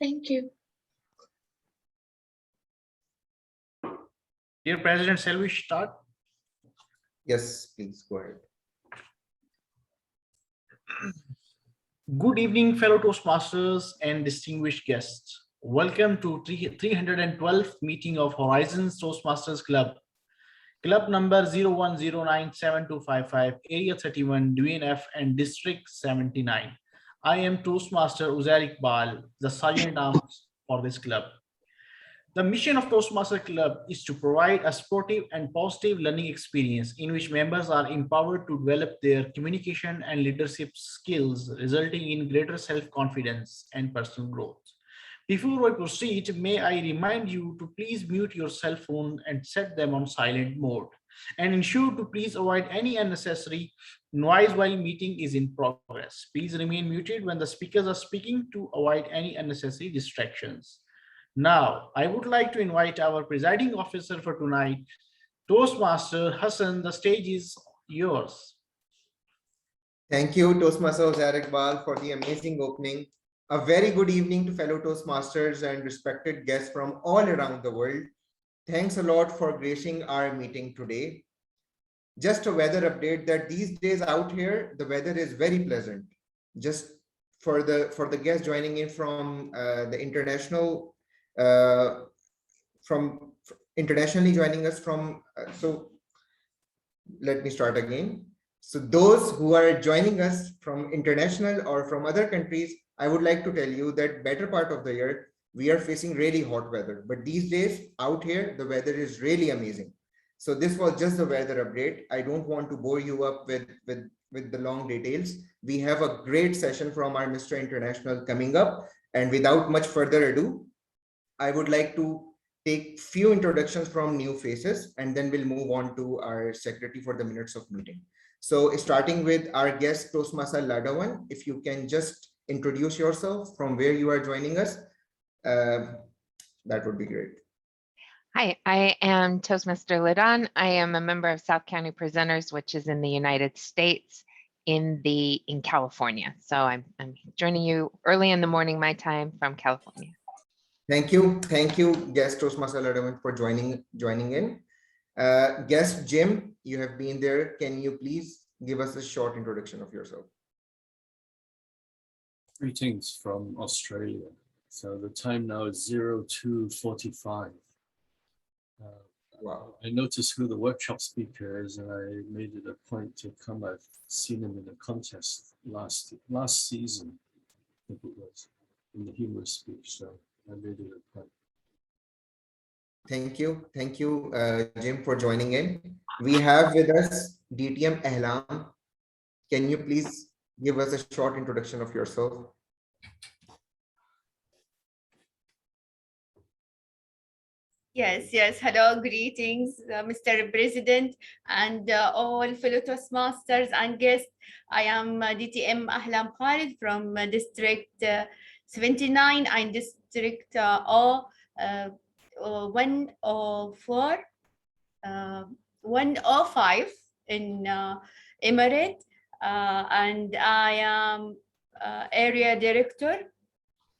Thank you. Dear President, shall we start? Yes, please go ahead. Good evening, fellow Toastmasters and distinguished guests. Welcome to 312th meeting of Horizons Toastmasters Club. Club number 01097255, Area 31, Dwayne F. and District 79. I am Toastmaster Uzair Iqbal, the Sergeant Arms for this club. The mission of Toastmaster Club is to provide a sportive and positive learning experience in which members are empowered to develop their communication and leadership skills, resulting in greater self-confidence and personal growth. Before I proceed, may I remind you to please mute your cell phone and set them on silent mode, and ensure to please avoid any unnecessary noise while meeting is in progress. Please remain muted when the speakers are speaking to avoid any unnecessary distractions. Now, I would like to invite our presiding officer for tonight, Toastmaster Hassan. The stage is yours. Thank you, Toastmaster Uzair Iqbal, for the amazing opening. A very good evening to fellow Toastmasters and respected guests from all around the world. Thanks a lot for gracing our meeting today. Just a weather update that these days out here, the weather is very pleasant. Just for the guests joining in from the internationally joining us from, so let me start again. So those who are joining us from international or from other countries, I would like to tell you that better part of the year, we are facing really hot weather. But these days out here, the weather is really amazing. So this was just a weather update. I don't want to bore you up with the long details. We have a great session from our Mr. International coming up. And without much further ado, I would like to take few introductions from new faces, and then we'll move on to our secretary for the minutes of meeting. So starting with our guest, Toastmaster Ladawan, if you can just introduce yourself from where you are joining us, that would be great. Hi, I am Toastmaster Ladawan. I am a member of South County Presenters, which is in the United States, in California. So I'm joining you early in the morning, my time, from California. Thank you, guest Toastmaster Ladawan, for joining in. Guest Jim, you have been there. Can you please give us a short introduction of yourself? Greetings from Australia. So the time now is 02:45. Wow. I noticed who the workshop speaker is, and I made it a point to come. I've seen him in a contest last season, I think it was, in the humorous speech. So I made it a point. Thank you, Jim, for joining in. We have with us DTM Ahlam. Can you please give us a short introduction of yourself? Yes. Hello, greetings, Mr. President and all fellow Toastmasters and guests. I am DTM Ahlam Khalid from District 79 and District 104, 105 in Emirate, and I am area director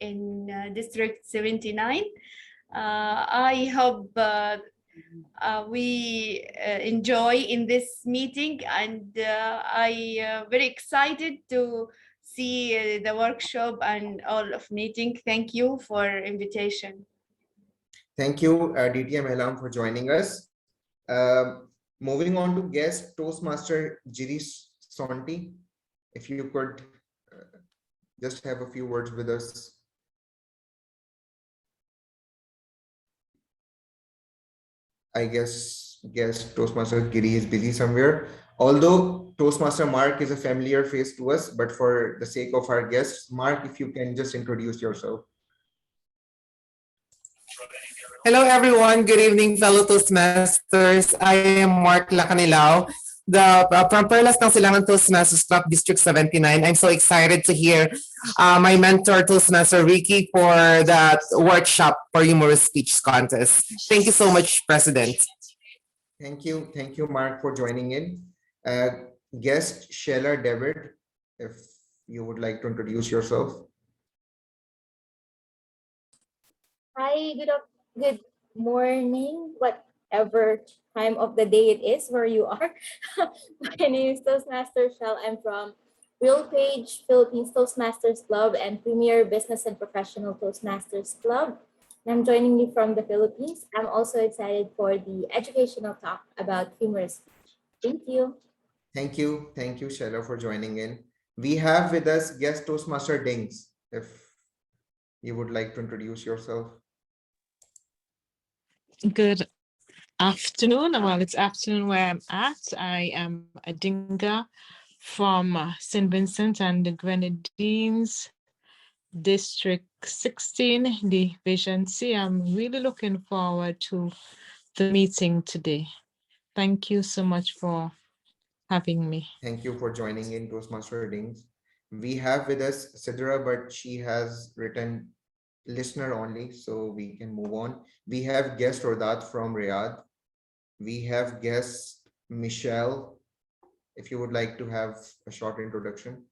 in District 79. I hope we enjoy in this meeting, and I very excited to see the workshop and all of meeting. Thank you for invitation. Thank you, DTM Ahlam, for joining us. Moving on to guest Toastmaster Girish Sonti, if you could just have a few words with us. I guess Toastmaster Giri is busy somewhere. Although Toastmaster Mark is a familiar face to us, but for the sake of our guests, Mark, if you can just introduce yourself. Hello, everyone. Good evening, fellow Toastmasters. I am Mark Lacanilao, from Perlas ng Silangan Toastmasters Club, District 79. I'm so excited to hear my mentor, Toastmaster Ricky, for that workshop for humorous speech contest. Thank you so much, President. Thank you, Mark, for joining in. Guest Sheila David, if you would like to introduce yourself. Hi, good morning, whatever time of the day it is where you are. My name is Toastmaster Shell. I'm from Real Page Philippines Toastmasters Club and Premier Business and Professional Toastmasters Club. And I'm joining you from the Philippines. I'm also excited for the educational talk about humorous speech. Thank you. Thank you. Thank you, Shella, for joining in. We have with us guest Toastmaster Dings. If you would like to introduce yourself. Good afternoon. Well, it's afternoon where I'm at. I am a Dinka from St. Vincent and the Grenadines, District 16, Division C. I'm really looking forward to the meeting today. Thank you so much for having me. Thank you for joining in, Toastmaster Dings. We have with us Sidra, but she has written listener only, so we can move on. We have guest Rodat from Riyadh. We have guest Michelle. If you would like to have a short introduction.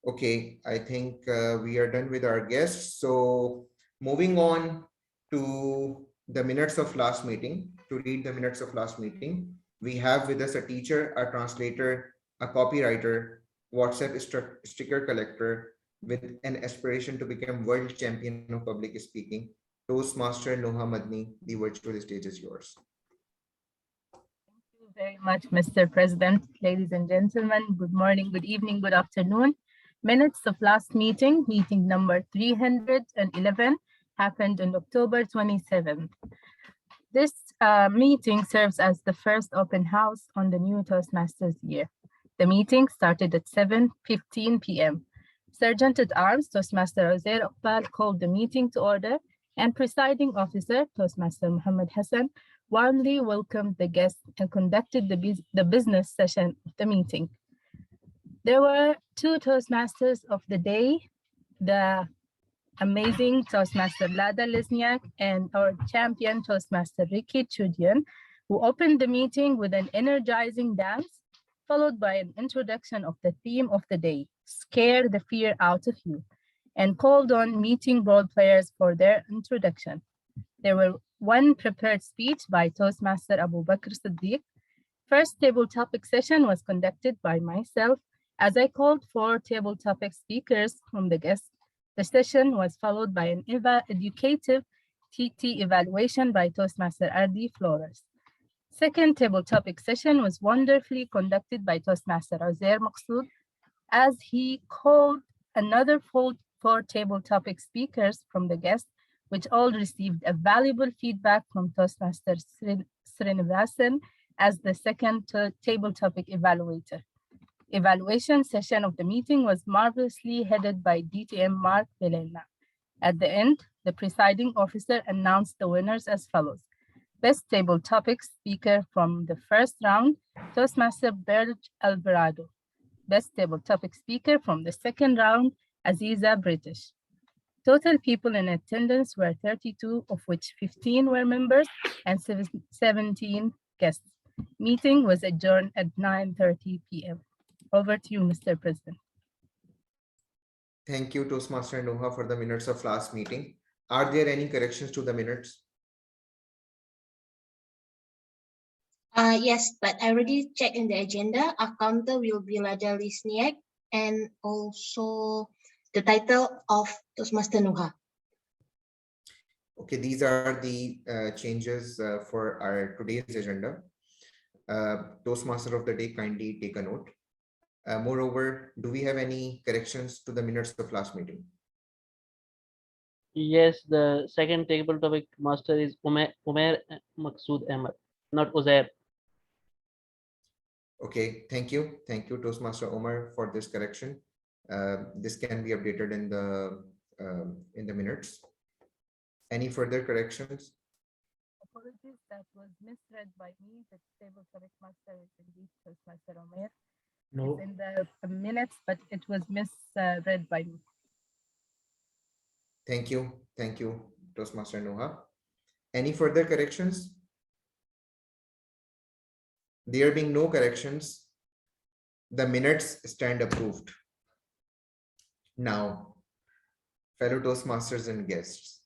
Okay, I think we are done with our guests. So moving on to the minutes of last meeting, to read the minutes of last meeting, we have with us a teacher, a translator, a copywriter, WhatsApp sticker collector with an aspiration to become world champion of public speaking, Toastmaster Noha Madni. The virtual stage is yours. Thank you very much, Mr. President. Ladies and gentlemen, good morning, good evening, good afternoon. Minutes of last meeting, meeting number 311, happened on October 27th. This meeting serves as the first open house on the new Toastmasters year. The meeting started at 7:15 p.m. Sergeant at Arms, Toastmaster Uzair Iqbal, called the meeting to order, and Presiding Officer, Toastmaster Muhammad Hassan, warmly welcomed the guests and conducted the business session of the meeting. There were two Toastmasters of the day, the amazing Toastmaster Lada Lesniak and our champion Toastmaster Ricky Chuidian, who opened the meeting with an energizing dance, followed by an introduction of the theme of the day, Scare the Fear Out of You, and called on meeting role players for their introduction. There were one prepared speech by Toastmaster Abu Bakr Siddiq. First table topic session was conducted by myself as I called for table topic speakers from the guests. The session was followed by an educative TT evaluation by Toastmaster Ardi Flores. Second table topic session was wonderfully conducted by Toastmaster Uzair Maqsood as he called another four table topic speakers from the guests, which all received a valuable feedback from Toastmaster Srinivasan as the second table topic evaluator. Evaluation session of the meeting was marvelously headed by DTM Mark Vilena. At the end, the presiding officer announced the winners as follows. Best table topic speaker from the first round, Toastmaster Berge Alvarado. Best table topic speaker from the second round, Aziza British. Total people in attendance were 32, of which 15 were members and 17 guests. Meeting was adjourned at 9:30 p.m. Over to you, Mr. President. Thank you, Toastmaster Noha, for the minutes of last meeting. Are there any corrections to the minutes? Yes, but I already checked in the agenda. Our counter will be Lada Lisniak and also the title of Toastmaster Noha. Okay, these are the changes for our today's agenda. Toastmaster of the day, kindly take a note. Moreover, do we have any corrections to the minutes of last meeting? Yes, the second table topic master is Umair Maqsood Ahmed, not Uzair. Okay, thank you. Thank you, Toastmaster Omar, for this correction. This can be updated in the minutes. Any further corrections? Apologies, that was misread by me. The table topic master is indeed Toastmaster Omer. No. It's in the minutes, but it was misread by me. Thank you. Thank you, Toastmaster Noha. Any further corrections? There being no corrections, the minutes stand approved. Now, fellow Toastmasters and guests,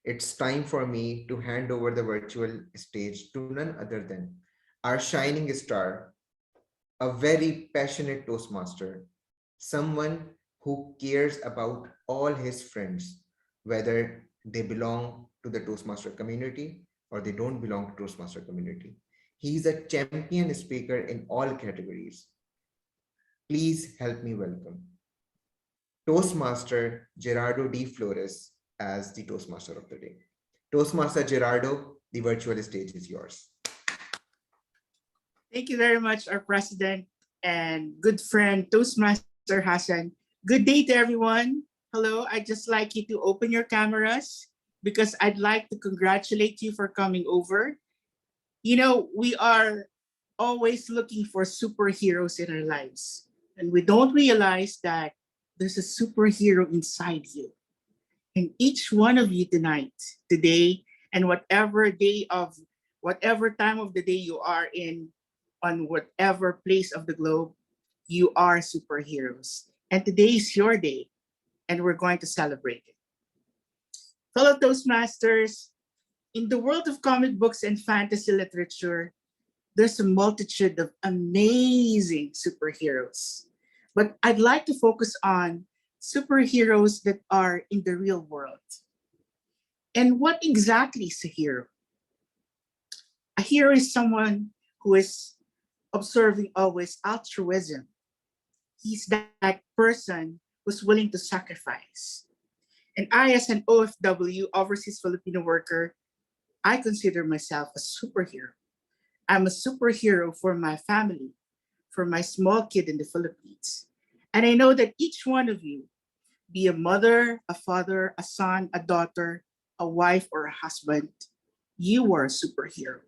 it's time for me to hand over the virtual stage to none other than our shining star, a very passionate Toastmaster, someone who cares about all his friends, whether they belong to the Toastmaster community or they don't belong to Toastmaster community. He is a champion speaker in all categories. Please help me welcome Toastmaster Gerardo D. Flores as the Toastmaster of the day. Toastmaster Gerardo, the virtual stage is yours. Thank you very much, our president and good friend, Toastmaster Hassan. Good day to everyone. Hello, I'd just like you to open your cameras because I'd like to congratulate you for coming over. You know, we are always looking for superheroes in our lives, and we don't realize that there's a superhero inside you. And each one of you tonight, today, and whatever time of the day you are in, on whatever place of the globe, you are superheroes. And today is your day, and we're going to celebrate it. Fellow Toastmasters, in the world of comic books and fantasy literature, there's a multitude of amazing superheroes. But I'd like to focus on superheroes that are in the real world. And what exactly is a hero? A hero is someone who is observing always altruism. He's that person who's willing to sacrifice. And I, as an OFW, overseas Filipino worker, I consider myself a superhero. I'm a superhero for my family, for my small kid in the Philippines. And I know that each one of you, be a mother, a father, a son, a daughter, a wife, or a husband, you are a superhero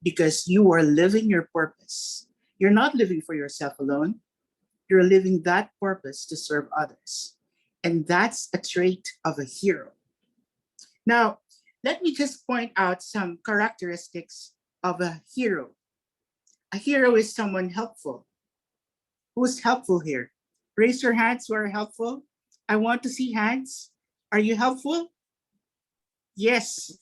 because you are living your purpose. You're not living for yourself alone. You're living that purpose to serve others. And that's a trait of a hero. Now, let me just point out some characteristics of a hero. A hero is someone helpful. Who's helpful here? Raise your hands who are helpful. I want to see hands. Are you helpful? Yes,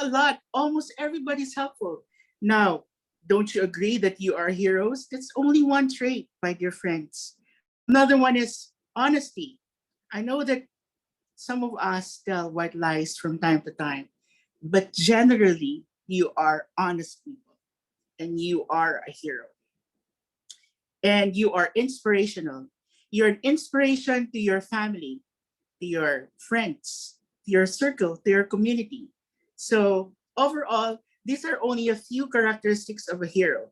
a lot. Almost everybody's helpful. Now, don't you agree that you are heroes? That's only one trait, my dear friends. Another one is honesty. I know that some of us tell white lies from time to time, but generally, you are honest people and you are a hero. And you are inspirational. You're an inspiration to your family, to your friends, to your circle, to your community. So overall, these are only a few characteristics of a hero.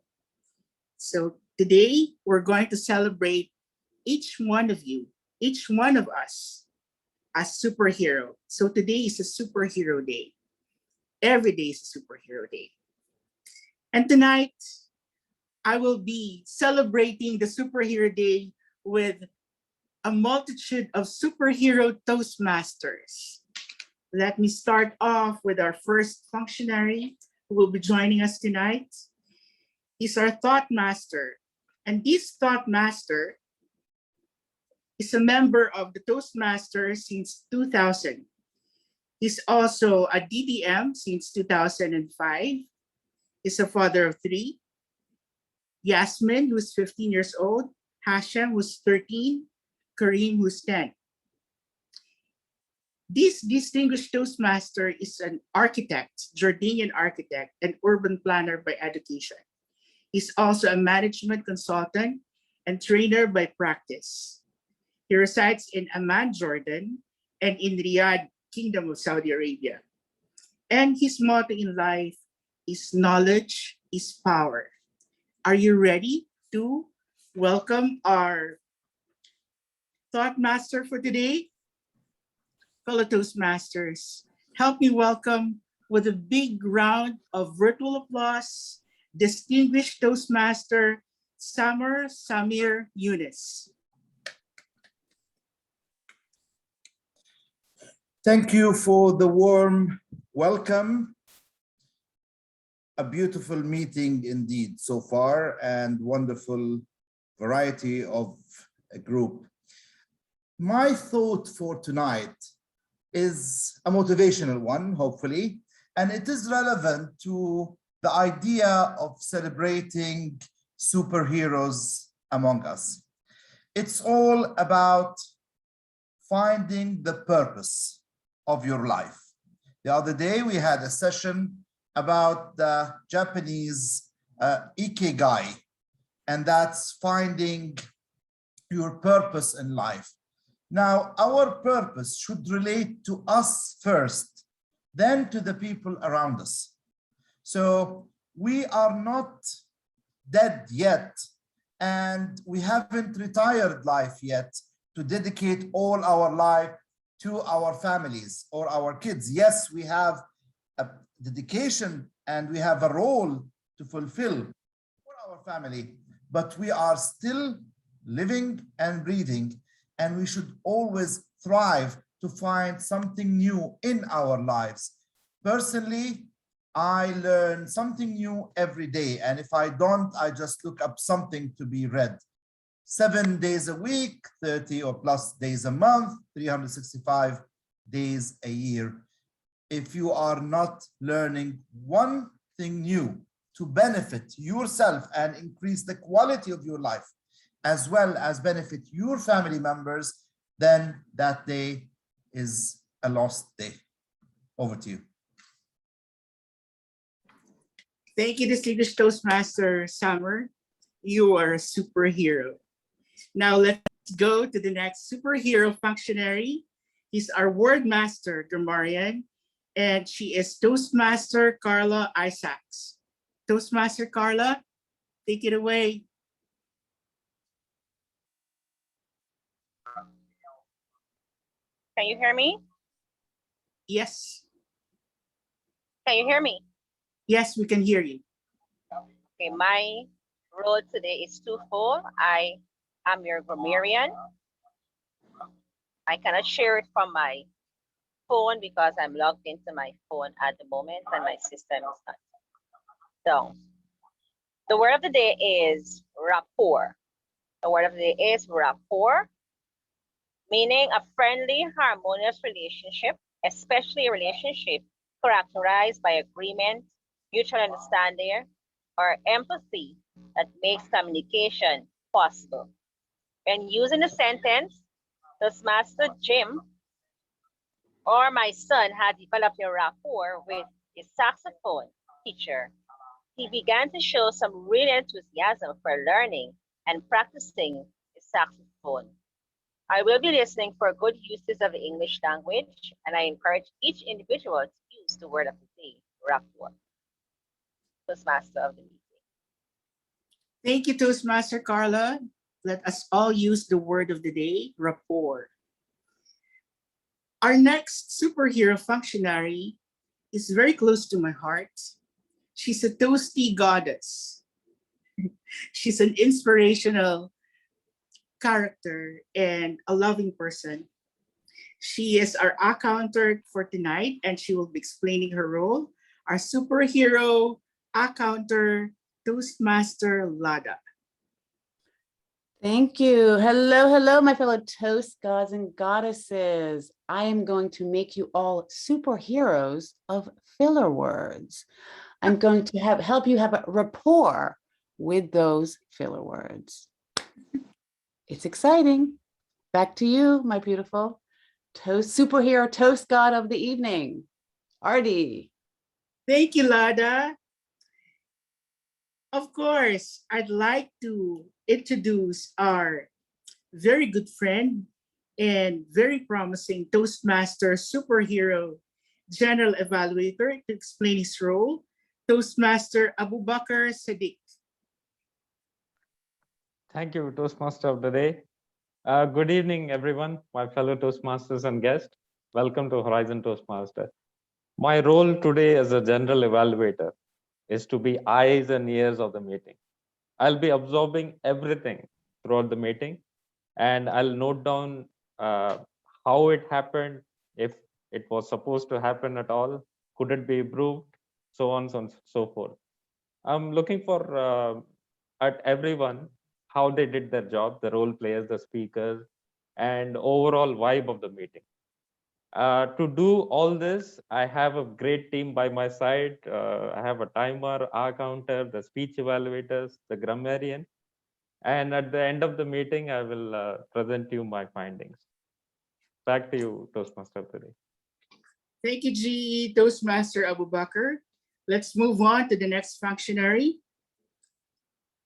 So today, we're going to celebrate each one of you, each one of us as superhero. So today is a superhero day. Every day is a superhero day. And tonight, I will be celebrating the superhero day with a multitude of superhero Toastmasters. Let me start off with our first functionary who will be joining us tonight. He's our Thought Master. And this Thought Master is a member of the Toastmasters since 2000. He's also a DDM since 2005. He's a father of 3. Yasmin, who's 15 years old. Hashem, who's 13. Kareem, who's 10. This distinguished Toastmaster is an architect, Jordanian architect, and urban planner by education. He's also a management consultant and trainer by practice. He resides in Amman, Jordan, and in Riyadh, Kingdom of Saudi Arabia. And his motto in life is knowledge is power. Are you ready to welcome our Thought Master for today? Fellow Toastmasters, help me welcome with a big round of virtual applause, distinguished Toastmaster, Samir Yunus. Thank you for the warm welcome. A beautiful meeting indeed so far, and wonderful variety of a group. My thought for tonight is a motivational one, hopefully, and it is relevant to the idea of celebrating superheroes among us. It's all about finding the purpose of your life. The other day, we had a session about the Japanese ikigai, and that's finding your purpose in life. Now, our purpose should relate to us first, then to the people around us. So we are not dead yet, and we haven't retired life yet to dedicate all our life to our families or our kids. Yes, we have a dedication and we have a role to fulfill for our family, but we are still living and breathing, and we should always thrive to find something new in our lives. Personally, I learn something new every day, and if I don't, I just look up something to be read. 7 days a week, 30 or plus days a month, 365 days a year. If you are not learning one thing new to benefit yourself and increase the quality of your life, as well as benefit your family members, then that day is a lost day. Over to you. Thank you, distinguished Toastmaster Summer. You are a superhero. Now let's go to the next superhero functionary. He's our word master, grammarian, and she is Toastmaster Carla Isaacs. Toastmaster Carla, take it away. Can you hear me? Yes. Can you hear me? Yes, we can hear you. Okay, my role today is twofold. I am your grammarian. I cannot share it from my phone because I'm logged into my phone at the moment and my system is not. So the word of the day is rapport. The word of the day is rapport, meaning a friendly, harmonious relationship, especially a relationship characterized by agreement, mutual understanding, or empathy that makes communication possible. When using a sentence, Toastmaster Jim or my son had developed a rapport with his saxophone teacher. He began to show some real enthusiasm for learning and practicing his saxophone. I will be listening for good uses of the English language, and I encourage each individual to use the word of the day, rapport. Toastmaster of the meeting. Thank you, Toastmaster Carla. Let us all use the word of the day, rapport. Our next superhero functionary is very close to my heart. She's a toasty goddess. She's an inspirational character and a loving person. She is our accountant for tonight, and she will be explaining her role. Our superhero accountant, Toastmaster Lada. Thank you. Hello, hello, my fellow Toast gods and goddesses. I am going to make you all superheroes of filler words. I'm going to help you have a rapport with those filler words. It's exciting. Back to you, my beautiful Toast superhero, Toast god of the evening, Artie. Thank you, Lada. Of course, I'd like to introduce our very good friend and very promising Toastmaster superhero general evaluator to explain his role, Toastmaster Abubakar Sadiq. Thank you, Toastmaster of the day. Good evening, everyone, my fellow Toastmasters and guests. Welcome to Horizon Toastmaster. My role today as a general evaluator is to be eyes and ears of the meeting. I'll be absorbing everything throughout the meeting, and I'll note down how it happened, if it was supposed to happen at all, could it be improved, so on and so forth. I'm looking for at everyone how they did their job, the role players, the speakers, and overall vibe of the meeting. To do all this, I have a great team by my side. I have a timer, our counter, the speech evaluators, the grammarian. And at the end of the meeting, I will present you my findings. Back to you, Toastmaster of the day. Thank you, GE Toastmaster Abu Bakr. Let's move on to the next functionary.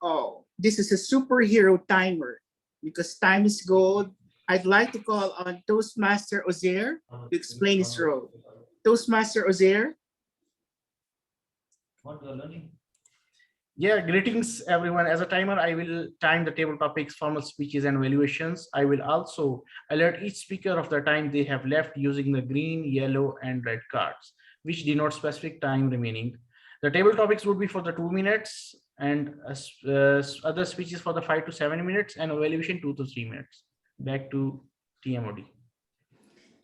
Oh, this is a superhero timer because time is gold. I'd like to call on Toastmaster Ozair to explain his role. Toastmaster Ozair. Yeah, greetings everyone. As a timer, I will time the table topics, formal speeches, and evaluations. I will also alert each speaker of the time they have left using the green, yellow, and red cards, which denote specific time remaining. The table topics would be for the 2 minutes, and other speeches for the 5 to 7 minutes, and evaluation 2 to 3 minutes. Back to TMOD.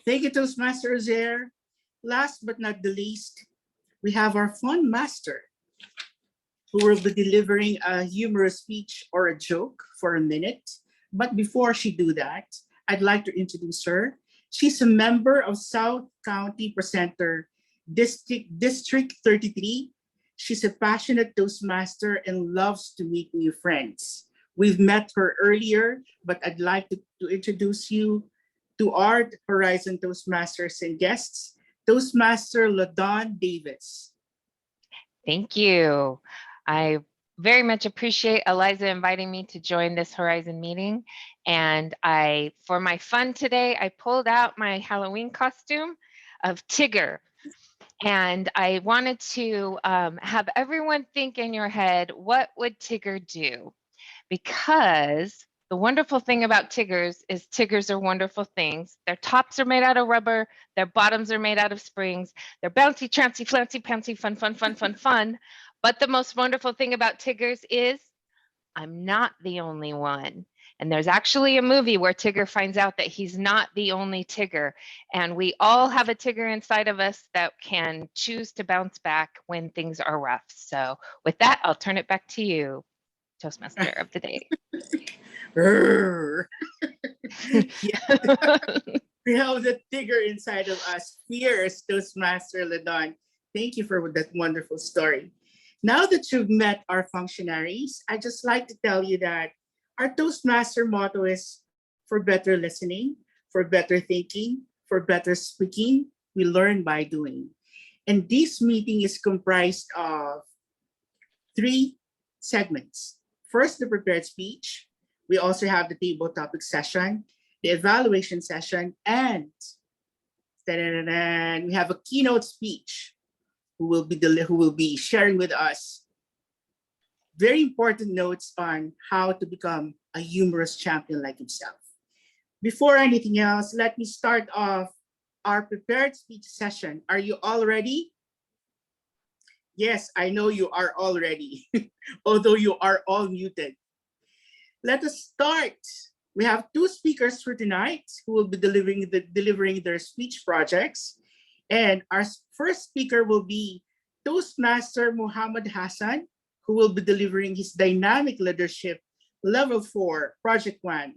Thank you, Toastmaster Ozair. Last but not the least, we have our fun master, who will be delivering a humorous speech or a joke for a minute. But before she do that, I'd like to introduce her. She's a member of South County Presenter District 33. She's a passionate Toastmaster and loves to meet new friends. We've met her earlier, but I'd like to introduce you to our Horizon Toastmasters and guests, Toastmaster LaDawn Davis. Thank you. I very much appreciate Eliza inviting me to join this Horizon meeting. And for my fun today, I pulled out my Halloween costume of Tigger. And I wanted to have everyone think in your head, what would Tigger do? Because the wonderful thing about Tiggers is Tiggers are wonderful things. Their tops are made out of rubber. Their bottoms are made out of springs. They're bouncy, trancy, flouncy, pouncy, fun, fun, fun, fun, fun. But the most wonderful thing about Tiggers is I'm not the only one. And there's actually a movie where Tigger finds out that he's not the only Tigger. And we all have a Tigger inside of us that can choose to bounce back when things are rough. So with that, I'll turn it back to you, Toastmaster of the day. We have the Tigger inside of us. Fierce Toastmaster LaDawn. Thank you for that wonderful story. Now that you've met our functionaries, I'd just like to tell you that our Toastmaster motto is for better listening, for better thinking, for better speaking, we learn by doing. And this meeting is comprised of 3 segments. First, the prepared speech. We also have the table topic session, the evaluation session, and we have a keynote speech who will be sharing with us very important notes on how to become a humorous champion like himself. Before anything else, let me start off our prepared speech session. Are you all ready? Yes, I know you are all ready, although you are all muted. Let us start. We have 2 speakers for tonight who will be delivering their speech projects. And our first speaker will be Toastmaster Muhammad Hassan, who will be delivering his Dynamic Leadership Level 4 Project 1.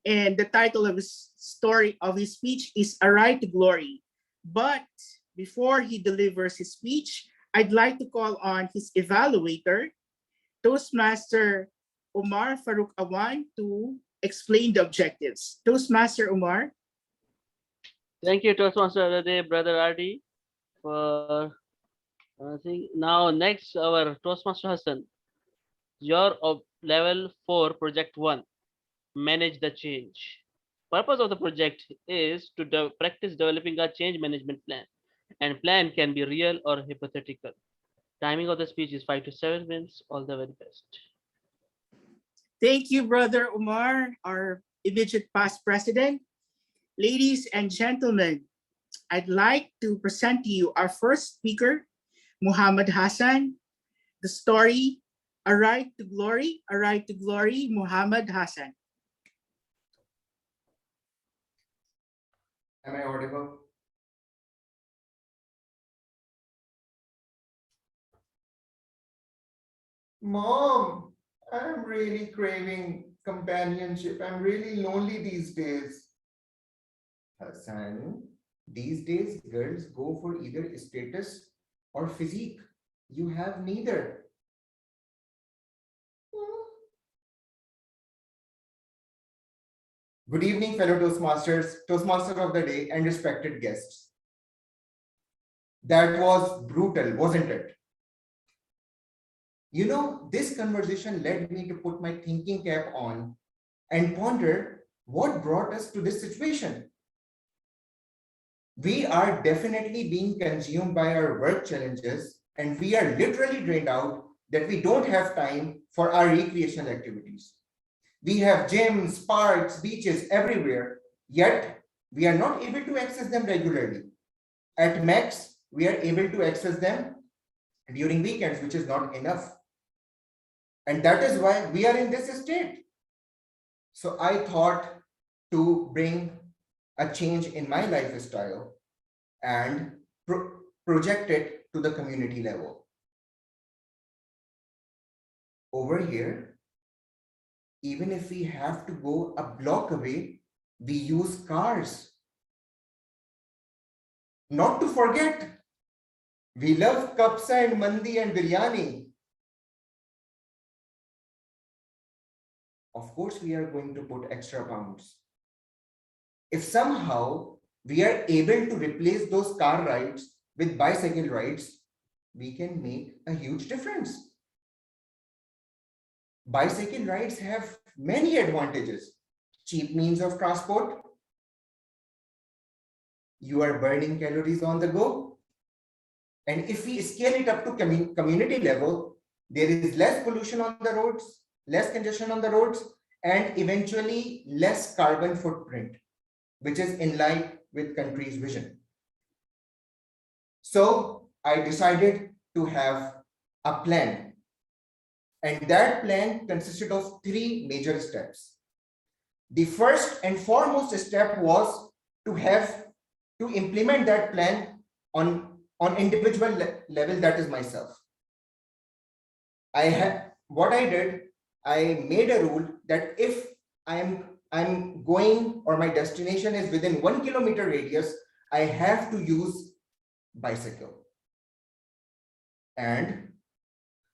And the title of his speech is A Ride to Glory. But before he delivers his speech, I'd like to call on his evaluator, Toastmaster Omar Farouk Awan, to explain the objectives. Toastmaster Omar. Thank you, Toastmaster of the day, Brother RD, for now next our Toastmaster Hassan. Your level 4 project 1, manage the change. Purpose of the project is to practice developing a change management plan, and plan can be real or hypothetical. Timing of the speech is 5 to 7 minutes. All the very best. Thank you, Brother Umar, our immediate past president. Ladies and gentlemen, I'd like to present to you our first speaker, Muhammad Hassan. The story, A Ride to Glory, A Ride to Glory, Muhammad Hassan. Am I audible? Mom, I'm really craving companionship. I'm really lonely these days. Hassan, these days girls go for either status or physique. You have neither. Good evening, fellow Toastmasters, Toastmaster of the day, and respected guests. That was brutal, wasn't it? You know, this conversation led me to put my thinking cap on and ponder what brought us to this situation. We are definitely being consumed by our work challenges, and we are literally drained out that we don't have time for our recreational activities. We have gyms, parks, beaches everywhere, yet we are not able to access them regularly. At max, we are able to access them during weekends, which is not enough. And that is why we are in this state. So I thought to bring a change in my lifestyle and project it to the community level. Over here, even if we have to go a block away, we use cars. Not to forget, we love kapsa and mandi and biryani. Of course, we are going to put extra pounds. If somehow we are able to replace those car rides with bicycle rides, we can make a huge difference. Bicycle rides have many advantages. Cheap means of transport. You are burning calories on the go. And if we scale it up to community level, there is less pollution on the roads, less congestion on the roads, and eventually less carbon footprint, which is in line with country's vision. So I decided to have a plan. And that plan consisted of 3 major steps. The first and foremost step was to implement that plan on individual level, that is myself. What I did, I made a rule that if I'm going or my destination is within 1 kilometer radius, I have to use bicycle. And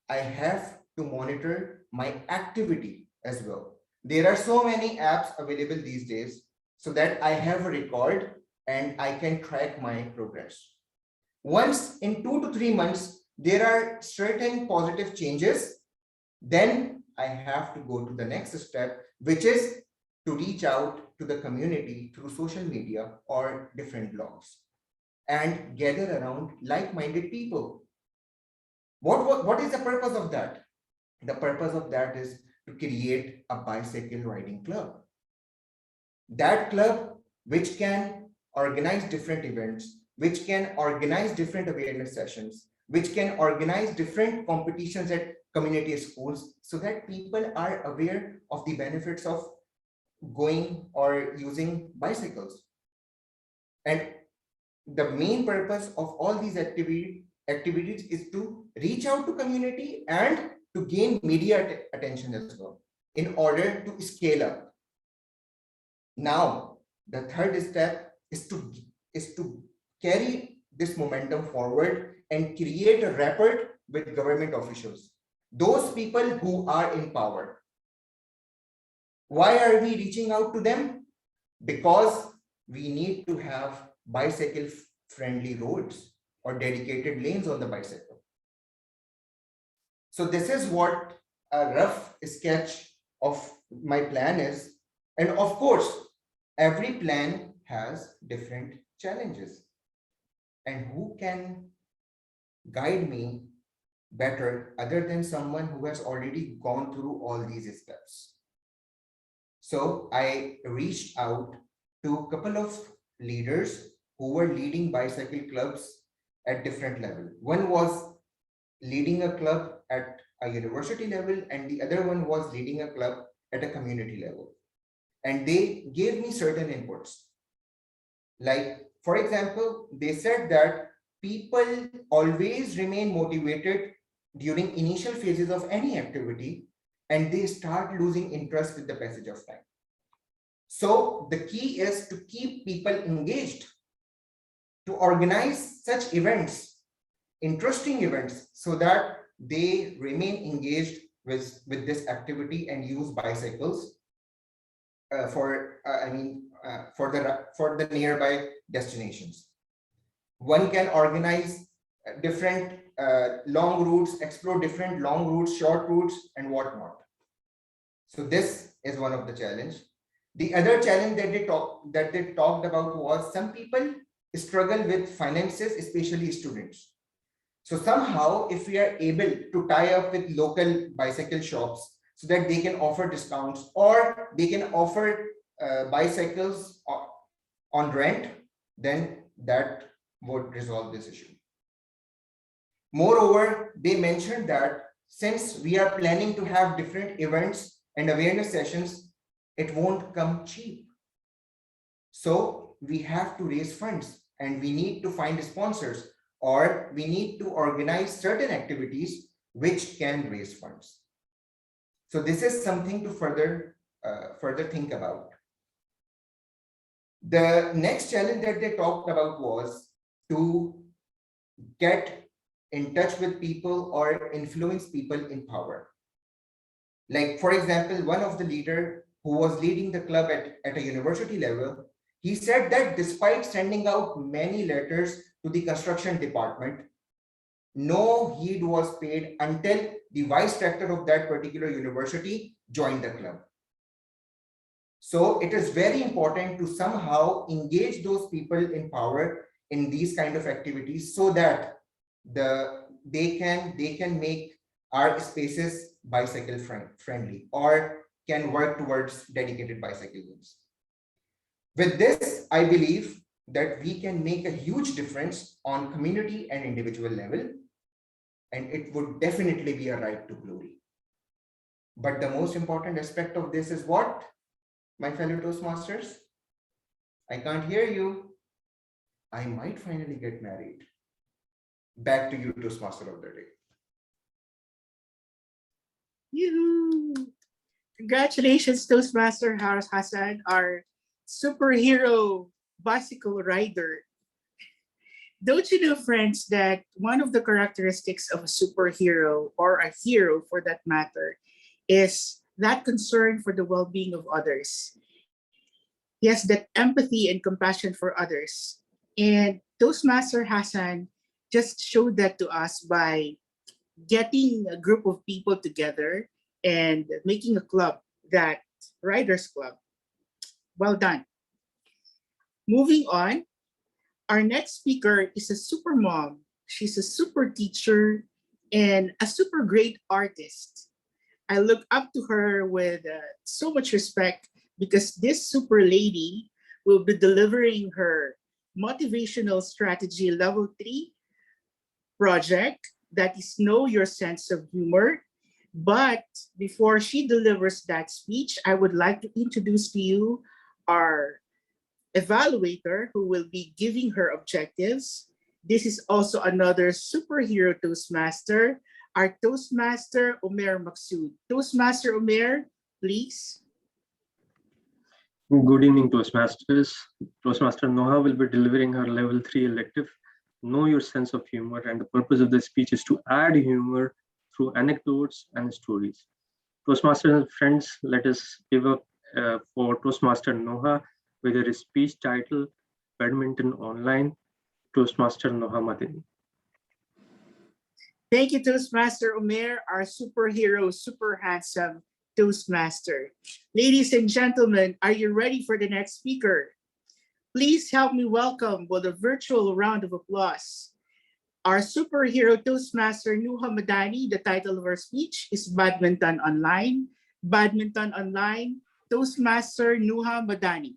I have to monitor my activity as well. There are so many apps available these days so that I have a record and I can track my progress. Once in 2 to 3 months, there are certain positive changes, then I have to go to the next step, which is to reach out to the community through social media or different blogs and gather around like-minded people. What is the purpose of that? The purpose of that is to create a bicycle riding club. That club which can organize different events, which can organize different awareness sessions, which can organize different competitions at community schools so that people are aware of the benefits of going or using bicycles. And the main purpose of all these activities is to reach out to community and to gain media attention as well in order to scale up. Now, the third step is to carry this momentum forward and create a rapport with government officials, those people who are in power. Why are we reaching out to them? Because we need to have bicycle-friendly roads or dedicated lanes on the bicycle. So this is what a rough sketch of my plan is. And of course, every plan has different challenges. And who can guide me better other than someone who has already gone through all these steps? So I reached out to a couple of leaders who were leading bicycle clubs at different levels. One was leading a club at a university level, and the other one was leading a club at a community level. And they gave me certain inputs. Like, for example, they said that people always remain motivated during initial phases of any activity and they start losing interest with the passage of time. So the key is to keep people engaged, to organize such events, interesting events, so that they remain engaged with this activity and use bicycles for the nearby destinations. One can organize different long routes, explore different long routes, short routes, and whatnot. So this is one of the challenge. The other challenge that they talked about was some people struggle with finances, especially students. So somehow, if we are able to tie up with local bicycle shops so that they can offer discounts, or they can offer bicycles on rent, then that would resolve this issue. Moreover, they mentioned that since we are planning to have different events and awareness sessions, it won't come cheap. So we have to raise funds, and we need to find sponsors, or we need to organize certain activities which can raise funds. So this is something to further think about. The next challenge that they talked about was to get in touch with people or influence people in power. Like, for example, one of the leaders who was leading the club at a university level, he said that despite sending out many letters to the construction department, no heed was paid until the vice rector of that particular university joined the club. So it is very important to somehow engage those people in power in these kind of activities, so that they can make our spaces bicycle friendly, or can work towards dedicated bicycle lanes. With this, I believe that we can make a huge difference on community and individual level, and it would definitely be a right to glory. But the most important aspect of this is what, my fellow Toastmasters? I can't hear you. I might finally get married. Back to you, Toastmaster of the day. Yoo-hoo. Congratulations, Toastmaster Hassan, our superhero bicycle rider. Don't you know, friends, that one of the characteristics of a superhero, or a hero for that matter, is that concern for the well-being of others. Yes, that empathy and compassion for others. And Toastmaster Hassan just showed that to us by getting a group of people together and making a club, that Riders Club. Well done. Moving on, our next speaker is a super mom. She's a super teacher and a super great artist. I look up to her with so much respect, because this super lady will be delivering her motivational strategy level 3 project, that is Know Your Sense of Humor. But before she delivers that speech, I would like to introduce to you our evaluator who will be giving her objectives. This is also another superhero Toastmaster, our Toastmaster Omer Maksud. Toastmaster Omer, please. Good evening, Toastmasters. Toastmaster Noha will be delivering her level 3 elective, Know Your Sense of Humor, and the purpose of the speech is to add humor through anecdotes and stories. Toastmasters and friends, let us give up for Toastmaster Noha with her speech title, Badminton Online, Toastmaster Noha Madini. Thank you, Toastmaster Omer, our superhero, super handsome Toastmaster. Ladies and gentlemen, are you ready for the next speaker? Please help me welcome with a virtual round of applause our superhero Toastmaster Nuha Madani. The title of her speech is Badminton Online. Badminton Online, Toastmaster Nuha Madani.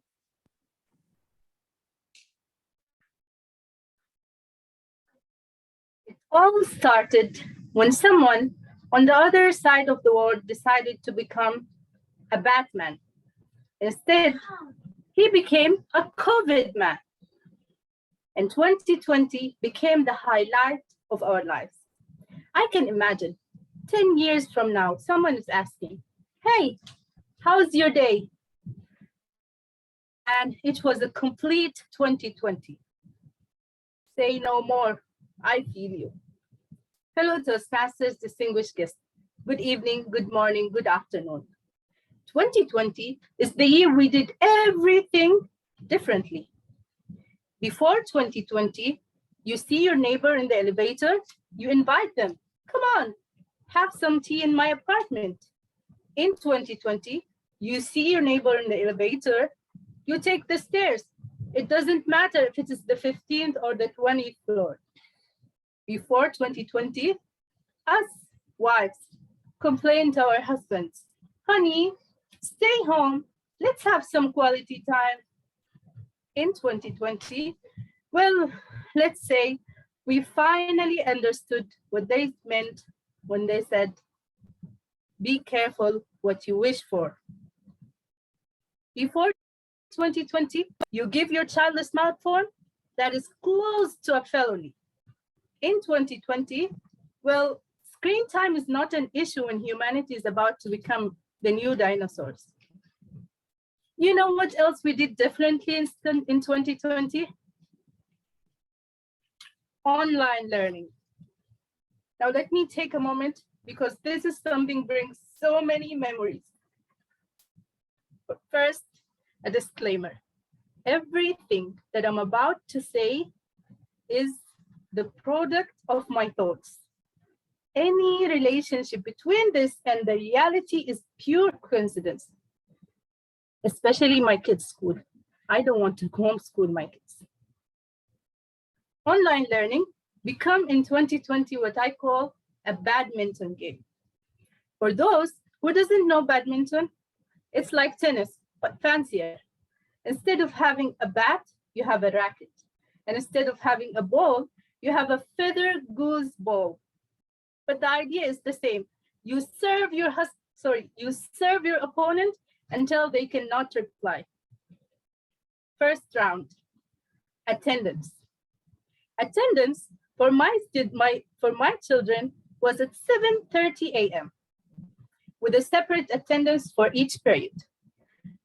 It all started when someone on the other side of the world decided to become a Batman. Instead, he became a COVID man. And 2020 became the highlight of our lives. I can imagine 10 years from now, someone is asking, hey, how's your day? And it was a complete 2020. Say no more, I feel you. Fellow Toastmasters, distinguished guests, good evening, good morning, good afternoon. 2020 is the year we did everything differently. Before 2020, you see your neighbor in the elevator, you invite them, come on, have some tea in my apartment. In 2020, you see your neighbor in the elevator, you take the stairs. It doesn't matter if it is the 15th or the 20th floor. Before 2020, us wives complain to our husbands, honey, stay home, let's have some quality time. In 2020, well, let's say we finally understood what they meant when they said, be careful what you wish for. Before 2020, you give your child a smartphone, that is close to a felony. In 2020, well, screen time is not an issue when humanity is about to become the new dinosaurs. You know what else we did differently in 2020? Online learning. Now let me take a moment because this is something brings so many memories. But first, a disclaimer. Everything that I'm about to say is the product of my thoughts. Any relationship between this and the reality is pure coincidence, especially my kids' school. I don't want to homeschool my kids. Online learning become in 2020 what I call a badminton game. For those who doesn't know badminton, it's like tennis, but fancier. Instead of having a bat, you have a racket. And instead of having a ball, you have a feather goose ball. But the idea is the same. You serve your opponent until they cannot reply. First round, attendance. Attendance for my children was at 7:30 a.m. with a separate attendance for each period.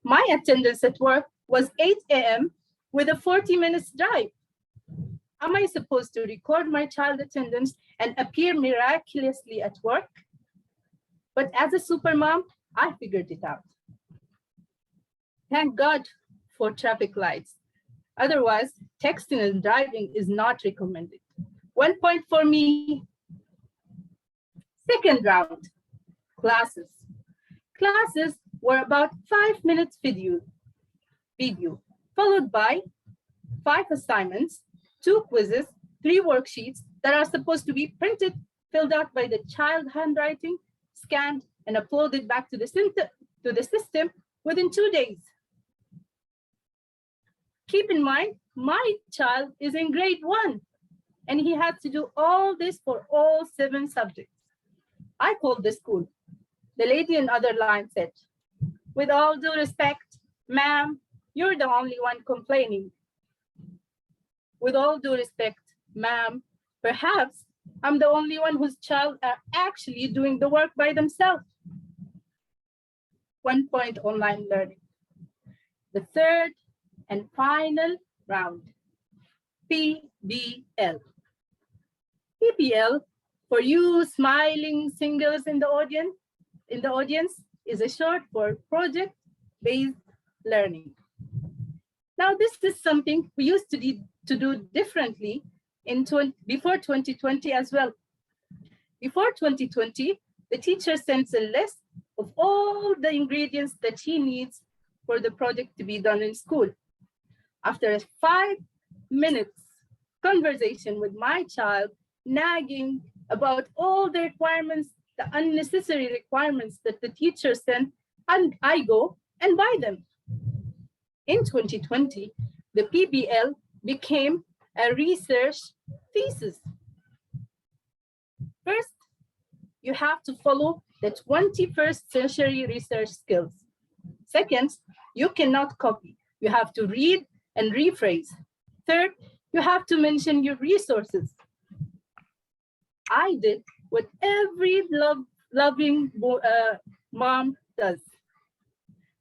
My attendance at work was 8 a.m. with a 40 minutes drive. Am I supposed to record my child attendance and appear miraculously at work? But as a super mom, I figured it out. Thank God for traffic lights. Otherwise, texting and driving is not recommended. 1 point for me. Second round, classes. Classes were about 5 minutes video, followed by 5 assignments, 2 quizzes, 3 worksheets that are supposed to be printed, filled out by the child handwriting, scanned, and uploaded back to the system within 2 days. Keep in mind, my child is in grade 1, and he had to do all this for all 7 subjects. I called the school. The lady in other line said, with all due respect, ma'am, you're the only one complaining. With all due respect, ma'am, perhaps I'm the only one whose child are actually doing the work by themselves. 1 point online learning. The third and final round, PBL. PBL, for you smiling singles in the audience, is a short for project-based learning. Now, this is something we used to do differently before 2020 as well. Before 2020, the teacher sends a list of all the ingredients that he needs for the project to be done in school. After a 5 minutes conversation with my child, nagging about all the requirements, the unnecessary requirements that the teacher sent, and I go and buy them. In 2020, the PBL became a research thesis. First, you have to follow the 21st century research skills. Second, you cannot copy. You have to read and rephrase. Third, you have to mention your resources. I did what every loving mom does.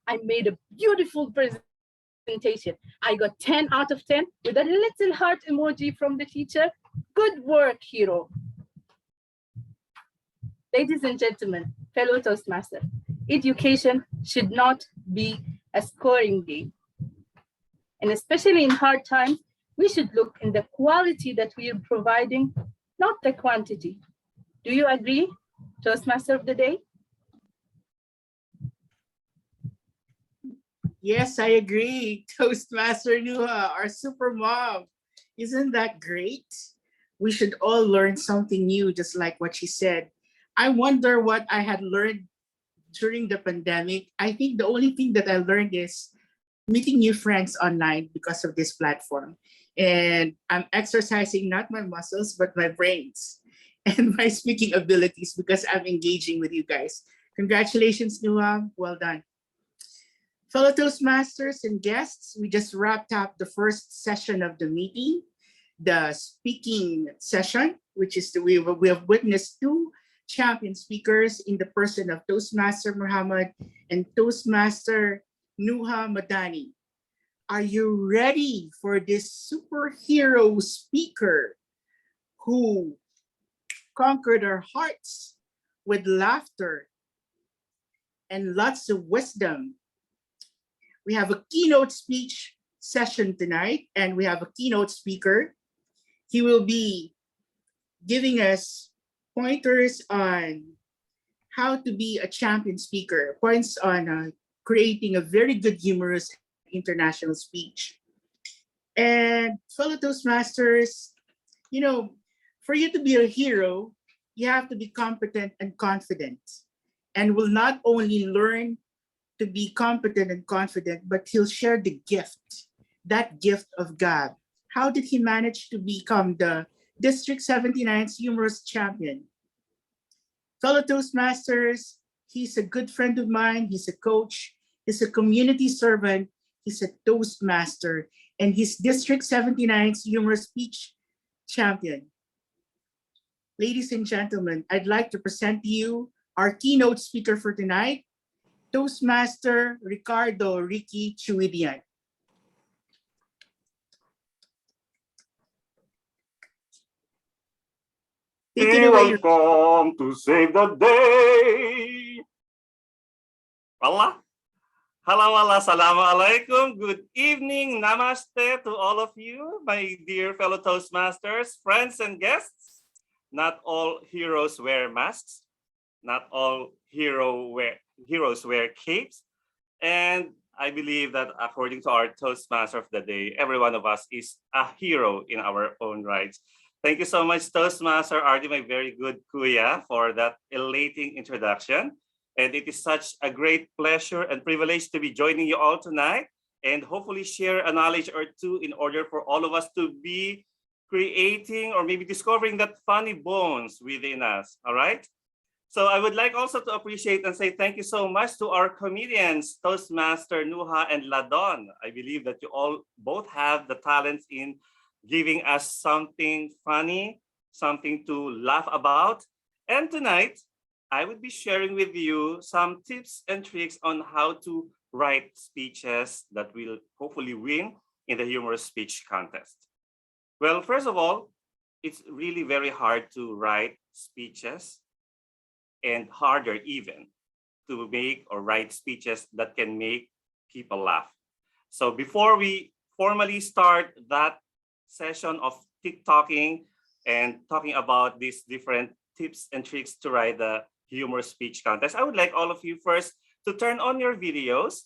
I made a beautiful presentation. I got 10 out of 10 with a little heart emoji from the teacher. Good work, hero. Ladies and gentlemen, fellow Toastmaster, education should not be a scoring game. And especially in hard times, we should look in the quality that we are providing, not the quantity. Do you agree, Toastmaster of the Day? Yes, I agree. Toastmaster Nuha, our super mom. Isn't that great? We should all learn something new, just like what she said. I wonder what I had learned during the pandemic. I think the only thing that I learned is meeting new friends online because of this platform. And I'm exercising not my muscles, but my brains and my speaking abilities because I'm engaging with you guys. Congratulations, Nuha. Well done. Fellow Toastmasters and guests, we just wrapped up the first session of the meeting, the speaking session, which is we have witnessed two champion speakers in the person of Toastmaster Muhammad and Toastmaster Nuha Madani. Are you ready for this superhero speaker who conquered our hearts with laughter and lots of wisdom? We have a keynote speech session tonight, and we have a keynote speaker. He will be giving us pointers on how to be a champion speaker, points on creating a very good, humorous international speech. And fellow Toastmasters, you know, for you to be a hero, you have to be competent and confident, and will not only learn to be competent and confident, but he'll share the gift, that gift of God. How did he manage to become the District 79's humorous champion? Fellow Toastmasters, he's a good friend of mine. He's a coach. He's a community servant. He's a Toastmaster, and he's District 79's humorous speech champion. Ladies and gentlemen, I'd like to present to you our keynote speaker for tonight, Toastmaster Ricky Chuidian. Take it away. Welcome to Save the Day. Allah. Hello, Allah. Assalamu alaikum. Good evening. Namaste to all of you, my dear fellow Toastmasters, friends and guests. Not all heroes wear masks. Not all heroes wear capes. And I believe that according to our Toastmaster of the Day, every one of us is a hero in our own rights. Thank you so much, Toastmaster Artie, my very good kuya, for that elating introduction. And it is such a great pleasure and privilege to be joining you all tonight and hopefully share a knowledge or two in order for all of us to be creating or maybe discovering that funny bones within us, all right? So I would like also to appreciate and say thank you so much to our comedians, Toastmaster Nuha and Ladon. I believe that you all both have the talents in giving us something funny, something to laugh about. And tonight, I would be sharing with you some tips and tricks on how to write speeches that will hopefully win in the humorous speech contest. Well, first of all, it's really very hard to write speeches and harder even to make or write speeches that can make people laugh. So before we formally start that session of TikToking and talking about these different tips and tricks to write the humorous speech contest, I would like all of you first to turn on your videos.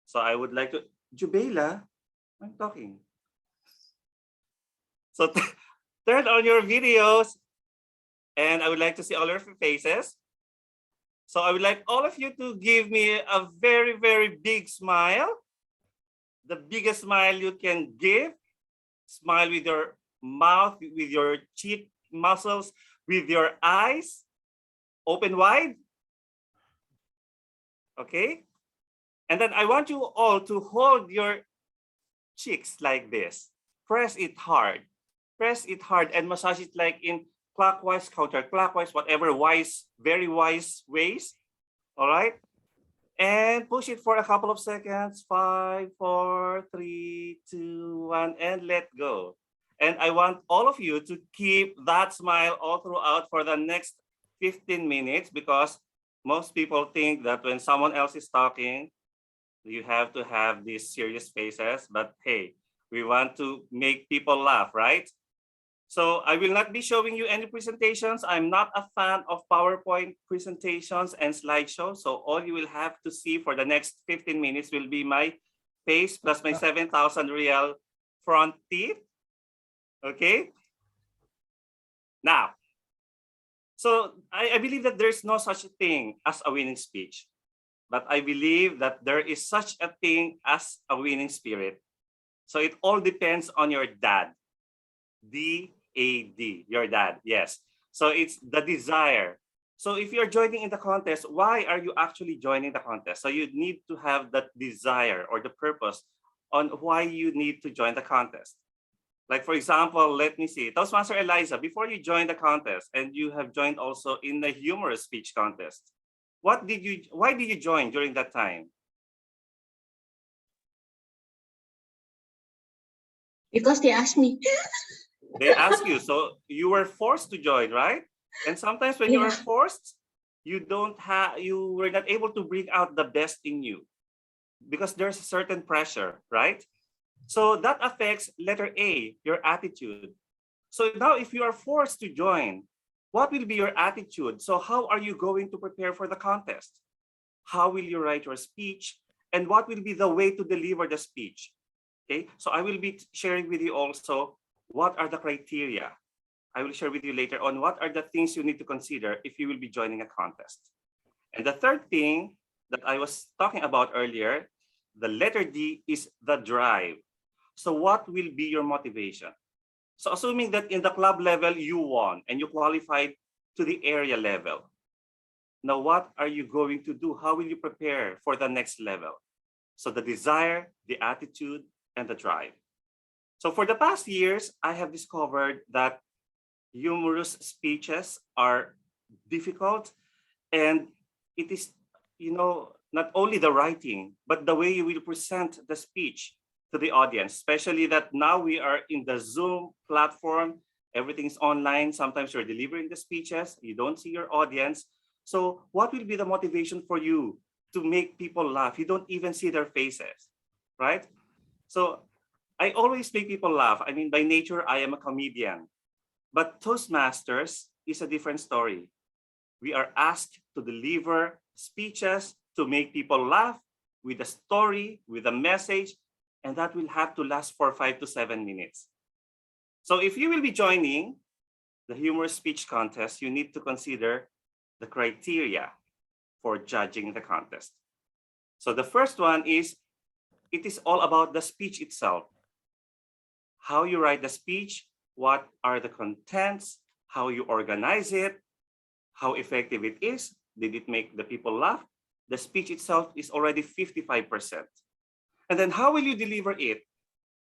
So I would like to, Jubaila, I'm talking. So turn on your videos and I would like to see all your faces. So I would like all of you to give me a very, very big smile. The biggest smile you can give. Smile with your mouth, with your cheek muscles, with your eyes. Open wide. Okay. And then I want you all to hold your cheeks like this. Press it hard. Press it hard and massage it like in clockwise, counterclockwise, whatever wise, very wise ways. All right. And push it for a couple of seconds. 5, 4, 3, 2, 1, and let go. And I want all of you to keep that smile all throughout for the next 15 minutes, because most people think that when someone else is talking, you have to have these serious faces. But hey, we want to make people laugh, right? So I will not be showing you any presentations. I'm not a fan of PowerPoint presentations and slideshows. So all you will have to see for the next 15 minutes will be my face plus my 7,000 real front teeth. Okay. Now, so I believe that there's no such a thing as a winning speech, but I believe that there is such a thing as a winning spirit. So it all depends on your dad. D-A-D, your dad, yes. So it's the desire. So if you're joining in the contest, why are you actually joining the contest? So you need to have that desire or the purpose on why you need to join the contest. Like, for example, let me see, Toastmaster Eliza, before you joined the contest, and you have joined also in the humorous speech contest, why did you join during that time? Because they asked me. They ask you, so you were forced to join, right? And sometimes when you are forced, you were not able to bring out the best in you because there's a certain pressure, right? So that affects letter A, your attitude. So now if you are forced to join, what will be your attitude? So how are you going to prepare for the contest? How will you write your speech? And what will be the way to deliver the speech? Okay, so I will be sharing with you also what are the criteria. I will share with you later on what are the things you need to consider if you will be joining a contest. And the third thing that I was talking about earlier, the letter D, is the drive. So what will be your motivation? So assuming that in the club level you won and you qualified to the area level. Now what are you going to do? How will you prepare for the next level? So the desire, the attitude, and the drive. So for the past years, I have discovered that humorous speeches are difficult, and it is, not only the writing, but the way you will present the speech to the audience, especially that now we are in the Zoom platform, everything's online. Sometimes you're delivering the speeches, you don't see your audience. So what will be the motivation for you to make people laugh? You don't even see their faces, right? So I always make people laugh. I mean, by nature, I am a comedian. But Toastmasters is a different story. We are asked to deliver speeches to make people laugh with a story, with a message, and that will have to last for 5 to 7 minutes. So if you will be joining the humorous speech contest, you need to consider the criteria for judging the contest. So the first one is, it is all about the speech itself. How you write the speech, what are the contents, how you organize it, how effective it is, did it make the people laugh? The speech itself is already 55%. And then how will you deliver it?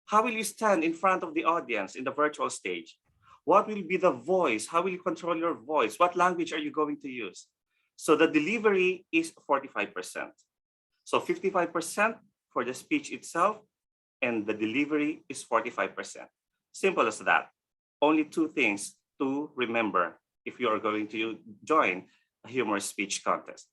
How will you stand in front of the audience in the virtual stage? What will be the voice? How will you control your voice? What language are you going to use? So the delivery is 45%. So 55% for the speech itself, and the delivery is 45%. Simple as that. Only two things to remember if you are going to join a humorous speech contest.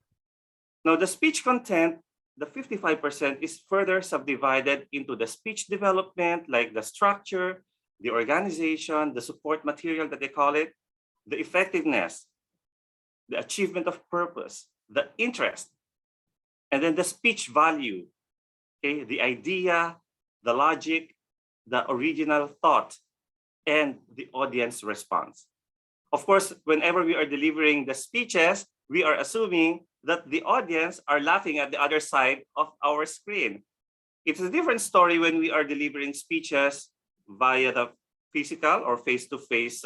Now, the speech content, the 55% is further subdivided into the speech development, like the structure, the organization, the support material that they call it, the effectiveness, the achievement of purpose, the interest, and then the speech value, okay, the idea, the logic, the original thought, and the audience response. Of course, whenever we are delivering the speeches, we are assuming that the audience are laughing at the other side of our screen. It's a different story when we are delivering speeches via the physical or face-to-face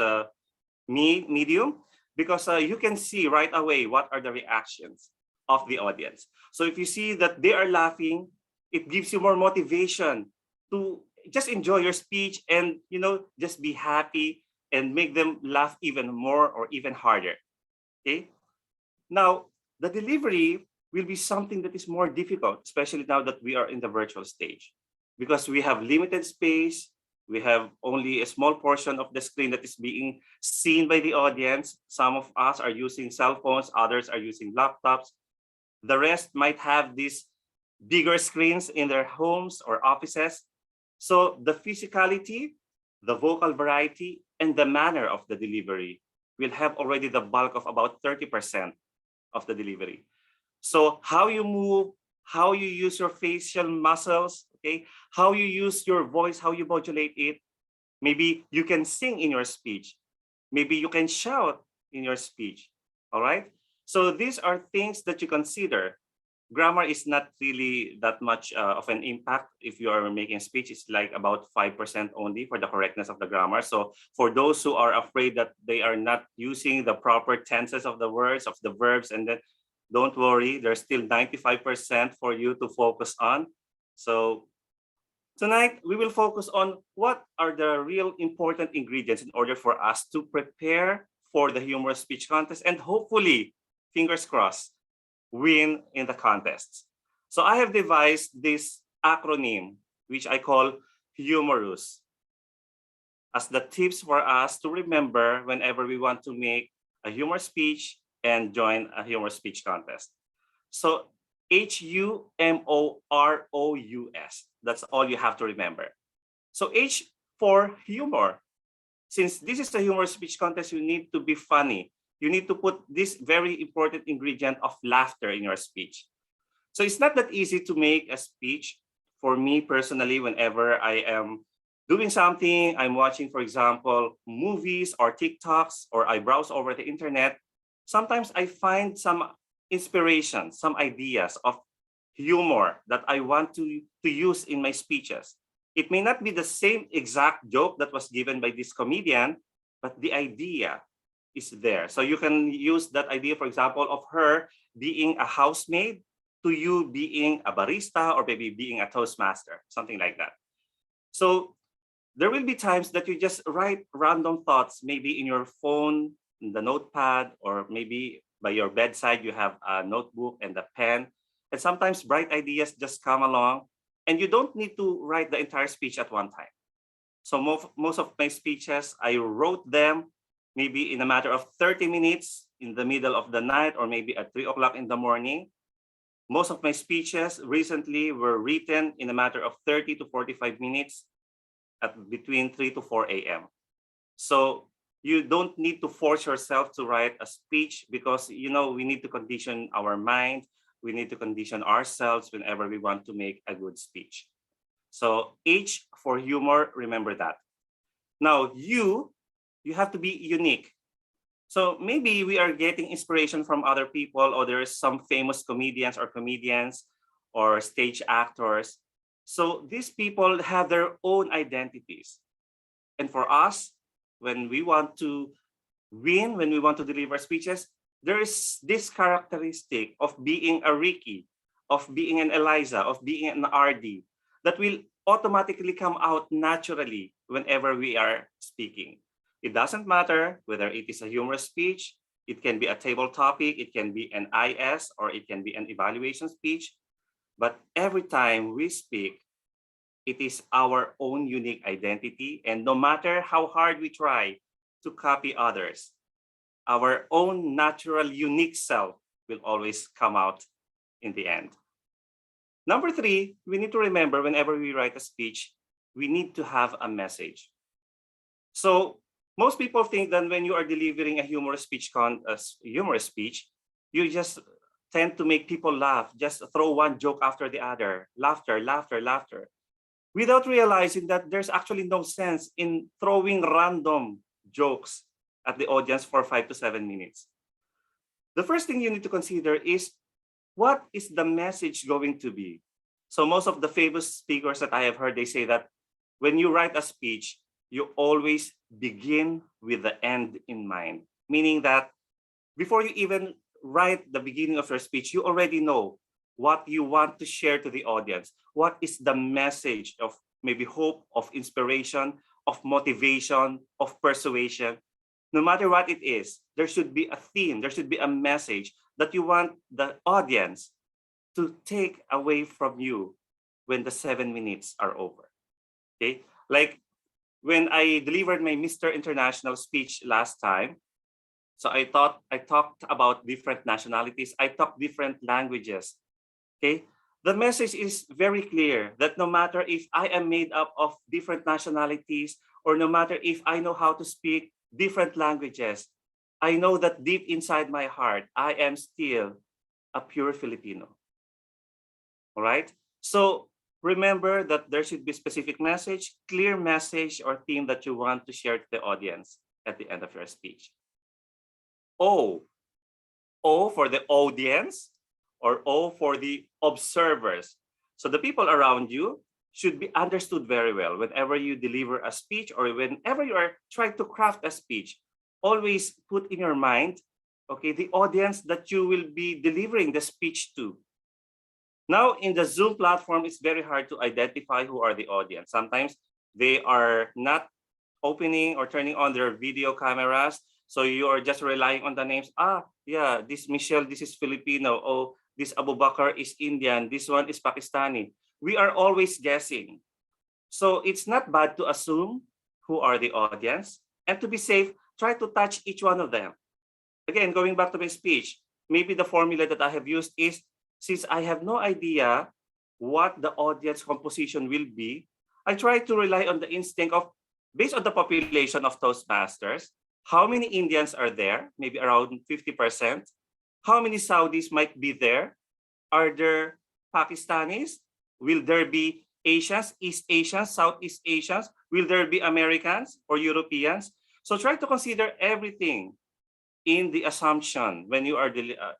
medium, because you can see right away what are the reactions of the audience. So if you see that they are laughing, it gives you more motivation to just enjoy your speech and just be happy and make them laugh even more or even harder. Okay. Now, the delivery will be something that is more difficult, especially now that we are in the virtual stage, because we have limited space. We have only a small portion of the screen that is being seen by the audience. Some of us are using cell phones, others are using laptops. The rest might have these bigger screens in their homes or offices. So the physicality, the vocal variety, and the manner of the delivery will have already the bulk of about 30% of the delivery. So how you move, how you use your facial muscles, okay, how you use your voice, how you modulate it. Maybe you can sing in your speech. Maybe you can shout in your speech, all right? So these are things that you consider. Grammar is not really that much of an impact if you are making speech. It's like about 5% only for the correctness of the grammar. So for those who are afraid that they are not using the proper tenses of the words, of the verbs, and then don't worry, there's still 95% for you to focus on. So tonight, we will focus on what are the real important ingredients in order for us to prepare for the humorous speech contest and hopefully, fingers crossed, win in the contest. So I have devised this acronym, which I call humorous, as the tips for us to remember whenever we want to make a humor speech and join a humor speech contest. So HUMOROUS, that's all you have to remember. So H for humor. Since this is a humor speech contest, you need to be funny. You need to put this very important ingredient of laughter in your speech. So it's not that easy to make a speech. For me personally, whenever I am doing something, I'm watching, for example, movies or TikToks, or I browse over the internet, sometimes I find some inspiration, some ideas of humor that I want to use in my speeches. It may not be the same exact joke that was given by this comedian, but the idea is there. So you can use that idea, for example, of her being a housemaid to you being a barista or maybe being a Toastmaster, something like that. So there will be times that you just write random thoughts, maybe in your phone, in the notepad, or maybe by your bedside, you have a notebook and a pen. And sometimes bright ideas just come along and you don't need to write the entire speech at one time. So most of my speeches, I wrote them maybe in a matter of 30 minutes in the middle of the night, or maybe at 3 o'clock in the morning. Most of my speeches recently were written in a matter of 30 to 45 minutes at between 3 to 4 a.m. So you don't need to force yourself to write a speech, because we need to condition our mind. We need to condition ourselves whenever we want to make a good speech. So H for humor, remember that. Now you have to be unique. So maybe we are getting inspiration from other people, or there is some famous comedians or stage actors. So these people have their own identities. And for us, when we want to win, when we want to deliver speeches, there is this characteristic of being a Ricky, of being an Eliza, of being an RD, that will automatically come out naturally whenever we are speaking. It doesn't matter whether it is a humorous speech, it can be a table topic, it can be an IS, or it can be an evaluation speech. But every time we speak, it is our own unique identity. And no matter how hard we try to copy others, our own natural, unique self will always come out in the end. Number 3, we need to remember whenever we write a speech, we need to have a message. So most people think that when you are delivering a humorous speech, you just tend to make people laugh, just throw one joke after the other, laughter, laughter, laughter, without realizing that there's actually no sense in throwing random jokes at the audience for 5 to 7 minutes. The first thing you need to consider is, what is the message going to be? So most of the famous speakers that I have heard, they say that when you write a speech, you always begin with the end in mind, meaning that before you even write the beginning of your speech, you already know what you want to share to the audience. What is the message of maybe hope, of inspiration, of motivation, of persuasion. No matter what it is, there should be a theme, there should be a message that you want the audience to take away from you when the 7 minutes are over. Okay, like when I delivered my Mr. International speech last time, so I talked about different nationalities, I talked different languages. Okay, the message is very clear that no matter if I am made up of different nationalities, or no matter if I know how to speak different languages, I know that deep inside my heart, I am still a pure Filipino. All right, so remember that there should be specific message, clear message or theme that you want to share to the audience at the end of your speech. O for the audience, or O for the observers. So the people around you should be understood very well whenever you deliver a speech or whenever you are trying to craft a speech. Always put in your mind, okay, the audience that you will be delivering the speech to. Now, in the Zoom platform, it's very hard to identify who are the audience. Sometimes they are not opening or turning on their video cameras. So you are just relying on the names. Ah, yeah, this Michelle, this is Filipino. Oh, this Abu Bakar is Indian. This one is Pakistani. We are always guessing. So it's not bad to assume who are the audience. And to be safe, try to touch each one of them. Again, going back to my speech, maybe the formula that I have used is, since I have no idea what the audience composition will be, I try to rely on the instinct of, based on the population of Toastmasters, how many Indians are there? Maybe around 50%. How many Saudis might be there? Are there Pakistanis? Will there be Asians, East Asians, Southeast Asians? Will there be Americans or Europeans? So try to consider everything in the assumption when you are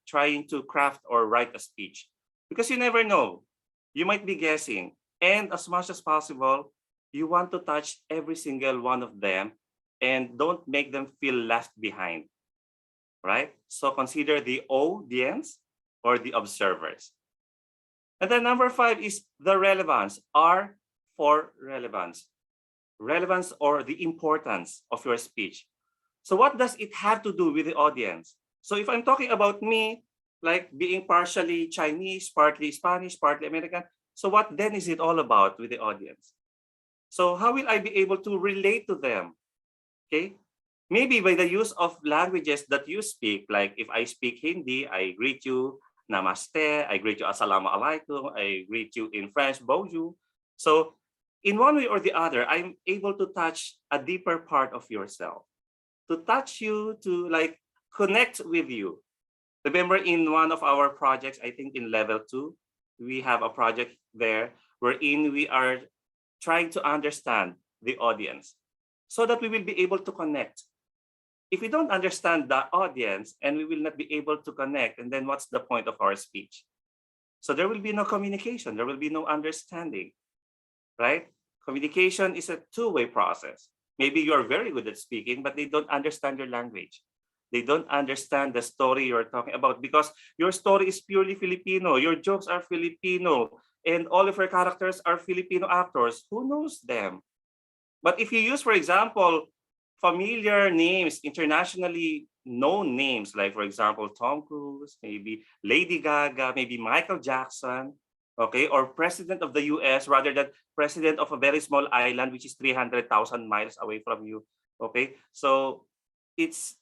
trying to craft or write a speech, because you never know. You might be guessing, and as much as possible, you want to touch every single one of them and don't make them feel left behind, right? So consider the audience or the observers. And then number 5 is the relevance, R for relevance. Relevance or the importance of your speech. So what does it have to do with the audience? So if I'm talking about me, like being partially Chinese, partly Spanish, partly American, so what then is it all about with the audience? So how will I be able to relate to them? Okay, maybe by the use of languages that you speak, like if I speak Hindi, I greet you Namaste, I greet you Assalamu alaikum, I greet you in French, Bonjour. So in one way or the other, I'm able to touch a deeper part of yourself, to touch you, to like connect with you. Remember in one of our projects, I think in level 2, we have a project there wherein we are trying to understand the audience so that we will be able to connect. If we don't understand the audience and we will not be able to connect, and then what's the point of our speech? So there will be no communication, there will be no understanding, right? Communication is a two-way process. Maybe you're very good at speaking, but they don't understand your language. They don't understand the story you're talking about because your story is purely Filipino. Your jokes are Filipino, and all of your characters are Filipino actors. Who knows them? But if you use, for example, familiar names, internationally known names, like, for example, Tom Cruise, maybe Lady Gaga, maybe Michael Jackson, okay, or President of the US rather than President of a very small island, which is 300,000 miles away from you, okay? So it's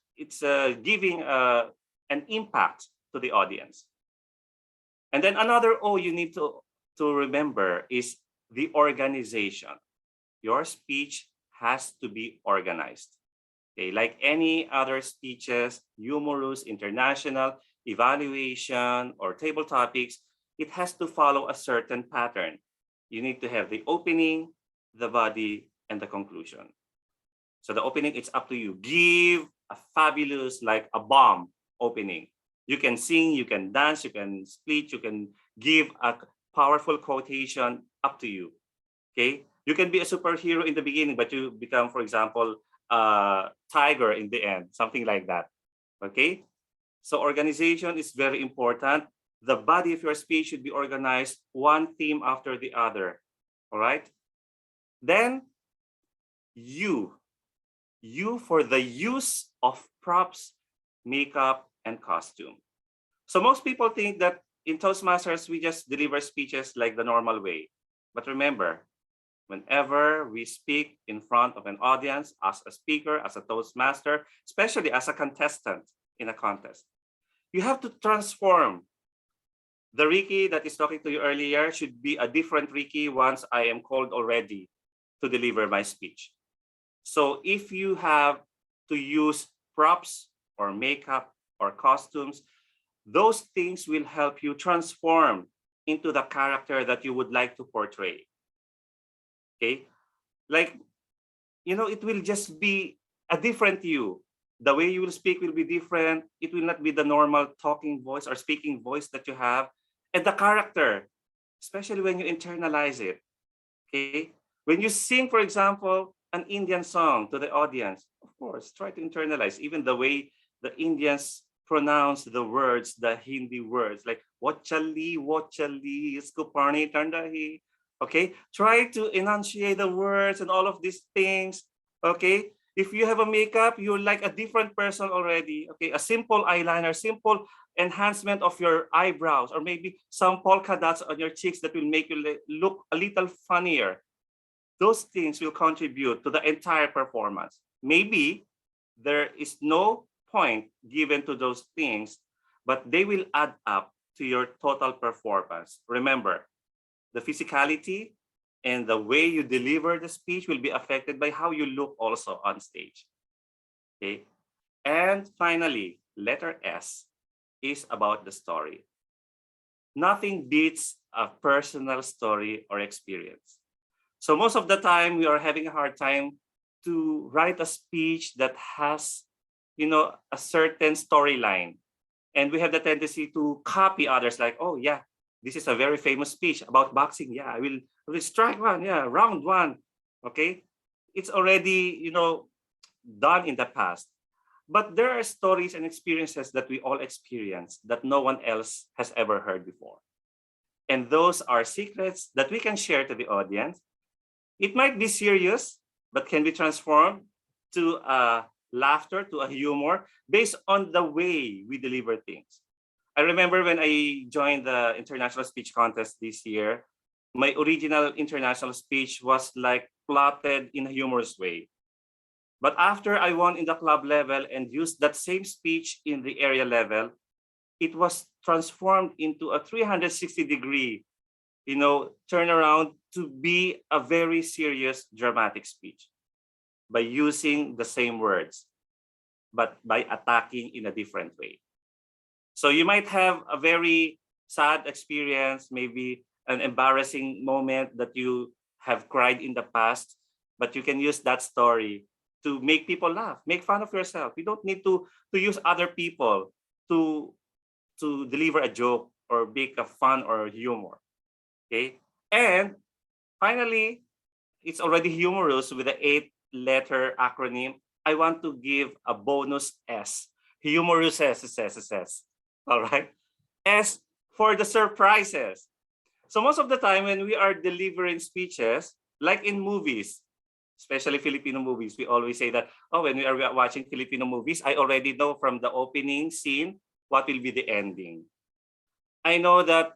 giving an impact to the audience. And then another O you need to remember is the organization. Your speech has to be organized. Okay, like any other speeches, humorous, international, evaluation, or table topics, it has to follow a certain pattern. You need to have the opening, the body, and the conclusion. So the opening, it's up to you. Give a fabulous, like a bomb opening. You can sing, you can dance, you can split, you can give a powerful quotation, up to you. Okay, you can be a superhero in the beginning, but you become, for example, a tiger in the end, something like that. Okay, so organization is very important. The body of your speech should be organized, one theme after the other. All right. Then you for the use of props, makeup, and costume. So most people think that in Toastmasters, we just deliver speeches like the normal way. But remember, whenever we speak in front of an audience as a speaker, as a Toastmaster, especially as a contestant in a contest, you have to transform. The Ricky that is talking to you earlier should be a different Ricky once I am called already to deliver my speech. So if you have to use props or makeup or costumes, those things will help you transform into the character that you would like to portray. Okay? Like, you know, it will just be a different you. The way you will speak will be different. It will not be the normal talking voice or speaking voice that you have. And the character, especially when you internalize it. Okay? When you sing, for example, an Indian song to the audience, of course, try to internalize even the way the Indians pronounce the words, the Hindi words, like wachali, skupani tandahi. Okay, try to enunciate the words and all of these things. Okay, if you have a makeup, you're like a different person already. Okay, a simple eyeliner, simple enhancement of your eyebrows, or maybe some polka dots on your cheeks that will make you look a little funnier. Those things will contribute to the entire performance. Maybe there is no point given to those things, but they will add up to your total performance. Remember, the physicality and the way you deliver the speech will be affected by how you look also on stage. Okay. And finally, letter S is about the story. Nothing beats a personal story or experience. So most of the time we are having a hard time to write a speech that has, you know, a certain storyline. And we have the tendency to copy others like, oh yeah, this is a very famous speech about boxing. Yeah, I will strike one. Yeah, round one. Okay. It's already, you know, done in the past. But there are stories and experiences that we all experience that no one else has ever heard before. And those are secrets that we can share to the audience. It might be serious, but can be transformed to a laughter, to a humor, based on the way we deliver things. I remember when I joined the International Speech Contest this year, my original international speech was like plotted in a humorous way. But after I won in the club level and used that same speech in the area level, it was transformed into a 360-degree, you know, turnaround to be a very serious, dramatic speech by using the same words, but by attacking in a different way. So you might have a very sad experience, maybe an embarrassing moment that you have cried in the past, but you can use that story to make people laugh, make fun of yourself. You don't need to use other people to deliver a joke or make a fun or humor. Okay. And finally, it's already humorous with the 8-letter acronym. I want to give a bonus S. Humorous S. All right. S for the surprises. So most of the time when we are delivering speeches, like in movies, especially Filipino movies, we always say that, oh, when we are watching Filipino movies, I already know from the opening scene what will be the ending. I know that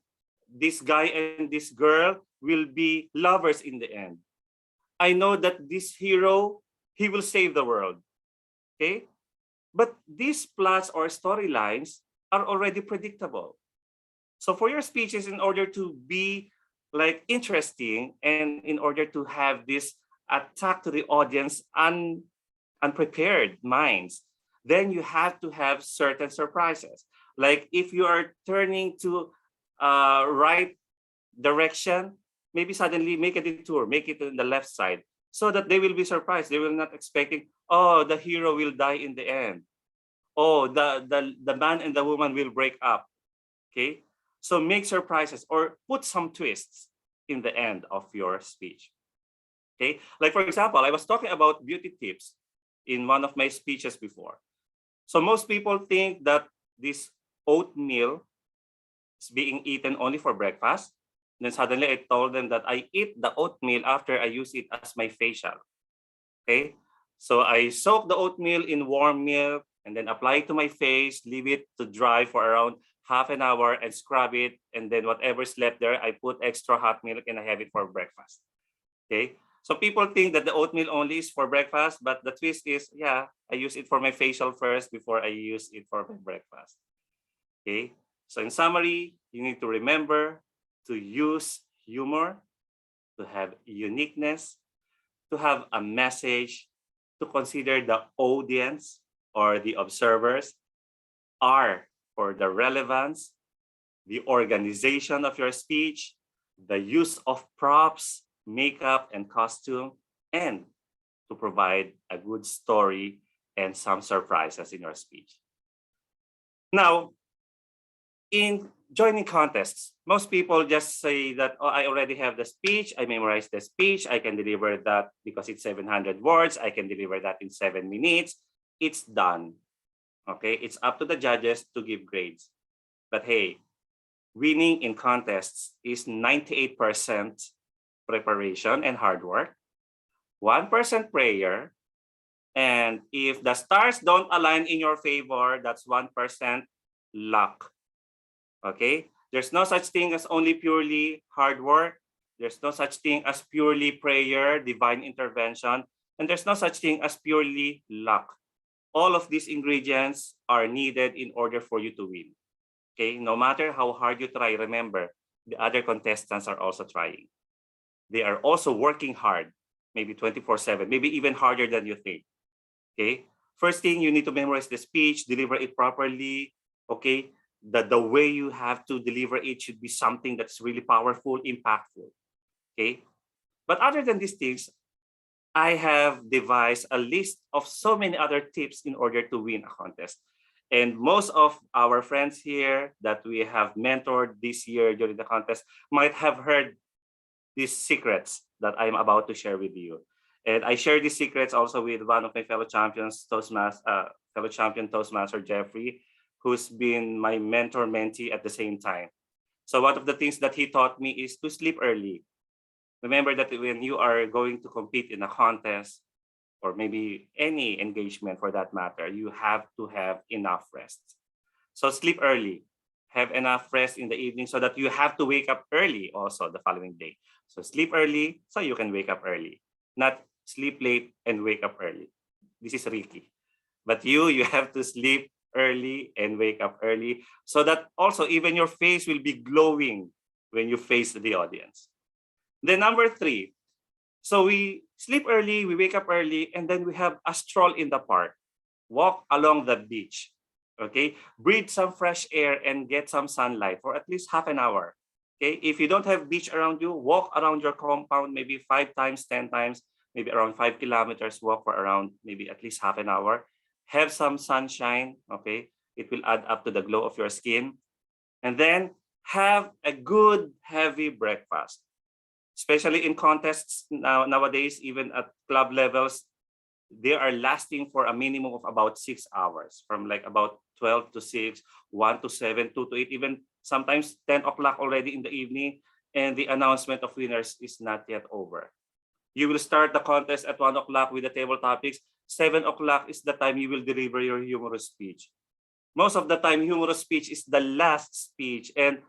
this guy and this girl will be lovers in the end. I know that this hero, he will save the world. Okay? But these plots or storylines are already predictable. So for your speeches, in order to be like interesting and in order to have this attack to the audience unprepared minds, then you have to have certain surprises. Like if you are turning to right direction, maybe suddenly make a detour, make it in the left side, so that they will be surprised. They will not expecting, oh, the hero will die in the end. Oh, the man and the woman will break up. Okay, so make surprises or put some twists in the end of your speech. Okay, like for example, I was talking about beauty tips in one of my speeches before. So most people think that this oatmeal is being eaten only for breakfast. Then suddenly I told them that I eat the oatmeal after I use it as my facial. Okay, so I soak the oatmeal in warm milk and then apply it to my face, leave it to dry for around half an hour and scrub it. And then whatever's left there, I put extra hot milk and I have it for breakfast. Okay, so people think that the oatmeal only is for breakfast, but the twist is, yeah, I use it for my facial first before I use it for my breakfast. Okay, so in summary, you need to remember to use humor, to have uniqueness, to have a message, to consider the audience or the observers, R for the relevance, the organization of your speech, the use of props, makeup, and costume, and to provide a good story and some surprises in your speech. Now, in joining contests, most people just say that, oh, I already have the speech, I memorized the speech, I can deliver that because it's 700 words, I can deliver that in 7 minutes, it's done. Okay, it's up to the judges to give grades. But hey, winning in contests is 98% preparation and hard work, 1% prayer, and if the stars don't align in your favor, that's 1% luck. Okay, there's no such thing as only purely hard work. There's no such thing as purely prayer, divine intervention, and there's no such thing as purely luck. All of these ingredients are needed in order for you to win. Okay, no matter how hard you try, remember, the other contestants are also trying. They are also working hard, maybe 24/7, maybe even harder than you think. Okay, first thing, you need to memorize the speech, deliver it properly. Okay, the way you have to deliver it should be something that's really powerful, impactful. Okay, but other than these things, I have devised a list of so many other tips in order to win a contest. And most of our friends here that we have mentored this year during the contest might have heard these secrets that I'm about to share with you. And I share these secrets also with one of my fellow champions, fellow champion Toastmaster Jeffrey, who's been my mentor mentee at the same time. So one of the things that he taught me is to sleep early. Remember that when you are going to compete in a contest or maybe any engagement for that matter, you have to have enough rest. So sleep early, have enough rest in the evening so that you have to wake up early also the following day. So sleep early so you can wake up early, not sleep late and wake up early. This is Ricky. But you have to sleep early and wake up early so that also even your face will be glowing when you face the audience. Then number 3, so we sleep early, we wake up early, and then we have a stroll in the park. Walk along the beach, okay? Breathe some fresh air and get some sunlight for at least half an hour, okay? If you don't have beach around you, walk around your compound maybe 5 times, 10 times, maybe around 5 kilometers, walk for around maybe at least half an hour. Have some sunshine, okay? It will add up to the glow of your skin. And then have a good heavy breakfast. Especially in contests nowadays, even at club levels, they are lasting for a minimum of about 6 hours, from like about 12 to 6, 1 to 7, 2 to 8, even sometimes 10 o'clock already in the evening, and the announcement of winners is not yet over. You will start the contest at 1 o'clock with the table topics. 7 o'clock is the time you will deliver your humorous speech. Most of the time, humorous speech is the last speech, and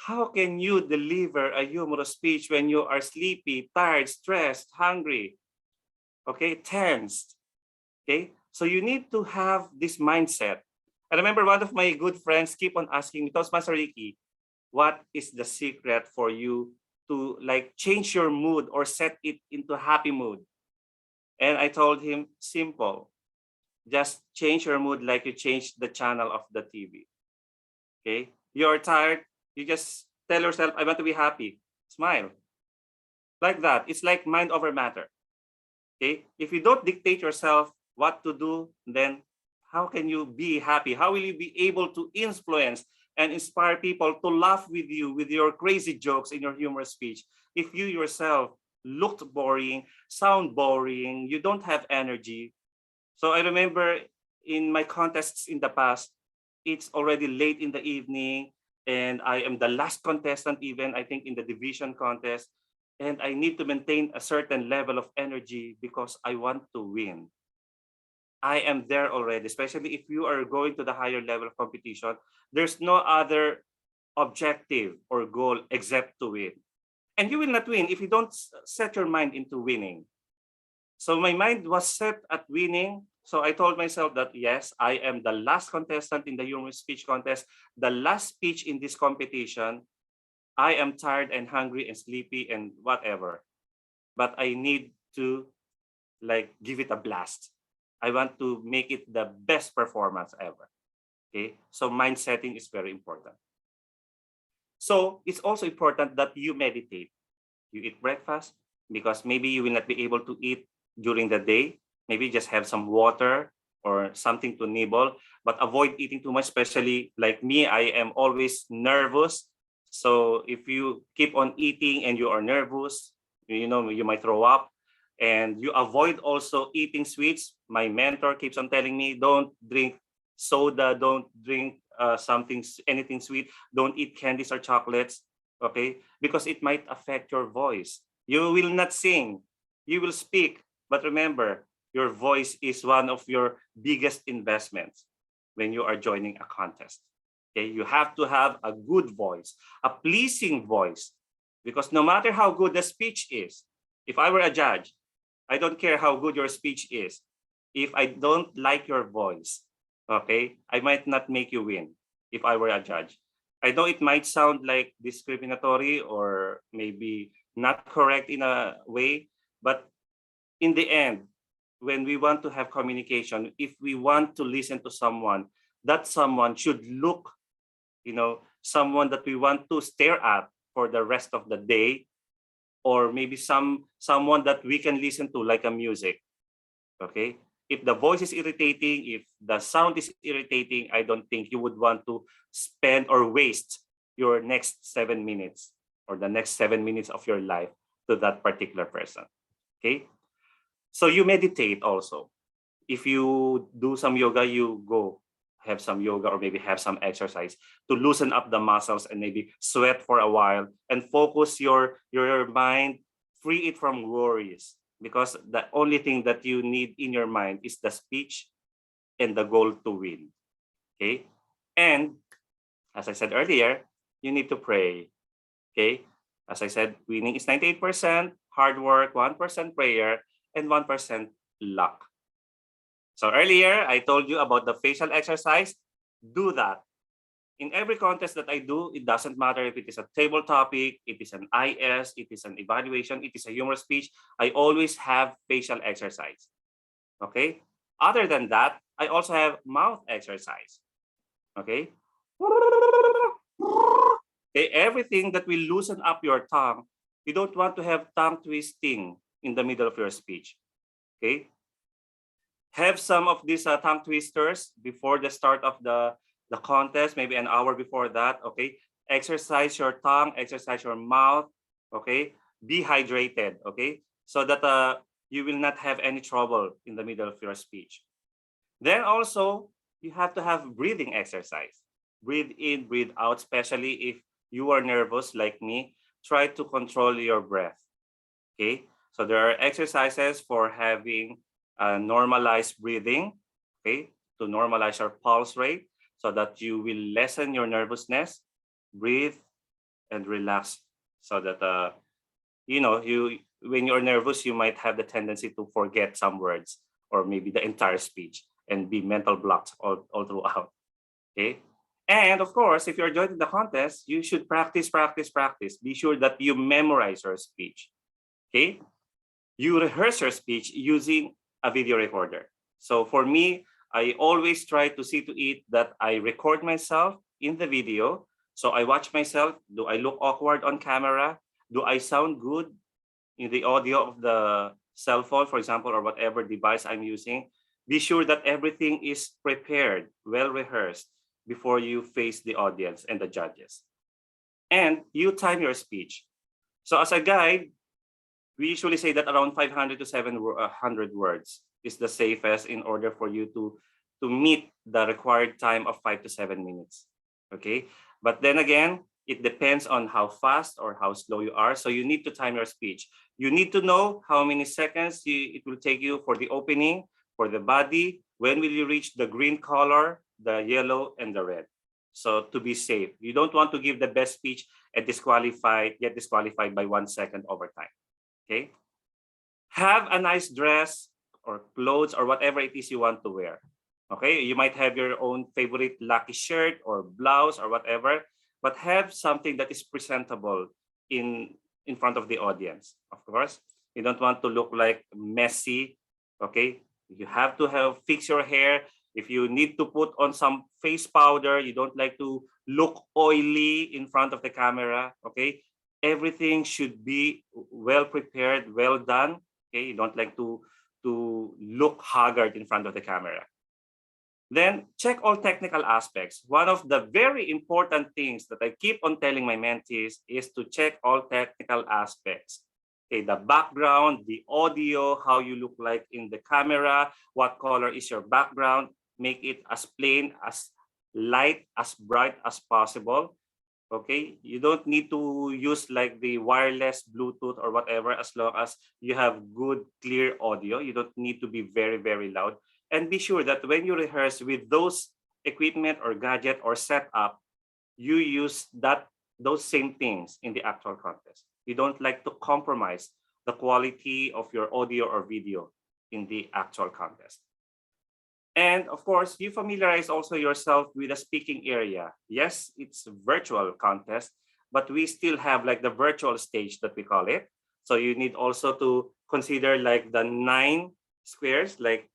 how can you deliver a humorous speech when you are sleepy, tired, stressed, hungry, okay, tensed, okay? So you need to have this mindset. I remember one of my good friends keep on asking me, Toastmaster Ricky, what is the secret for you to like change your mood or set it into a happy mood? And I told him, simple, just change your mood like you change the channel of the TV, okay? You're tired, you just tell yourself, I want to be happy. Smile. Like that. It's like mind over matter. Okay? If you don't dictate yourself what to do, then how can you be happy? How will you be able to influence and inspire people to laugh with you with your crazy jokes in your humorous speech if you yourself looked boring, sound boring, you don't have energy? So I remember in my contests in the past, it's already late in the evening, and I am the last contestant even, I think, in the division contest. and I need to maintain a certain level of energy because I want to win. I am there already, especially if you are going to the higher level of competition. There's no other objective or goal except to win. And you will not win if you don't set your mind into winning. So my mind was set at winning. So I told myself that, yes, I am the last contestant in the humorous speech contest, the last speech in this competition. I am tired and hungry and sleepy and whatever, but I need to give it a blast. I want to make it the best performance ever. Okay, so mind setting is very important. So it's also important that you meditate. You eat breakfast because maybe you will not be able to eat during the day. Maybe just have some water or something to nibble, but avoid eating too much, especially like me, I am always nervous. So if you keep on eating and you are nervous, you might throw up. And you avoid also eating sweets. My mentor keeps on telling me, don't drink soda, don't drink anything sweet, don't eat candies or chocolates, okay? Because it might affect your voice. You will not sing, you will speak, but remember, your voice is one of your biggest investments when you are joining a contest. Okay, you have to have a good voice, a pleasing voice, because no matter how good the speech is, if I were a judge, I don't care how good your speech is. If I don't like your voice, okay, I might not make you win if I were a judge. I know it might sound like discriminatory or maybe not correct in a way, but in the end, when we want to have communication, if we want to listen to someone, that someone should look, someone that we want to stare at for the rest of the day, or maybe someone that we can listen to like a music, okay? If the voice is irritating, if the sound is irritating, I don't think you would want to spend or waste your next 7 minutes or the next 7 minutes of your life to that particular person, okay? So you meditate also. If you do some yoga, you go have some yoga or maybe have some exercise to loosen up the muscles and maybe sweat for a while and focus your mind, free it from worries, because the only thing that you need in your mind is the speech and the goal to win. Okay, and as I said earlier, you need to pray. Okay, as I said, winning is 98% hard work, 1% prayer, and 1% luck. So earlier, I told you about the facial exercise. Do that. In every contest that I do, it doesn't matter if it is a table topic, it is an IS, it is an evaluation, it is a humorous speech, I always have facial exercise. Okay? Other than that, I also have mouth exercise. Okay? Okay, everything that will loosen up your tongue. You don't want to have tongue twisting in the middle of your speech. Okay? Have some of these tongue twisters before the start of the contest, maybe an hour before that, okay? Exercise your tongue, exercise your mouth, okay? Be hydrated, okay? So that you will not have any trouble in the middle of your speech. Then also, you have to have breathing exercise. Breathe in, breathe out, especially if you are nervous like me. Try to control your breath, okay? So there are exercises for having normalized breathing, okay, to normalize your pulse rate so that you will lessen your nervousness. Breathe and relax so that when you're nervous, you might have the tendency to forget some words or maybe the entire speech and be mental blocked all throughout. Okay, and of course, if you're joining the contest, you should practice. Be sure that you memorize your speech. Okay, you rehearse your speech using a video recorder. So for me, I always try to see to it that I record myself in the video. So I watch myself. Do I look awkward on camera? Do I sound good in the audio of the cell phone, for example, or whatever device I'm using? Be sure that everything is prepared, well rehearsed before you face the audience and the judges. And you time your speech. So as a guide, we usually say that around 500 to 700 words is the safest in order for you to meet the required time of 5 to 7 minutes. Okay, but then again, It depends on how fast or how slow you are. So you need to time your speech. You need to know how many seconds it will take you for the opening, for the body. When will you reach the green color, the yellow, and the red? So to be safe, you don't want to give the best speech and get disqualified by 1 second over time. Okay. Have a nice dress or clothes or whatever it is you want to wear. Okay, you might have your own favorite lucky shirt or blouse or whatever, but have something that is presentable in front of the audience. Of course, you don't want to look like messy. Okay, you have to fix your hair. If you need to put on some face powder, you don't like to look oily in front of the camera. Okay, everything should be well prepared, well done. Okay, you don't like to look haggard in front of the camera. Then check all technical aspects. One of the very important things that I keep on telling my mentees is to check all technical aspects. Okay, the background, the audio, how you look like in the camera, what color is your background, make it as plain, as light, as bright as possible. Okay, you don't need to use like the wireless Bluetooth or whatever, as long as you have good, clear audio. You don't need to be very, very loud. And be sure that when you rehearse with those equipment or gadget or setup, you use those same things in the actual contest. You don't like to compromise the quality of your audio or video in the actual contest. And of course, you familiarize also yourself with the speaking area. Yes, it's a virtual contest, but we still have like the virtual stage that we call it. So you need also to consider like the 9 squares, like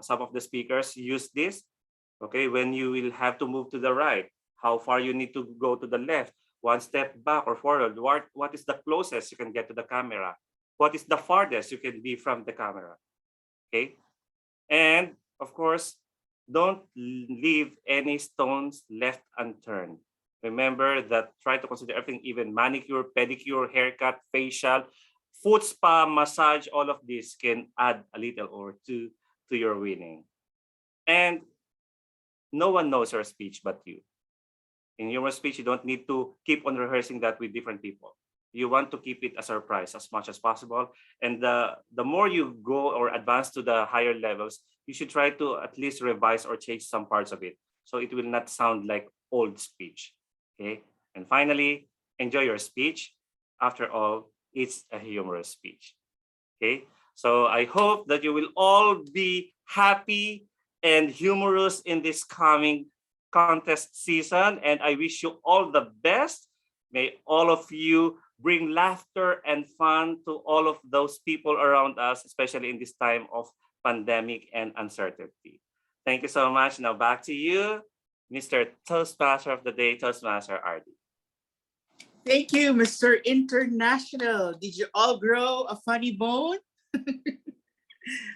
some of the speakers use this. Okay, when you will have to move to the right, how far you need to go to the left, 1 step back or forward, what is the closest you can get to the camera, what is the farthest you can be from the camera. Okay, and of course, don't leave any stones left unturned. Remember that try to consider everything, even manicure, pedicure, haircut, facial, foot spa, massage, all of this can add a little or two to your winning. And no one knows your speech but you. In your speech, you don't need to keep on rehearsing that with different people. You want to keep it a surprise as much as possible. And the more you go or advance to the higher levels, you should try to at least revise or change some parts of it, so it will not sound like old speech. Okay. And finally, enjoy your speech. After all, it's a humorous speech. Okay, so I hope that you will all be happy and humorous in this coming contest season, and I wish you all the best. May all of you bring laughter and fun to all of those people around us, especially in this time of pandemic and uncertainty. Thank you so much. Now back to you, Mr. Toastmaster of the Day, Toastmaster Ardi. Thank you, Mr. International. Did you all grow a funny bone?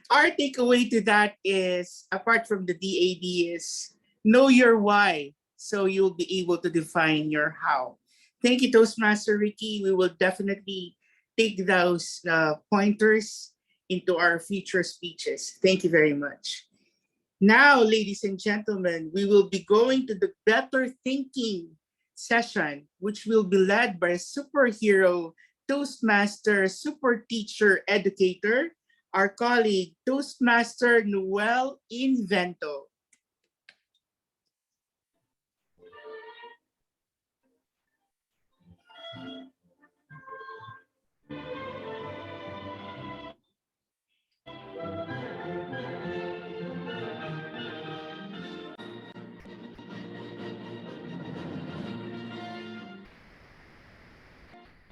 Our takeaway to that is, apart from the DAD, is know your why, so you'll be able to define your how. Thank you, Toastmaster Ricky. We will definitely take those pointers into our future speeches. Thank you very much. Now, ladies and gentlemen, we will be going to the better thinking session, which will be led by a superhero Toastmaster, super teacher, educator, our colleague, Toastmaster Noel Invento.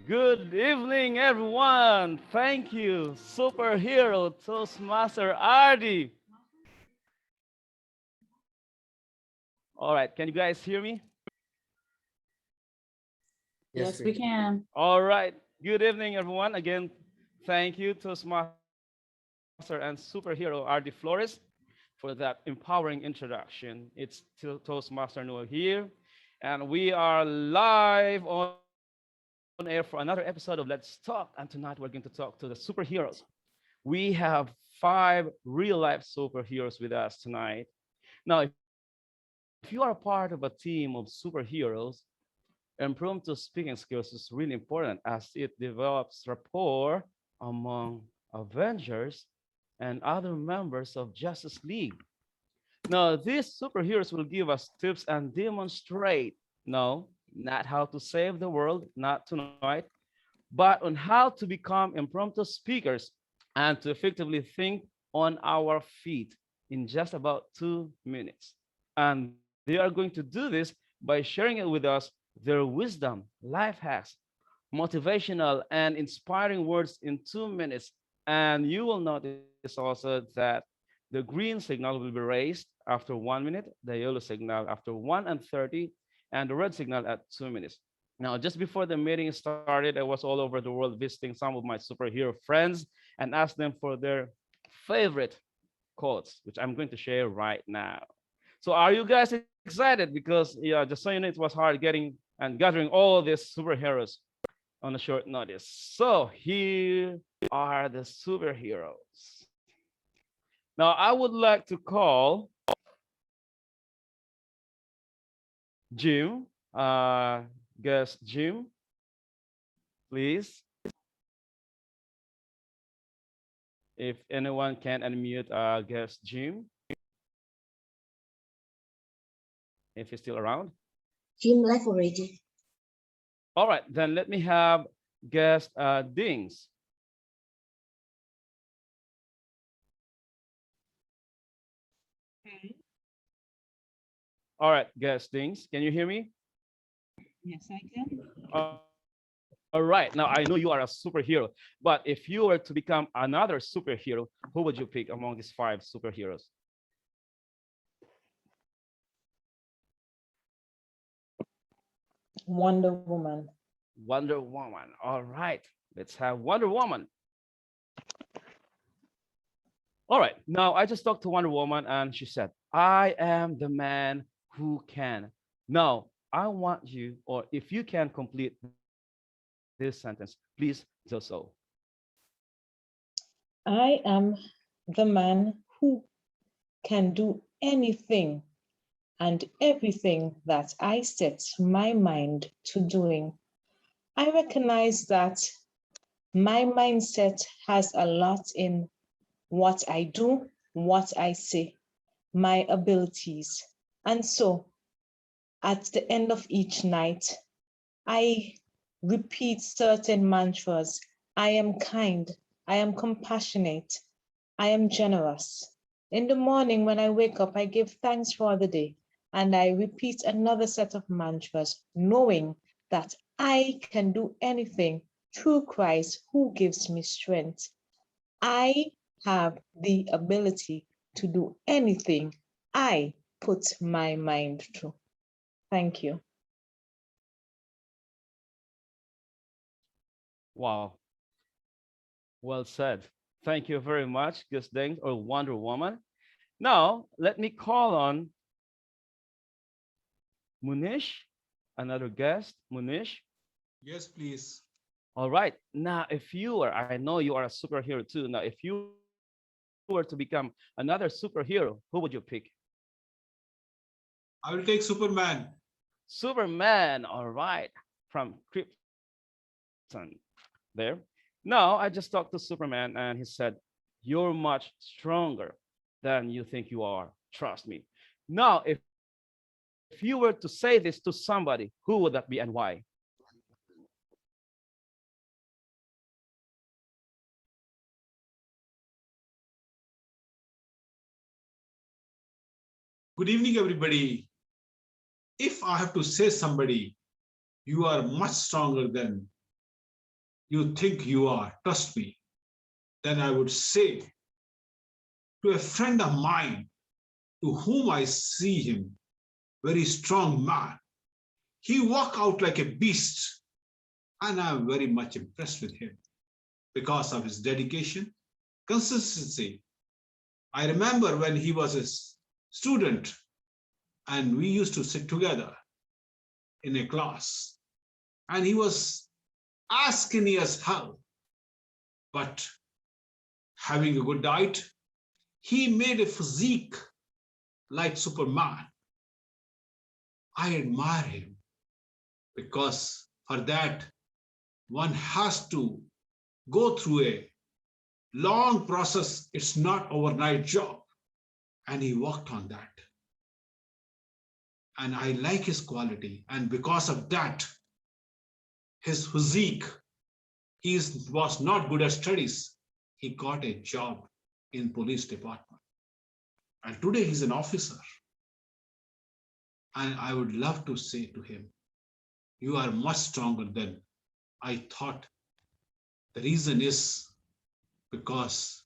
Good evening, everyone. Thank you, superhero Toastmaster Ardi. All right, can you guys hear me? Yes, we can. All right, good evening, everyone. Again, thank you, Toastmaster and superhero Ardi Flores, for that empowering introduction. It's Toastmaster Noel here, and we are live on air for another episode of Let's Talk. And tonight we're going to talk to the superheroes. We have 5 real-life superheroes with us tonight. Now, if you are a part of a team of superheroes, impromptu speaking skills is really important as it develops rapport among Avengers and other members of Justice League. Now, these superheroes will give us tips and demonstrate, no, not how to save the world, not tonight, but on how to become impromptu speakers and to effectively think on our feet in just about 2 minutes. And they are going to do this by sharing it with us their wisdom, life hacks, motivational and inspiring words in 2 minutes. And you will notice also that the green signal will be raised after 1 minute, the yellow signal after 1 and 30, and the red signal at 2 minutes. Now, just before the meeting started, I was all over the world visiting some of my superhero friends and asked them for their favorite quotes, which I'm going to share right now. So are you guys excited? Because yeah, just so you know, it was hard getting and gathering all these superheroes on a short notice. So here are the superheroes. Now I would like to call Jim, guest Jim, please. If anyone can unmute guest Jim, if he's still around. Jim left already. All right, then let me have guest Dings. All right, guest Dings, can you hear me? Yes, I can. All right, now I know you are a superhero, but if you were to become another superhero, who would you pick among these 5 superheroes? Wonder Woman. Wonder Woman. All right, let's have Wonder Woman. All right, now I just talked to Wonder Woman and she said, I am the man who can. Now, I want you, or if you can complete this sentence, please do so. I am the man who can do anything and everything that I set my mind to doing. I recognize that my mindset has a lot in what I do, what I say, my abilities. And so at the end of each night, I repeat certain mantras. I am kind, I am compassionate, I am generous. In the morning when I wake up, I give thanks for the day and I repeat another set of mantras, knowing that I can do anything through Christ who gives me strength. I have the ability to do anything I put my mind to. Thank you. Wow. Well said. Thank you very much, Gus Deng or Wonder Woman. Now, let me call on Munish, another guest. Munish. Yes, please. All right. Now, if you are, I know you are a superhero too. Now, if you were to become another superhero, who would you pick? I will take Superman. Superman, all right, from Krypton. There. Now, I just talked to Superman and he said, you're much stronger than you think you are. Trust me. Now, if you were to say this to somebody, who would that be and why? Good evening, everybody. If I have to say somebody, you are much stronger than you think you are, trust me, then I would say to a friend of mine, to whom I see him, very strong man, he walk out like a beast, and I'm very much impressed with him because of his dedication, consistency. I remember when he was a student and we used to sit together in a class and he was as skinny as hell, but having a good diet, he made a physique like Superman. I admire him. because for that, one has to go through a long process. It's not overnight job. And he worked on that. And I like his quality. And because of that, his physique, he was not good at studies. He got a job in police department. And today he's an officer. And I would love to say to him, you are much stronger than I thought. The reason is because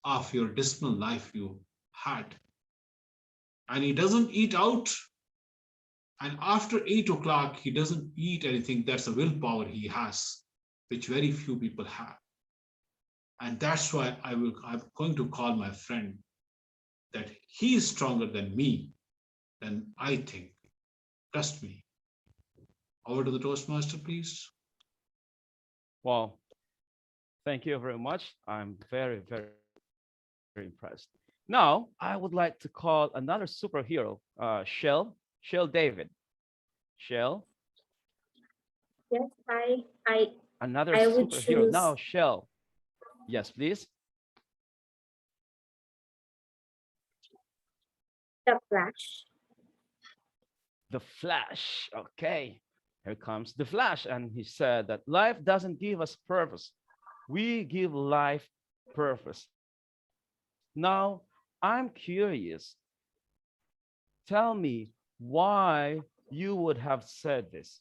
of your disciplined life you had. And he doesn't eat out. And after 8 o'clock, he doesn't eat anything. That's a willpower he has, which very few people have. And that's why I'm going to call my friend that he is stronger than me, than I think. Trust me. Over to the Toastmaster, please. Wow. Thank you very much. I'm very, very, very impressed. Now, I would like to call another superhero, Shell David. Shell. Yes, Another I would superhero. choose Now, Shell. Yes, please. the Flash. The Flash. Okay. Here comes the Flash. And he said that life doesn't give us purpose. We give life purpose. Now, I'm curious. Tell me why you would have said this.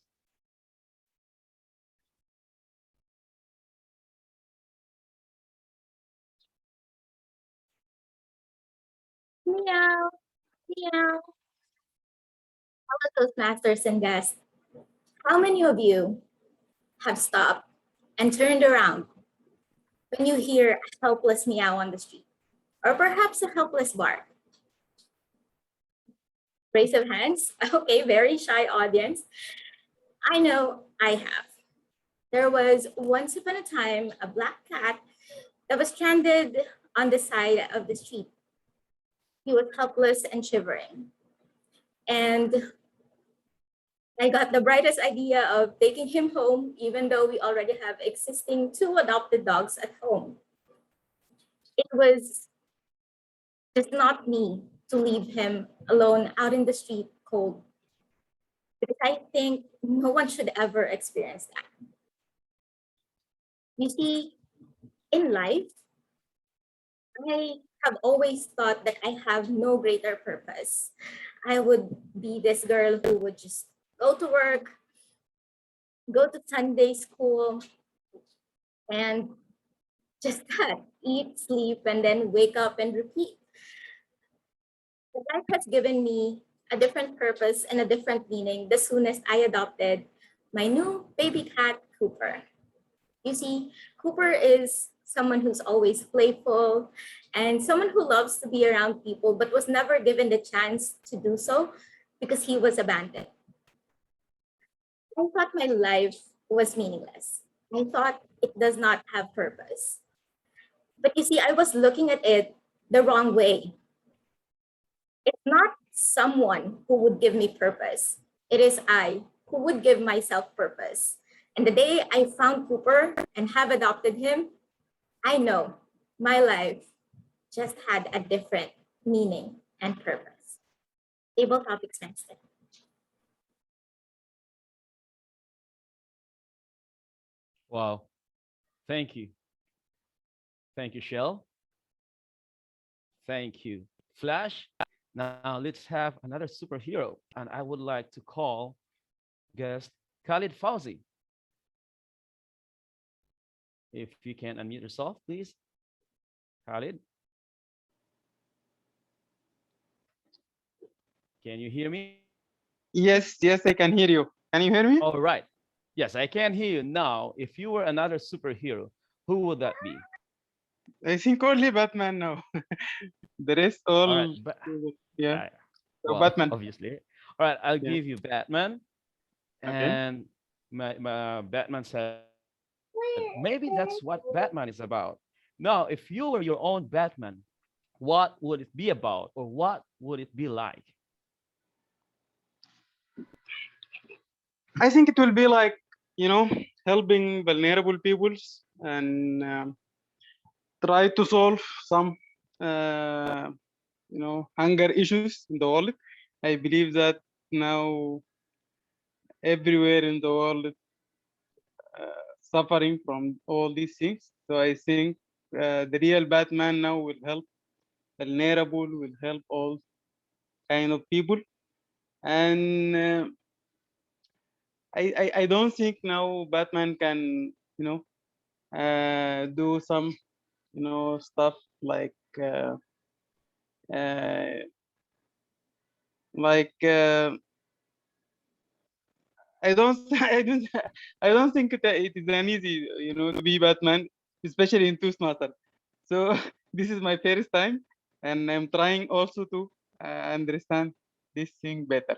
Meow, meow. Hello, Toastmasters and guests. How many of you have stopped and turned around when you hear a helpless meow on the street? Or perhaps a helpless bark? Raise of hands. Okay, very shy audience. I know I have. There was once upon a time a black cat that was stranded on the side of the street. He was helpless and shivering. And I got the brightest idea of taking him home, even though we already have existing 2 adopted dogs at home. It was just not me to leave him alone out in the street cold, because I think no one should ever experience that. You see, in life, I have always thought that I have no greater purpose. I would be this girl who would just go to work, go to Sunday school, and just that, eat, sleep, and then wake up and repeat. But life has given me a different purpose and a different meaning the soonest I adopted my new baby cat, Cooper. You see, Cooper is someone who's always playful and someone who loves to be around people, but was never given the chance to do so because he was abandoned. I thought my life was meaningless. I thought it does not have purpose. But you see, I was looking at it the wrong way. It's not someone who would give me purpose. It is I who would give myself purpose. And the day I found Cooper and have adopted him, I know my life just had a different meaning and purpose. Table topics next. Wow. Thank you. Thank you, Shell. Thank you, Flash. Now let's have another superhero. And I would like to call guest Khalid Fauzi. If you can unmute yourself, please. Khalid. Can you hear me? Yes, I can hear you. Can you hear me? All right. Yes, I can hear you now. If you were another superhero, who would that be? I think only Batman now. The rest all, All right. yeah. So Well, Batman. obviously. All right, I'll Yeah. give you Batman. Okay. And my Batman said, maybe that's what Batman is about. Now, if you were your own Batman, what would it be about, or what would it be like? I think it will be like, helping vulnerable peoples and try to solve some, hunger issues in the world. I believe that now everywhere in the world suffering from all these things. So I think the real Batman now will help vulnerable, will help all kind of people. And I don't think now Batman can, do some, stuff like, uh, like I don't I don't think it is an easy to be Batman, especially in Toastmaster. So this is my first time, and I'm trying also to understand this thing better.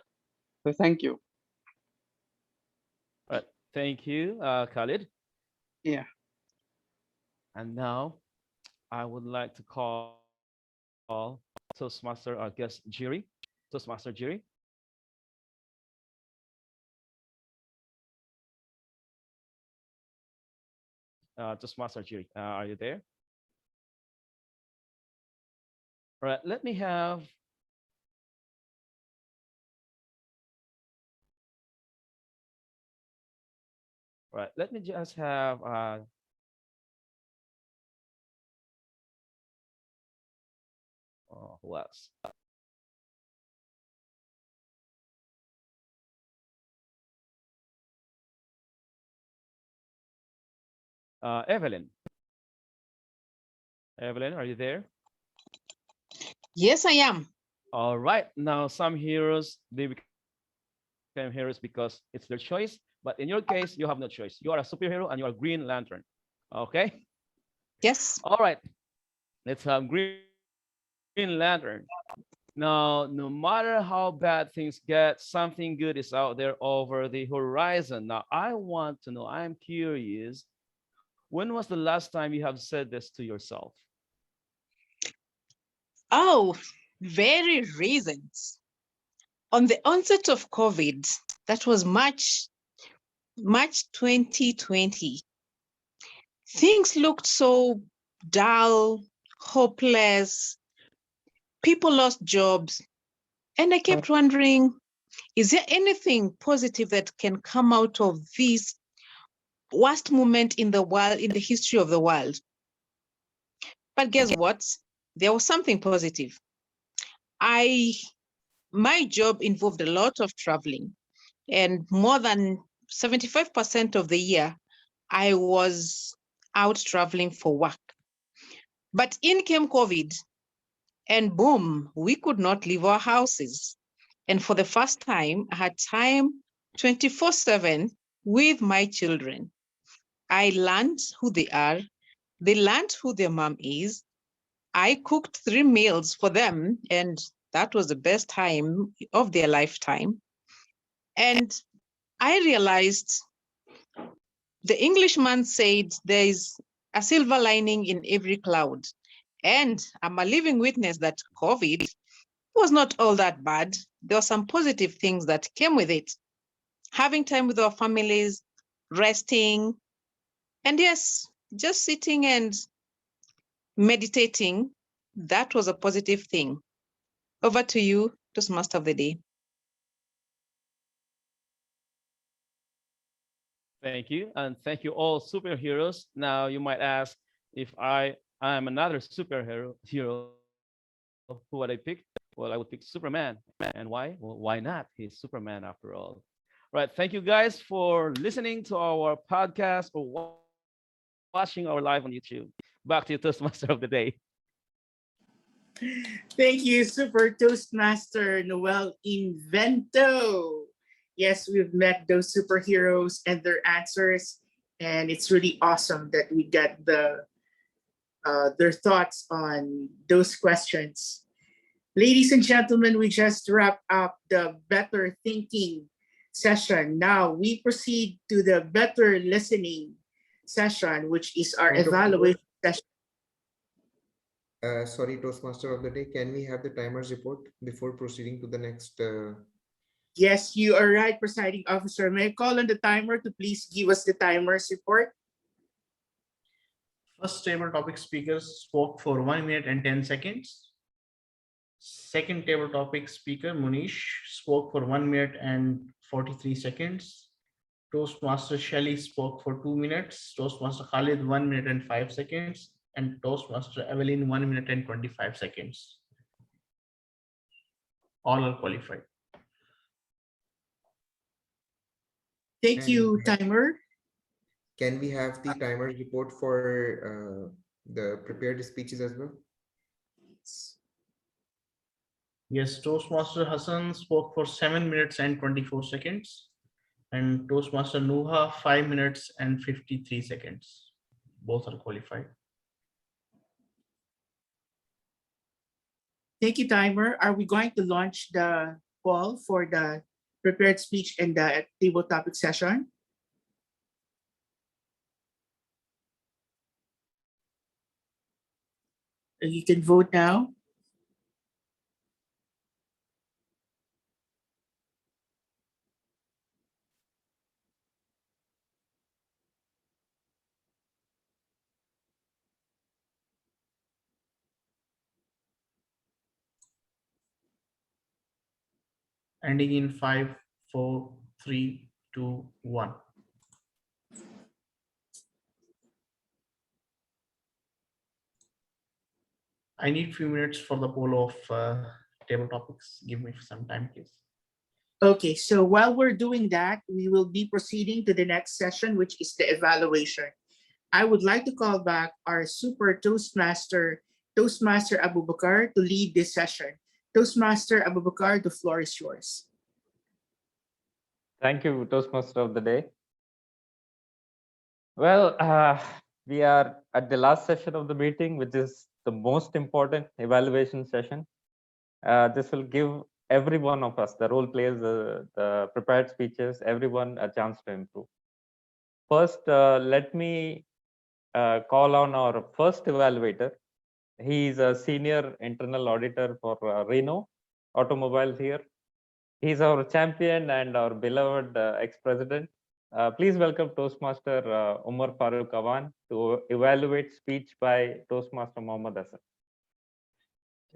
So thank you. All right. Thank you, Khalid. Yeah. And now I would like to call Toastmaster, our guest, Jiri. Toastmaster Jiri. Toastmaster Jiri, are you there? All right, let me have Right. Let me just have who else? Evelyn. Evelyn, are you there? Yes, I am. All right. Now, some heroes, they become heroes because it's their choice. But in your case, you have no choice. You are a superhero and you are Green Lantern. Okay? Yes. All right. Let's have Green Lantern. Now, no matter how bad things get, something good is out there over the horizon. Now, I want to know, I'm curious, when was the last time you have said this to yourself? Oh, very recent. On the onset of COVID, that was March 2020, things looked so dull, hopeless. People lost jobs. And I kept wondering, is there anything positive that can come out of this worst moment in the world, in the history of the world? But guess what? There was something positive. My job involved a lot of traveling, and more than 75% of the year, I was out traveling for work. But in came COVID, and boom, we could not leave our houses. And for the first time, I had time 24/7 with my children. I learned who they are. They learned who their mom is. I cooked 3 meals for them, and that was the best time of their lifetime. And I realized the Englishman said there is a silver lining in every cloud. And I'm a living witness that COVID was not all that bad. There were some positive things that came with it. Having time with our families, resting, and yes, just sitting and meditating, that was a positive thing. Over to you, Toastmaster of the Day. Thank you. And thank you all superheroes. Now you might ask, if I am another superhero, who would I pick? Well, I would pick Superman. And why? Well, why not? He's Superman after all. Right. Thank you guys for listening to our podcast or watching our live on YouTube. Back to you, Toastmaster of the Day. Thank you, Super Toastmaster Noel Invento. Yes, we've met those superheroes and their answers, and it's really awesome that we get their thoughts on those questions. Ladies and gentlemen, we just wrapped up the Better Thinking session. Now we proceed to the Better Listening session, which is our evaluation session. Sorry, Toastmaster of the Day, can we have the timer's report before proceeding to the next? Yes, you are right, Presiding Officer. May I call on the timer to please give us the timer's report? First table topic speaker spoke for 1 minute and 10 seconds. Second table topic speaker, Munish, spoke for 1 minute and 43 seconds. Toastmaster Shelley spoke for 2 minutes. Toastmaster Khalid, 1 minute and 5 seconds. And Toastmaster Evelyn, 1 minute and 25 seconds. All are qualified. Thank you, timer. Can we have the timer report for the prepared speeches as well? Yes, Toastmaster Hassan spoke for 7 minutes and 24 seconds. And Toastmaster Nuha, 5 minutes and 53 seconds. Both are qualified. Thank you, timer. Are we going to launch the poll for the prepared speech and the table topic session? You can vote now. Ending in 5, 4, 3, 2, 1. I need few minutes for the poll of table topics. Give me some time, please. Okay, so while we're doing that, we will be proceeding to the next session, which is the evaluation. I would like to call back our super Toastmaster, Toastmaster Abubakar, to lead this session. Toastmaster Abubakar, the floor is yours. Thank you, Toastmaster of the day. Well, we are at the last session of the meeting, which is the most important evaluation session. This will give every one of us, the role players, the prepared speeches, everyone a chance to improve. First, let me call on our first evaluator. He is a senior internal auditor for Renault Automobiles here. He's our champion and our beloved ex-president. Please welcome Toastmaster Umar Farooq Awan to evaluate speech by Toastmaster Mohammad Hassan.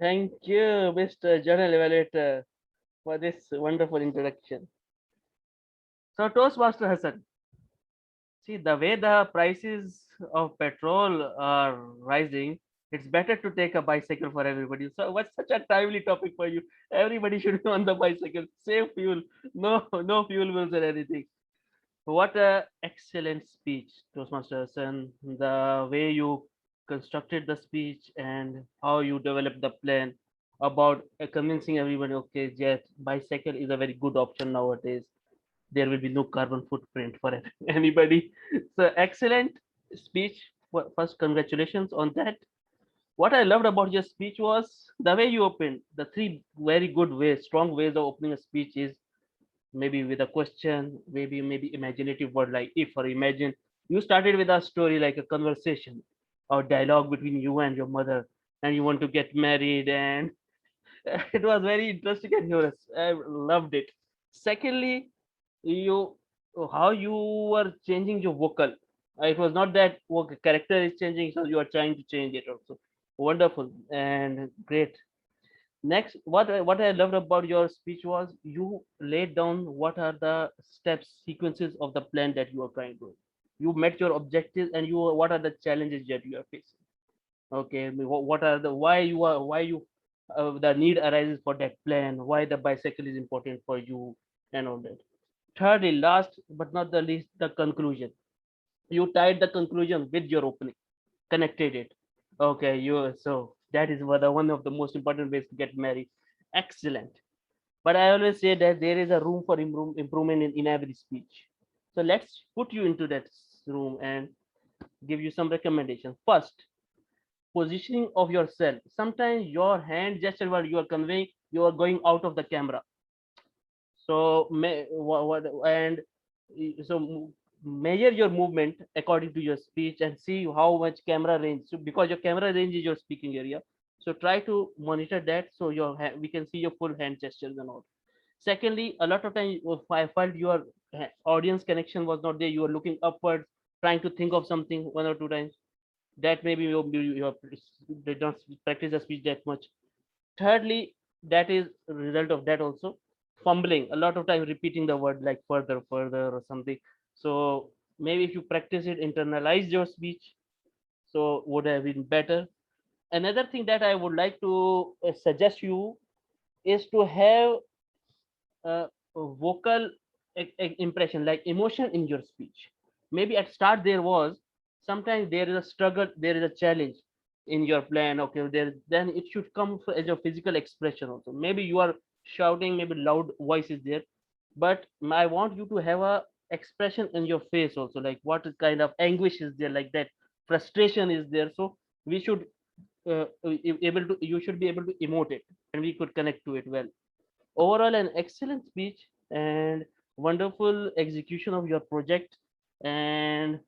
Thank you, Mr. General Evaluator, for this wonderful introduction. So, Toastmaster Hassan, see, the way the prices of petrol are rising, it's better to take a bicycle for everybody. So, what's such a timely topic for you? Everybody should be on the bicycle. Save fuel, no fuel bills or anything. What a excellent speech, Toastmaster Hassan. The way you constructed the speech and how you developed the plan about convincing everybody, okay, yes, bicycle is a very good option nowadays. There will be no carbon footprint for anybody. So excellent speech. First, congratulations on that. What I loved about your speech was the way you opened. The three very good ways, strong ways of opening a speech is maybe with a question, maybe imaginative word like if or imagine. You started with a story like a conversation or dialogue between you and your mother, and you want to get married, and it was very interesting and humorous. I loved it. Secondly, you how you were changing your vocal. It was not that character is changing, so you are trying to change it also. Wonderful and great. Next, what I loved about your speech was you laid down what are the steps, sequences of the plan that you are trying to do. You met your objectives and you what are the challenges that you are facing. Okay, what are the why you the need arises for that plan, why the bicycle is important for you and all that. Thirdly, last but not the least, the conclusion. You tied the conclusion with your opening, connected it. Okay, so that is one of the most important ways to get married. Excellent. But I always say that there is a room for improvement in every speech. So let's put you into that room and give you some recommendations. First, positioning of yourself. Sometimes your hand gesture while you are conveying, you are going out of the camera. So measure your movement according to your speech and see how much camera range. So because your camera range is your speaking area, so try to monitor that so we can see your full hand gestures and all. Secondly, a lot of time I felt your audience connection was not there. You were looking upwards, trying to think of something one or two times. That maybe you did not practice the speech that much. Thirdly, that is a result of that also. Fumbling, a lot of time repeating the word like further, further or something. So maybe if you practice it, internalize your speech, so would have been better. Another thing that I would like to suggest you is to have a vocal impression, like emotion in your speech. Maybe at start there was, sometimes there is a struggle, there is a challenge in your plan. Okay, there then it should come as a physical expression also. Maybe you are shouting, maybe loud voice is there, but I want you to have a expression in your face also, like what kind of anguish is there, like that frustration is there. So we should able to, you should be able to emote it, and we could connect to it well. Overall, an excellent speech and wonderful execution of your project, and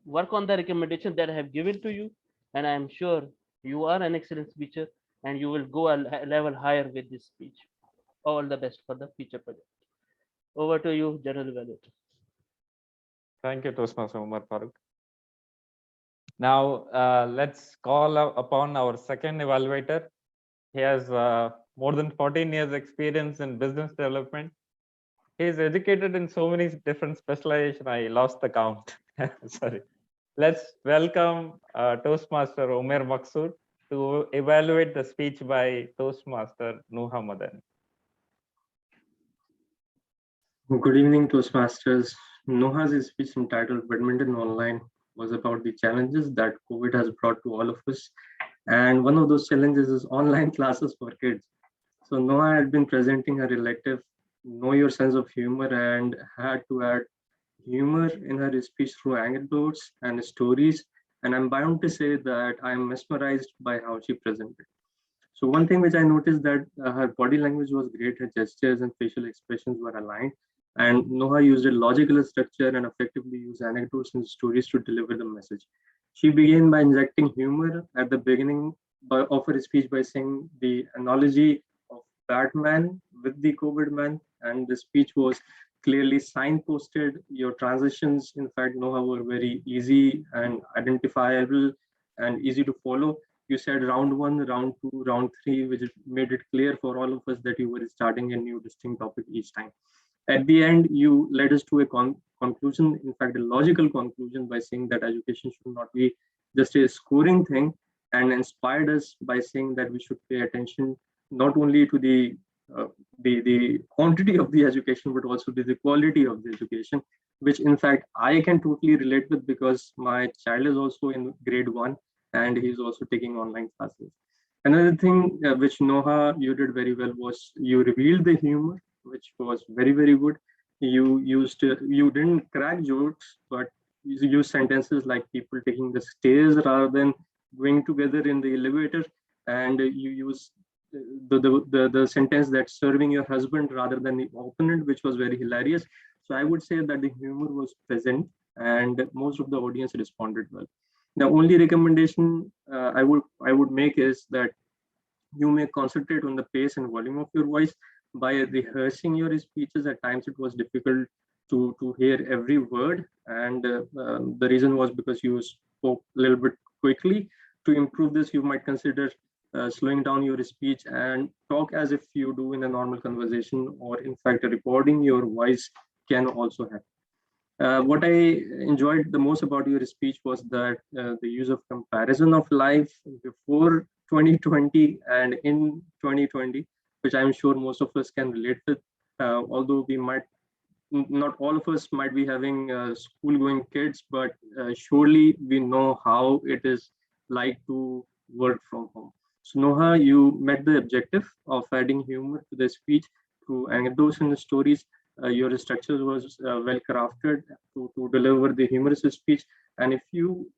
work on the recommendation that I have given to you. And I am sure you are an excellent speaker, and you will go a level higher with this speech. All the best for the future project. Over to you, General Evaluator. Thank you, Toastmaster Umar Farooq. Now, let's call upon our second evaluator. He has more than 14 years experience in business development. He is educated in so many different specializations, I lost the count. Sorry. Let's welcome Toastmaster Omer Maksud to evaluate the speech by Toastmaster Nuha Madan. Good evening, Toastmasters. Noha's speech entitled Badminton Online was about the challenges that COVID has brought to all of us. And one of those challenges is online classes for kids. So Noha had been presenting her elective, Know Your Sense of Humor, and had to add humor in her speech through anecdotes and stories. And I'm bound to say that I'm mesmerized by how she presented. So one thing which I noticed that her body language was great, her gestures and facial expressions were aligned. And Noha used a logical structure and effectively used anecdotes and stories to deliver the message. She began by injecting humor at the beginning of her speech by saying the analogy of Batman with the COVID man, and the speech was clearly signposted. Your transitions, in fact, Noha, were very easy and identifiable and easy to follow. You said round one, round two, round three, which made it clear for all of us that you were starting a new distinct topic each time. At the end, you led us to a conclusion, in fact, a logical conclusion, by saying that education should not be just a scoring thing, and inspired us by saying that we should pay attention not only to the quantity of the education, but also to the quality of the education, which in fact I can totally relate with, because my child is also in grade 1 and he's also taking online classes. Another thing which Noha, you did very well was you revealed the humor, which was very, very good. You didn't crack jokes, but you used sentences like people taking the stairs rather than going together in the elevator, and you use the sentence that serving your husband rather than the opponent, which was very hilarious. So I would say that the humor was present and most of the audience responded well. The only recommendation I would make is that you may concentrate on the pace and volume of your voice by rehearsing your speeches. At times it was difficult to hear every word, and the reason was because you spoke a little bit quickly. To improve this, you might consider slowing down your speech and talk as if you do in a normal conversation, or in fact recording your voice can also help. What I enjoyed the most about your speech was that the use of comparison of life before 2020 and in 2020, which I'm sure most of us can relate with, although we might not all of us might be having school going kids, but surely we know how it is like to work from home. So Noha, you met the objective of adding humor to the speech through anecdotes and stories. Your structure was well crafted to deliver the humorous speech, and if you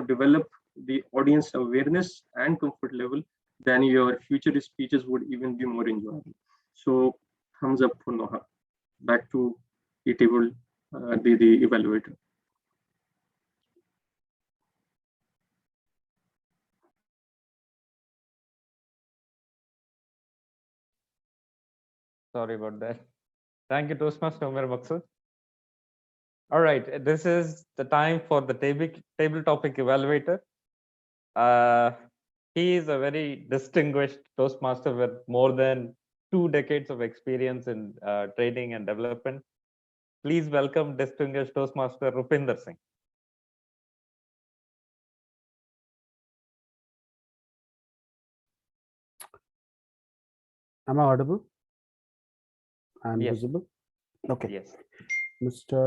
develop the audience awareness and comfort level, then your future speeches would even be more enjoyable. So thumbs up for Noha. Back to the table, the evaluator. Sorry about that. Thank you, Toastmaster Umar Maksud. All right, this is the time for the table topic evaluator. He is a very distinguished Toastmaster with more than 2 decades of experience in training and development. Please welcome distinguished Toastmaster Rupinder Singh. Am I audible and Yes. visible? Okay. Yes. Mr.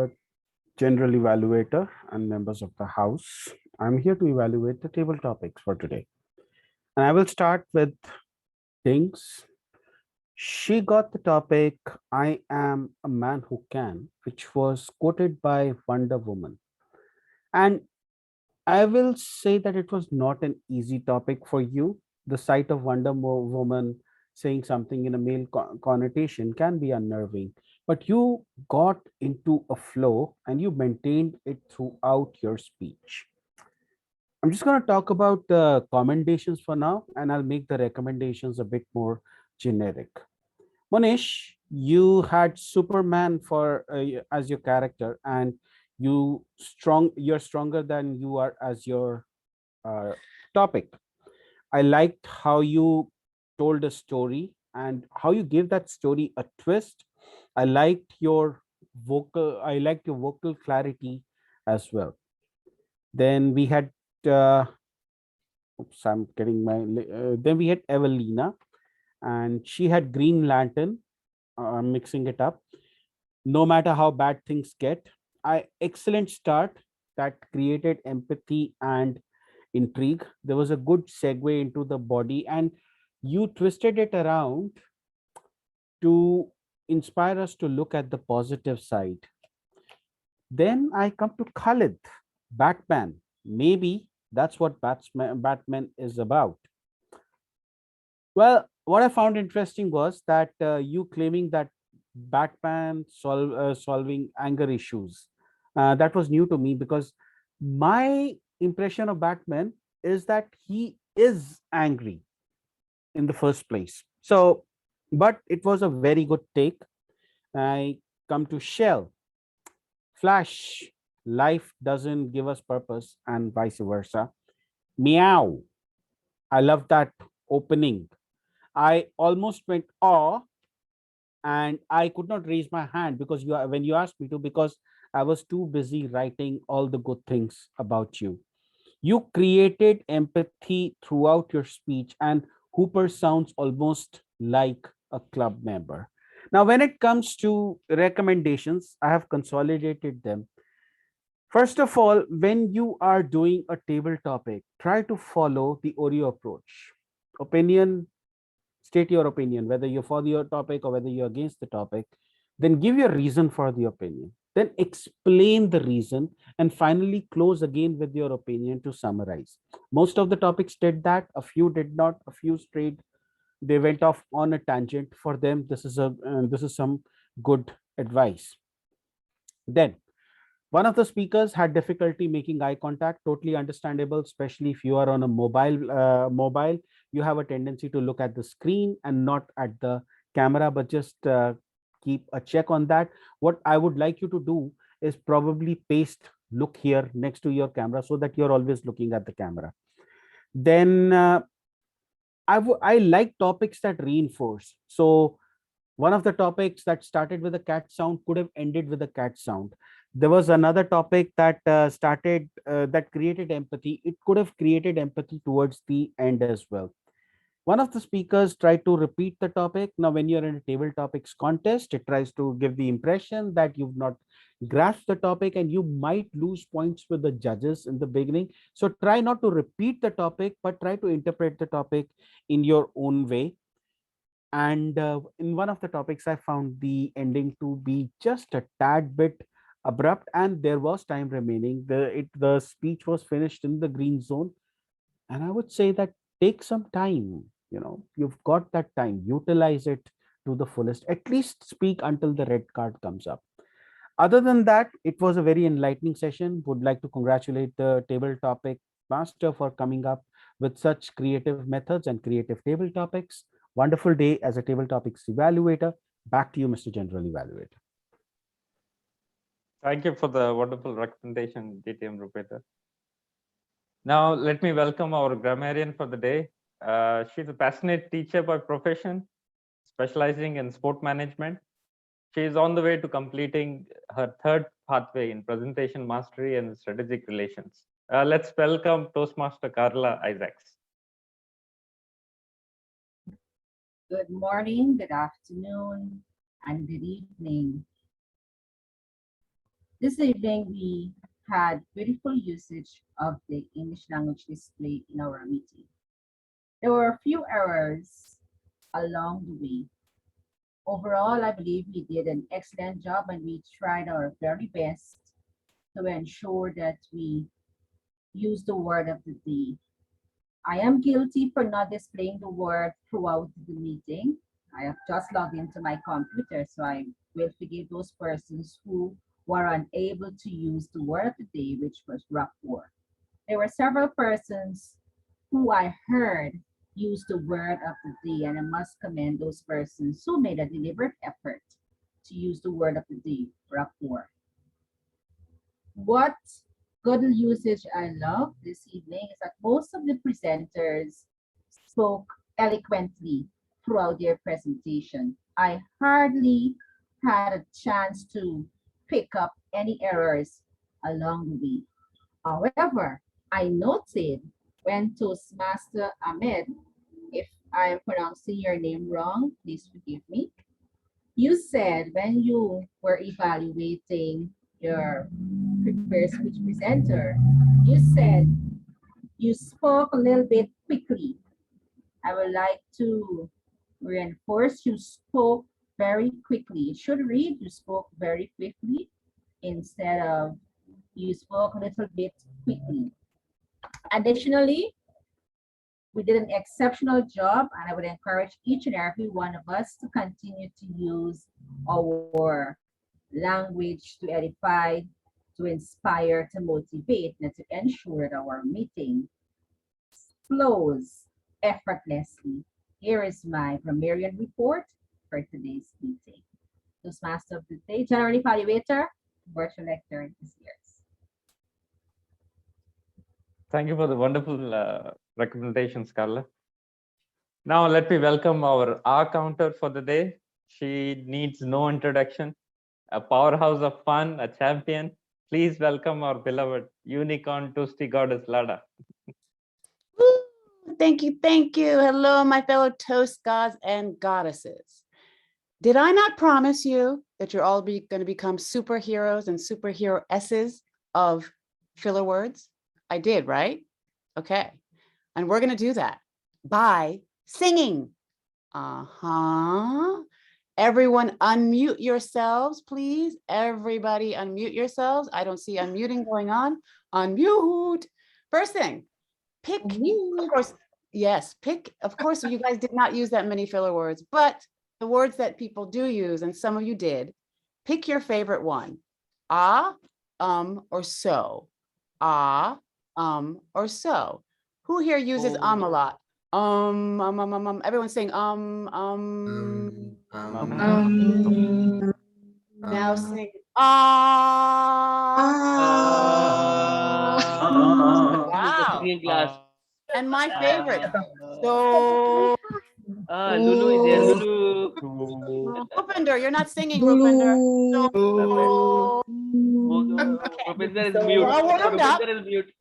General Evaluator and members of the House, I'm here to evaluate the table topics for today. And I will start with things. She got the topic, I am a man who can, which was quoted by Wonder Woman. And I will say that it was not an easy topic for you. The sight of Wonder Woman saying something in a male connotation can be unnerving, but you got into a flow and you maintained it throughout your speech. I'm just going to talk about the commendations for now, and I'll make the recommendations a bit more generic. Monish, you had Superman for as your character, and you're stronger than you are as your topic. I liked how you told a story and how you gave that story a twist. I liked your vocal clarity as well. Then we had oops, I'm getting my then we had Evelina, and she had Green Lantern. I'm mixing it up. No matter how bad things get, excellent start that created empathy and intrigue. There was a good segue into the body, and you twisted it around to inspire us to look at the positive side. Then I come to Khalid, Batman. Maybe that's what Batman is about. Well, what I found interesting was that you claiming that Batman solving anger issues. That was new to me because my impression of Batman is that he is angry in the first place. So, but it was a very good take. I come to Shell. Flash, life doesn't give us purpose and vice versa. Meow. I love that opening. I almost went awe, and I could not raise my hand because when you asked me to, because I was too busy writing all the good things about you. You created empathy throughout your speech, and Hooper sounds almost like a club member. Now, when it comes to recommendations, I have consolidated them. First of all, when you are doing a table topic, try to follow the Oreo approach. Opinion, state your opinion, whether you're for your topic or whether you're against the topic. Then give your reason for the opinion. Then explain the reason, and finally close again with your opinion to summarize. Most of the topics did that. A few did not. A few strayed. They went off on a tangent. For them, this is some good advice. Then one of the speakers had difficulty making eye contact. Totally understandable, especially if you are on a mobile. You have a tendency to look at the screen and not at the camera, but just keep a check on that. What I would like you to do is probably paste look here next to your camera so that you're always looking at the camera. Then I like topics that reinforce. So one of the topics that started with a cat sound could have ended with a cat sound. There was another topic that that created empathy. It could have created empathy towards the end as well. One of the speakers tried to repeat the topic. Now, when you're in a table topics contest, it tries to give the impression that you've not grasped the topic, and you might lose points with the judges in the beginning. So try not to repeat the topic, but try to interpret the topic in your own way. And in one of the topics, I found the ending to be just a tad bit abrupt, and there was time remaining. The speech was finished in the green zone, and I would say that take some time. You've got that time, utilize it to the fullest. At least speak until the red card comes up. Other than that, it was a very enlightening session. Would like to congratulate the table topic master for coming up with such creative methods and creative table topics. Wonderful day as a table topics evaluator. Back to you, Mr. General Evaluator. Thank you for the wonderful recommendation, DTM Rupeta. Now, let me welcome our grammarian for the day. She's a passionate teacher by profession, specializing in sport management. She is on the way to completing her third pathway in presentation mastery and strategic relations. Let's welcome Toastmaster Carla Isaacs. Good morning, good afternoon, and good evening. This evening, we had beautiful usage of the English language display in our meeting. There were a few errors along the way. Overall, I believe we did an excellent job and we tried our very best to ensure that we use the word of the day. I am guilty for not displaying the word throughout the meeting. I have just logged into my computer, so I will forgive those persons who were unable to use the word of the day, which was rapport. There were several persons who I heard use the word of the day, and I must commend those persons who made a deliberate effort to use the word of the day, rapport. What good usage I love this evening is that most of the presenters spoke eloquently throughout their presentation. I hardly had a chance to pick up any errors along the way. However, I noted when Toastmaster Ahmed, if I am pronouncing your name wrong, please forgive me. You said when you were evaluating your prepared speech presenter, you said you spoke a little bit quickly. I would like to reinforce you spoke very quickly. It should read you spoke very quickly instead of you spoke a little bit quickly. Additionally, we did an exceptional job, and I would encourage each and every one of us to continue to use our language to edify, to inspire, to motivate, and to ensure that our meeting flows effortlessly. Here is my grammarian report for today's meeting. Toastmaster of the day, General Evaluator, virtual lecture is yours. Thank you for the wonderful recommendations, Carla. Now let me welcome our R counter for the day. She needs no introduction. A powerhouse of fun, a champion. Please welcome our beloved unicorn toasty goddess Lada. Thank you, thank you. Hello, my fellow toast gods and goddesses. Did I not promise you that you're all going to become superheroes and superhero S's of filler words? I did, right? Okay. And we're going to do that by singing. Everyone unmute yourselves, please. Everybody unmute yourselves. I don't see unmuting going on. Unmute. First thing, pick, of course, yes, pick, of course, you guys did not use that many filler words, but the words that people do use, and some of you did, pick your favorite one. Or so. Or so. Who here uses a lot? Everyone's saying now sing wow. Singing class. And my favorite. So Lulu is there, Lulu. Rupinder, you're not singing, Rupinder. So, Rupinder is mute. we're all warmed up. Rupinder is mute.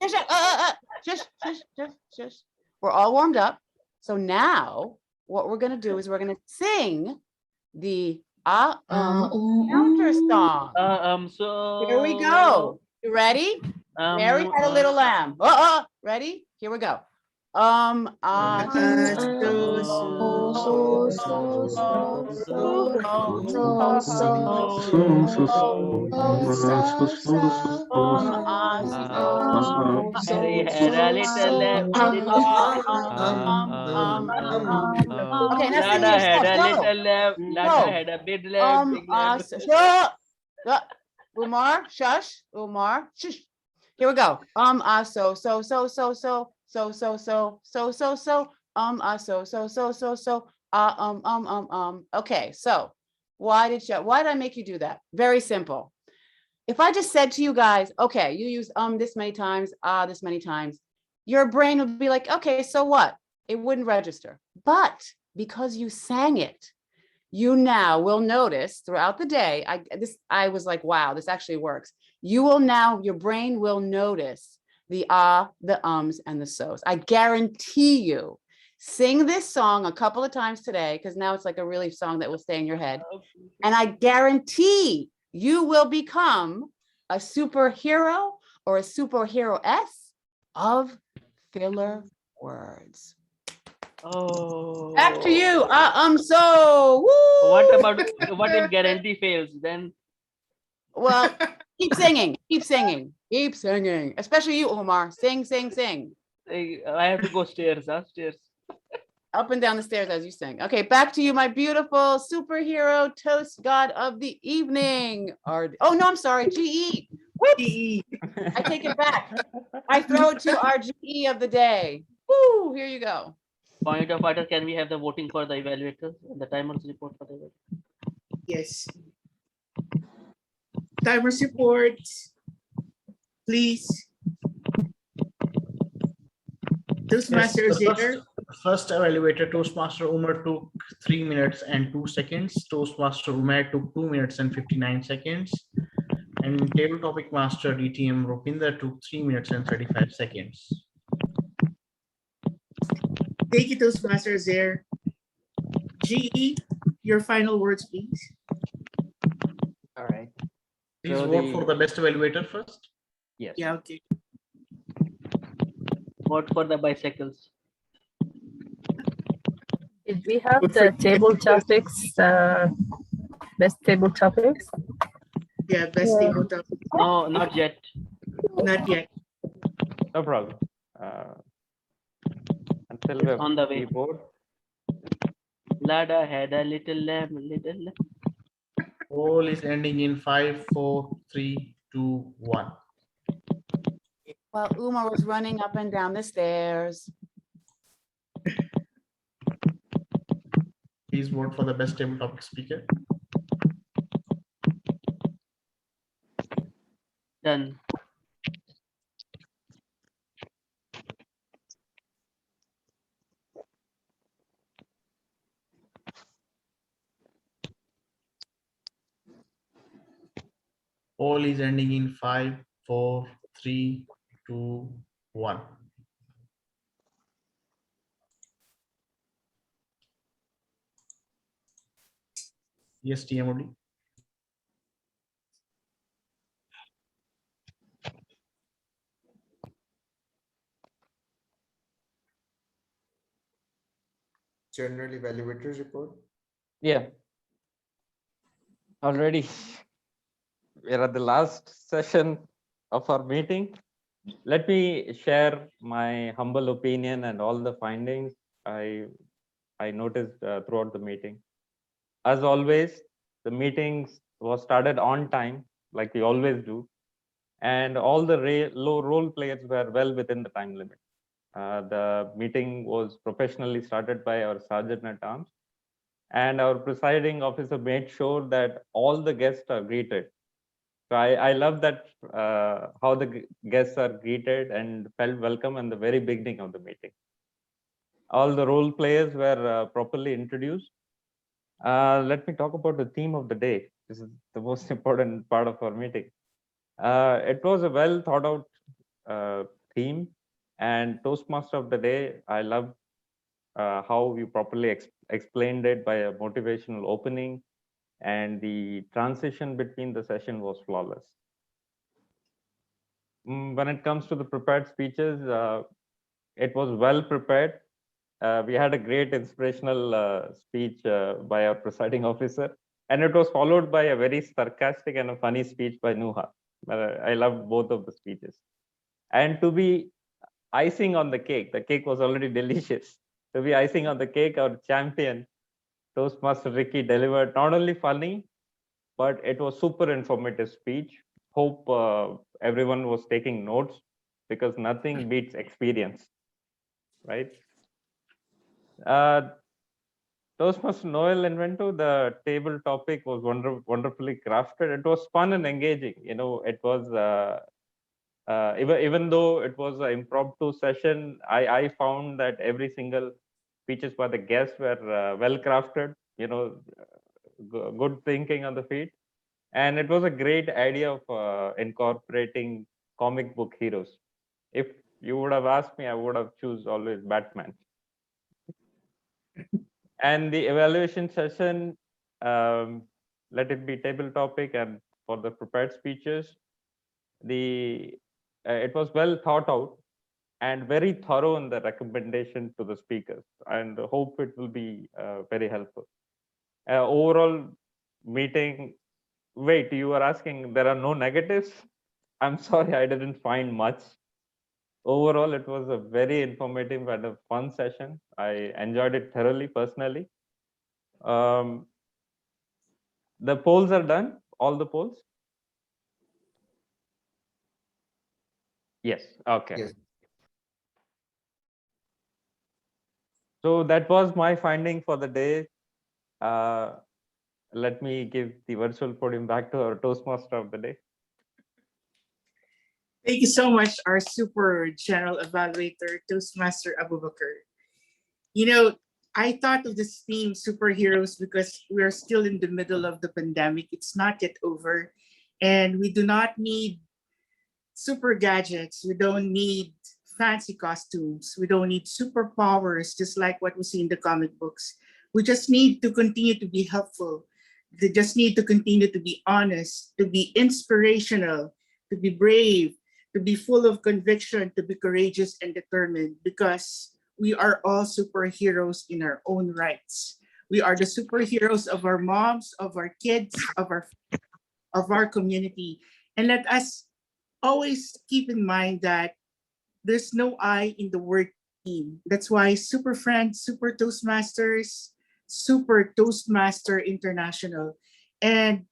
Just. We're all warmed up. So now what we're gonna do is we're gonna sing the counter song. So here we go. You ready? Mary had a little lamb. Ready? Here we go. Mary had a little lamb. Okay, now sing Lada had a yourself. little lamb. Lada had a big lamb. Big lamb. Umar, shush. Umar, shush. Here we go. So. Okay, so Why did I make you do that? Very simple. If I just said to you guys, okay, you use this many times, this many times, your brain would be like, okay, so what? It wouldn't register. But because you sang it, you now will notice throughout the day, I was like, wow, this actually works. You will now, your brain will notice the the ums, and the sos. I guarantee you, sing this song a couple of times today, because now it's like a really song that will stay in your head. And I guarantee you will become a superhero or a superhero-ess of filler words. Oh. After you, so. Woo! What if guarantee fails? Then well, keep singing, keep singing, keep singing. Especially you, Omar. Sing, sing, sing. I have to go stairs, stairs. Up and down the stairs as you sing. Okay, back to you, my beautiful superhero toast god of the evening. Oh no, I'm sorry, GE. Whoops. GE. I take it back. I throw it to our GE of the day. Woo, here you go. Point of order, can we have the voting for the evaluators and the timers report for the evaluators? Yes. Timers report, please. Toastmaster is there. First evaluator, Toastmaster Umar, took 3 minutes and 2 seconds. Toastmaster Umar took 2 minutes and 59 seconds. And Table Topic Master DTM Rupinder took 3 minutes and 35 seconds. Thank you, Toastmaster is there. GE, your final words, please. All right. Please So vote for the best evaluator first. Yes. Yeah, okay. Vote for the bicycles. Did we have the table topics, best table topics? Yeah, best table topics. No, not yet. Not yet. No problem. Until we're on the way. keyboard. Lada had a little lamb, little lamb. Poll is ending in 5, 4, 3, 2, 1. While Umar was running up and down the stairs. Please vote for the best table topic speaker. Done. Poll is ending in 5, 4, 3, 2, 1. Yes, TMOD. General evaluators report. Yeah. Already, we're at the last session of our meeting. Let me share my humble opinion and all the findings I noticed throughout the meeting. As always, the meetings was started on time, like we always do, and all the low role players were well within the time limit. The meeting was professionally started by our Sergeant at Arms, and our presiding officer made sure that all the guests are greeted. So I love that how the guests are greeted and felt welcome in the very beginning of the meeting. All the role players were properly introduced. Let me talk about the theme of the day. This is the most important part of our meeting. It was a well thought out theme, and Toastmaster of the day, I love how you properly explained it by a motivational opening, and the transition between the session was flawless. When it comes to the prepared speeches, it was well prepared. We had a great inspirational speech by our presiding officer, and it was followed by a very sarcastic and a funny speech by Nuha. I loved both of the speeches. And to be icing on the cake was already delicious. To be icing on the cake, our champion, Toastmaster Ricky, delivered not only funny, but it was super informative speech. Hope everyone was taking notes, because nothing beats experience, right? Toastmaster Noel Invento, the table topic was wonderfully crafted. It was fun and engaging. You know, it was even though it was an impromptu session, I found that every single speeches by the guests were well crafted. You know, good thinking on the feet, and it was a great idea of incorporating comic book heroes. If you would have asked me, I would have choose always Batman. And the evaluation session, let it be table topic, and for the prepared speeches, it was well thought out and very thorough in the recommendation to the speakers, and hope it will be very helpful. Overall meeting, wait, you are asking there are no negatives? I'm sorry, I didn't find much. Overall, it was a very informative and a fun session. I enjoyed it thoroughly personally. The polls are done, all the polls? Yes, okay. Yes. So that was my finding for the day. Let me give the virtual podium back to our Toastmaster of the day. Thank you so much, our super general evaluator, Toastmaster Abubakar. You know, I thought of this theme, superheroes, because we're still in the middle of the pandemic. It's not yet over. And we do not need super gadgets. We don't need fancy costumes. We don't need superpowers, just like what we see in the comic books. We just need to continue to be helpful. They just need to continue to be honest, to be inspirational, to be brave, to be full of conviction, to be courageous and determined, because we are all superheroes in our own rights. We are the superheroes of our moms, of our kids, of our community. And let us always keep in mind that there's no I in the word team. That's why Super Friends, Super Toastmasters, Super Toastmaster International. And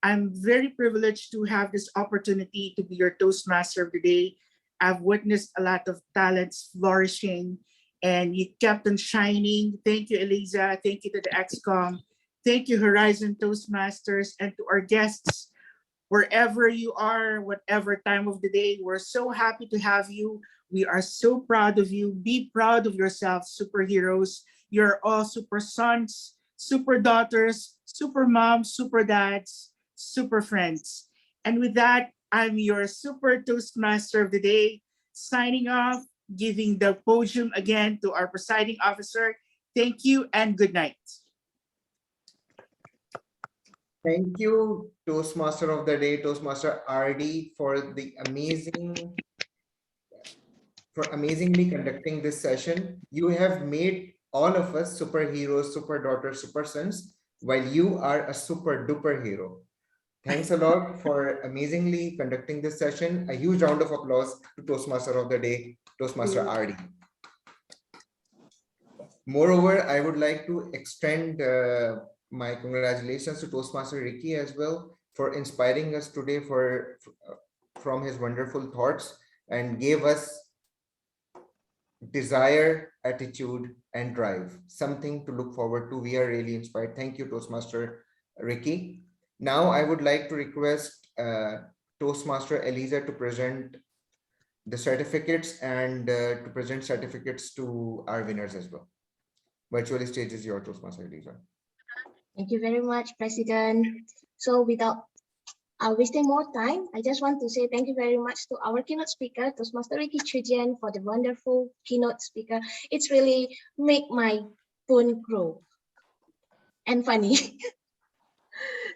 I'm very privileged to have this opportunity to be your Toastmaster of the day. I've witnessed a lot of talents flourishing, and you kept on shining. Thank you, Eliza. Thank you to the XCOM. Thank you, Horizon Toastmasters, and to our guests, wherever you are, whatever time of the day. We're so happy to have you. We are so proud of you. Be proud of yourselves, superheroes. You're all super sons, super daughters, super moms, super dads, super friends. And with that, I'm your super Toastmaster of the day, signing off, giving the podium again to our presiding officer. Thank you and good night. Thank you, Toastmaster of the day, Toastmaster RD, for amazingly conducting this session. You have made all of us superheroes, super daughters, super sons, while you are a super duper hero. Thanks a lot for amazingly conducting this session. A huge round of applause to Toastmaster of the day, Toastmaster RD. Moreover, I would like to extend my congratulations to Toastmaster Ricky as well for inspiring us today from his wonderful thoughts, and gave us desire, attitude, and drive, something to look forward to. We are really inspired. Thank you, Toastmaster Ricky. Now I would like to request Toastmaster Eliza to present the certificates and to present certificates to our winners as well. Virtual stage is your, Toastmaster Eliza. Thank you very much, President. So without wasting more time, I just want to say thank you very much to our keynote speaker, Toastmaster Ricky Chuidian, for the wonderful keynote speaker. It's really make my phone grow and funny.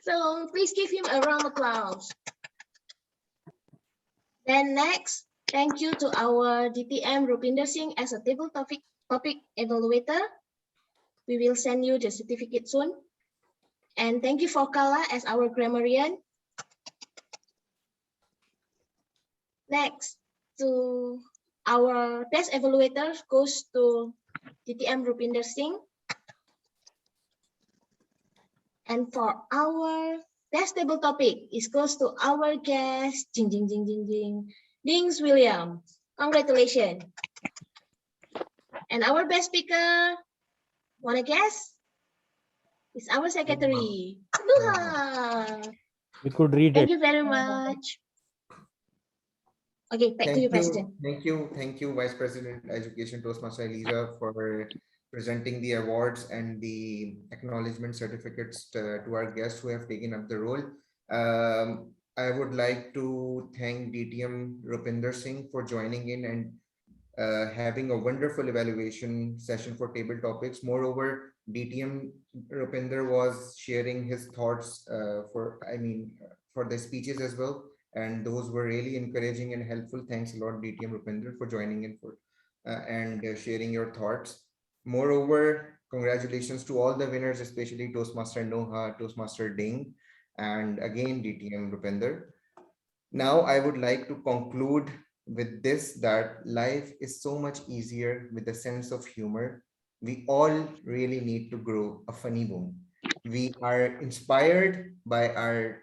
So please give him a round of applause. Then next, thank you to our DTM Rupinder Singh as a table topic evaluator. We will send you the certificate soon. And thank you for Carla as our grammarian. Next, to our test evaluator goes to DTM Rupinder Singh. And for our test table topic, it goes to our guest, Dings William. Congratulations. And our best speaker, wanna guess? It's our secretary. Nuha. We could read Thank it. you very much. Okay, back to you, President. Thank you, Vice President Education Toastmaster Eliza, for presenting the awards and the acknowledgement certificates to our guests who have taken up the role. I would like to thank DTM Rupinder Singh for joining in and having a wonderful evaluation session for table topics. Moreover, DTM Rupinder was sharing his thoughts for the speeches as well. And those were really encouraging and helpful. Thanks a lot, DTM Rupinder, for joining in and sharing your thoughts. Moreover, congratulations to all the winners, especially Toastmaster Noha, Toastmaster Ding, and again, DTM Rupinder. Now, I would like to conclude with this, that life is so much easier with a sense of humor. We all really need to grow a funny bone. We are inspired by our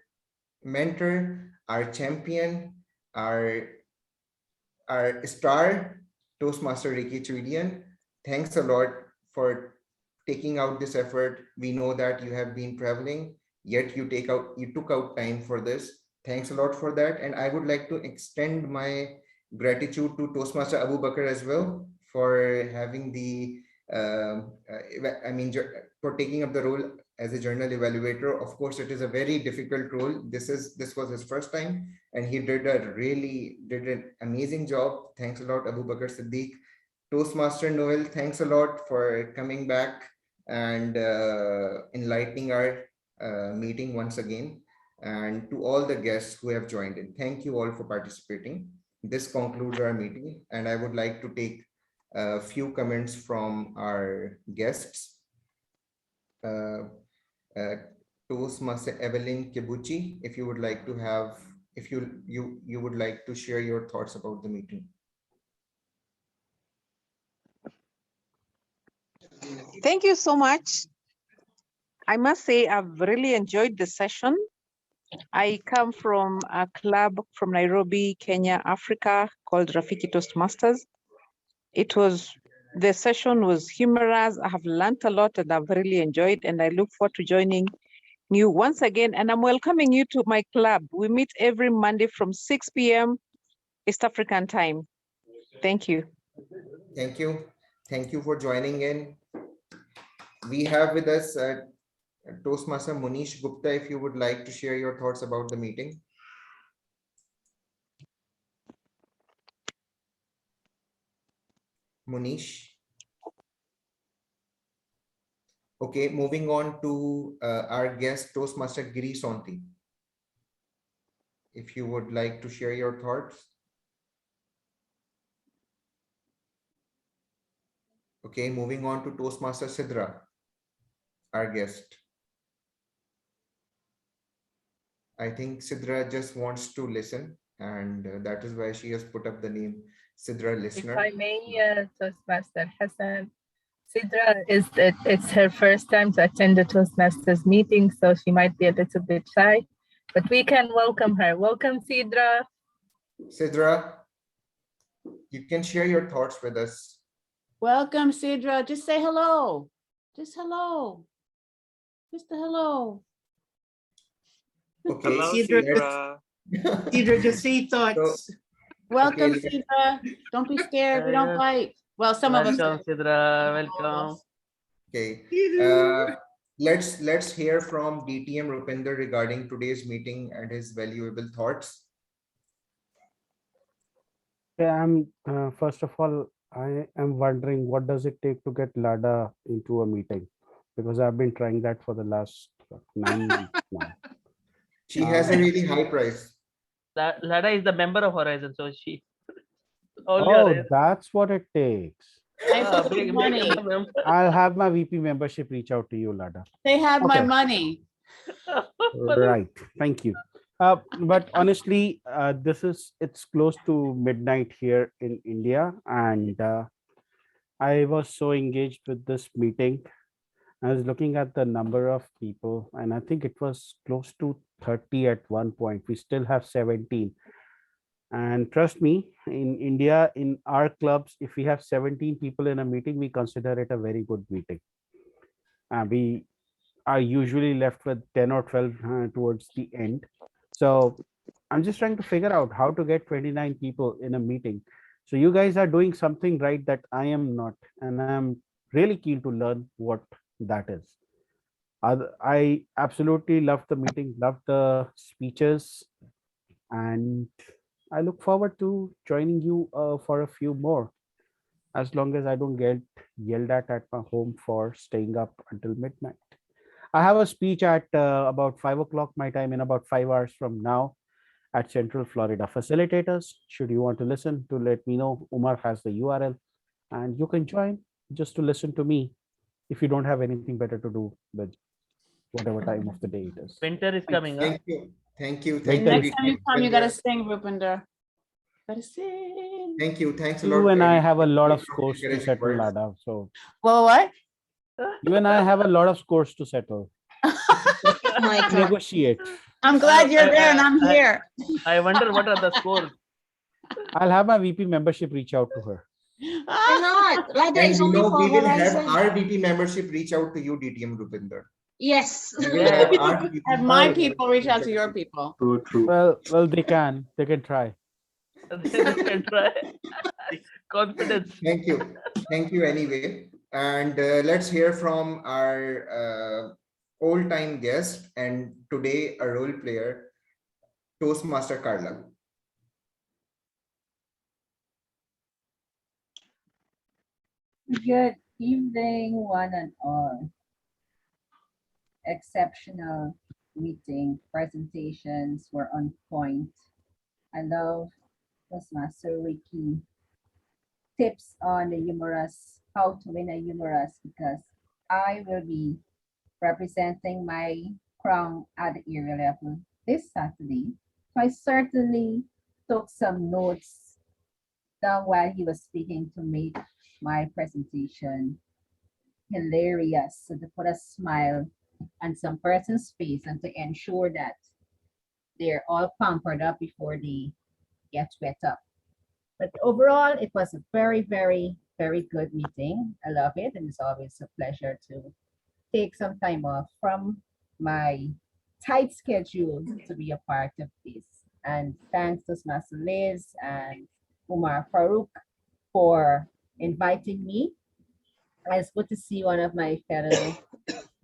mentor, our champion, our star, Toastmaster Ricky Chuidian. Thanks a lot for taking out this effort. We know that you have been traveling, yet you took out time for this. Thanks a lot for that. And I would like to extend my gratitude to Toastmaster Abu Bakr as well for having for taking up the role as a journal evaluator. Of course, it is a very difficult role. This was his first time, and he did an amazing job. Thanks a lot, Abu Bakr Siddiq. Toastmaster Noel, thanks a lot for coming back and enlightening our meeting once again. And to all the guests who have joined in, thank you all for participating. This concludes our meeting, and I would like to take a few comments from our guests. Toastmaster Evelyn Kibuchi, if you would like to you would like to share your thoughts about the meeting. Thank you so much. I must say I've really enjoyed the session. I come from a club from Nairobi, Kenya, Africa, called Rafiki Toastmasters. The session was humorous. I have learned a lot and I've really enjoyed, and I look forward to joining you once again. And I'm welcoming you to my club. We meet every Monday from 6 p.m. East African time. Thank you. Thank you. Thank you for joining in. We have with us Toastmaster Munish Gupta, if you would like to share your thoughts about the meeting. Munish. Okay, moving on to our guest, Toastmaster Giri Sonti. If you would like to share your thoughts. Okay, moving on to Toastmaster Sidra, our guest. I think Sidra just wants to listen, and that is why she has put up the name Sidra Listener. If I may, Toastmaster Hassan, Sidra it's her first time to attend the Toastmasters meeting, so she might be a little bit shy, but we can welcome her. Welcome, Sidra. Sidra, you can share your thoughts with us. Welcome, Sidra. Just say hello. Just hello. Just a hello. Okay, hello, Sidra. Sidra, just say thoughts. Welcome, Okay. Sidra. Don't be scared. We don't bite. Well, some of us. Welcome, Sidra. Welcome. Okay. Let's hear from DTM Rupinder regarding today's meeting and his valuable thoughts. Yeah, first of all, I am wondering what does it take to get Lada into a meeting, because I've been trying that for the last 9 months now. She has a really high price. Lada is the member of Horizon, so she. Oh, that's what it takes. Big money. member. I'll have my VP membership reach out to you, Lada. They have my Okay. money. Right. Thank you. But honestly, it's close to midnight here in India, and I was so engaged with this meeting. I was looking at the number of people, and I think it was close to 30 at one point. We still have 17. And trust me, in India, in our clubs, if we have 17 people in a meeting, we consider it a very good meeting. are usually left with 10 or 12 towards the end. So I'm just trying to figure out how to get 29 people in a meeting. So you guys are doing something right that I am not, and I'm really keen to learn what that is. I absolutely loved the meeting, loved the speeches, and I look forward to joining you for a few more, as long as I don't get yelled at my home for staying up until midnight. I have a speech at about 5 o'clock my time in about 5 hours from now at Central Florida. Facilitators, should you want to listen, to let me know. Umar has the URL, and you can join just to listen to me if you don't have anything better to do with whatever time of the day it is. Winter is coming, huh? Thank you. Thank you. Winter Thank you. Next time you come, you gotta Rupinder. sing, Rupinder. Gotta sing. Thank you. Thanks a You lot. and I Rupinder, have a lot for of scores to encouraging settle, words. Lada. So Well, what? you and I have a lot of scores to settle. My God. Negotiate. I'm glad you're there and I'm here. I wonder what are the scores. I'll have my VP membership reach out to her. Why not? Rather, And it's you only know, for we will have Horizon. our VP membership reach out to you, DTM Rupinder. Yes. We will have our Have VP my membership people reach out out to your people. So true. Well, they can try. They can try. Confidence. Thank you. Thank you anyway. And let's hear from our old-time guest and today a role player, Toastmaster Carla. Good evening, one and all. Exceptional meeting. Presentations were on point. I love Toastmaster Ricky tips on the humorous, how to win a humorous, because I will be representing my crown at the area level this Saturday. So I certainly took some notes down while he was speaking to make my presentation hilarious, so to put a smile on some person's face and to ensure that they're all pampered up before they get wet up. But overall, it was a very, very, very good meeting. I love it, and it's always a pleasure to take some time off from my tight schedule to be a part of this. And thanks to Master Liz and Umar Farouk for inviting me. It's good to see one of my fellow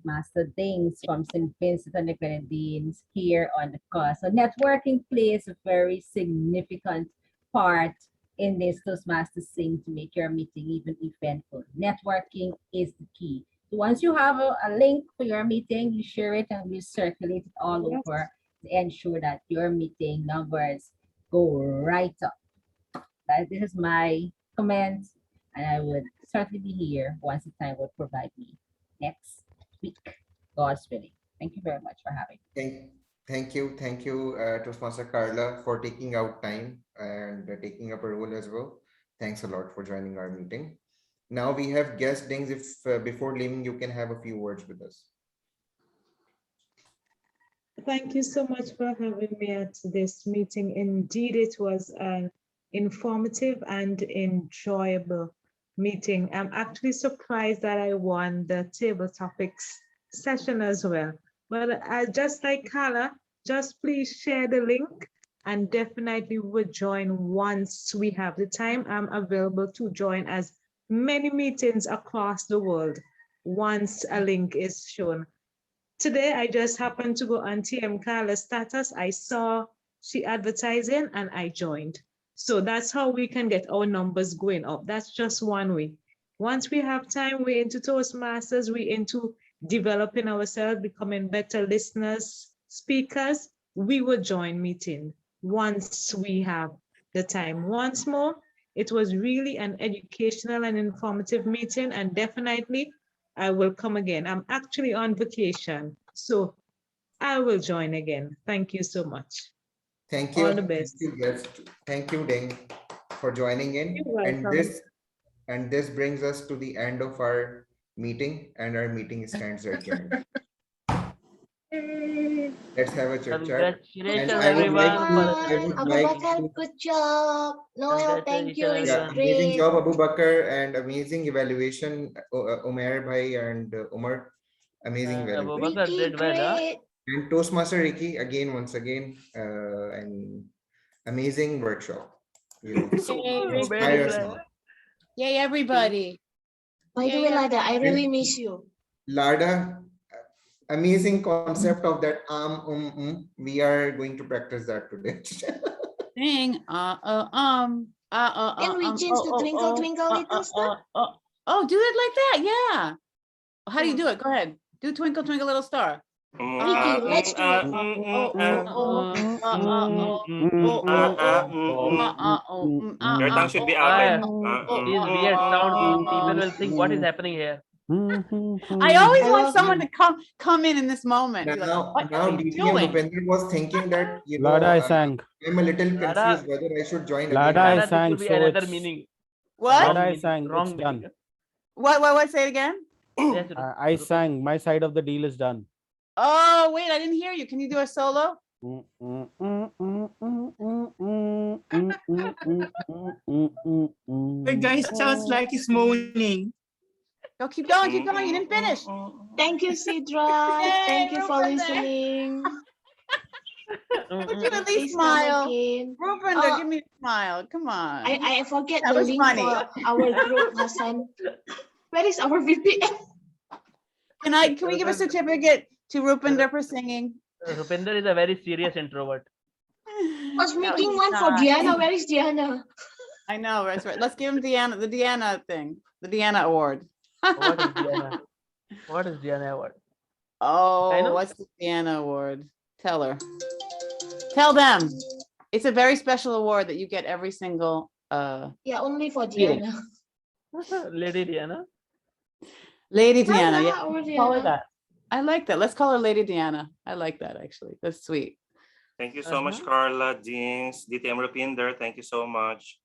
Master Dings from St. Vincent and the Grenadines here on the call. So networking plays a very significant part in this Toastmasters thing to make your meeting even eventful. Networking is the key. So once you have a link for your meeting, you share it and we circulate it all over to ensure that your meeting numbers go right up. This is my comment, and I would certainly be here once the time would provide me next week, God's willing. Thank you very much for having me. Thank you, Toastmaster Carla, for taking out time and taking up a role as well. Thanks a lot for joining our meeting. Now we have guest Dings. If before leaving, you can have a few words with us. Thank you so much for having me at this meeting. Indeed, it was an informative and enjoyable meeting. I'm actually surprised that I won the table topics session as well. But just like Carla, just please share the link and definitely would join once we have the time. I'm available to join as many meetings across the world once a link is shown. Today, I just happened to go on TM Carla's status. I saw she advertising and I joined. So that's how we can get our numbers going up. That's just one way. Once we have time, we're into Toastmasters, we're into developing ourselves, becoming better listeners, speakers, we will join meeting once we have the time. Once more, it was really an educational and informative meeting, and definitely I will come again. I'm actually on vacation, so I will join again. Thank you so much. Thank you. All the best. Thank you, guest. Thank you, Ding, for joining in. You're welcome. And this brings us to the end of our meeting, and our meeting stands adjourned. Let's have a chit chat. Congratulations, everyone. Abu Bakar, good job. Noel, thank you. It's Amazing great. job, Abu Bakar, and amazing evaluation, Umair Bhai and Umar. Amazing, Abu well. Bakr did well, huh? And Toastmaster Ricky, again, once again, an amazing workshop. You know, Yay, inspire us Ricky. all. Yay, everybody. By the way, Lada, I really miss you. Lada, amazing concept of that we are going to practice that today. Sing, Can we change to Twinkle Twinkle Little Star? Oh, do it like that, yeah. How do you do it? Go ahead. Do Twinkle Twinkle Little Star. Ricky, let's do it. Your tongue should be out like. These weird sounds, people will think, what is happening here? I always want someone to come in this moment. Be like, Now, what now are you DTM doing? Rupender was thinking that, you know, Lada, I sang. I'm a little Lada- confused whether I should join Lada, again. I sang, This will be so another it's... meaning. What? Lada, I sang, Wrong it's meaning. done. What? Say it again. Yes, I sang, my side of the deal is done. Oh, wait, I didn't hear you. Can you do a solo? The guy sounds like he's moaning. Go, keep going. You didn't finish. Thank you, Sidra. Yay, Thank you for Rupinder. listening. Would you at least Please come smile? again. Rupinder, give me a smile. Come on. I forget That the was link funny. for our group, Hassan. Where is our VPN? Can we give a certificate to Rupinder for singing? Rupinder is a very serious introvert. I was No, making he's one for not. Diana. Where is Diana? I know, that's right. Let's give him the Deanna thing, the Deanna Award. What is Diana? What is Diana Award? Oh, know. what's the Deanna Award? Tell her. Tell them. It's a very special award that you get every single Yeah, only for meeting. Diana. Lady Diana. Lady Deanna. Yeah, Or call her Diana. that. I like that. Let's call her Lady Deanna. I like that actually. That's sweet. Thank you so much, Carla, Jeans, DTM Rupinder. Thank you so much.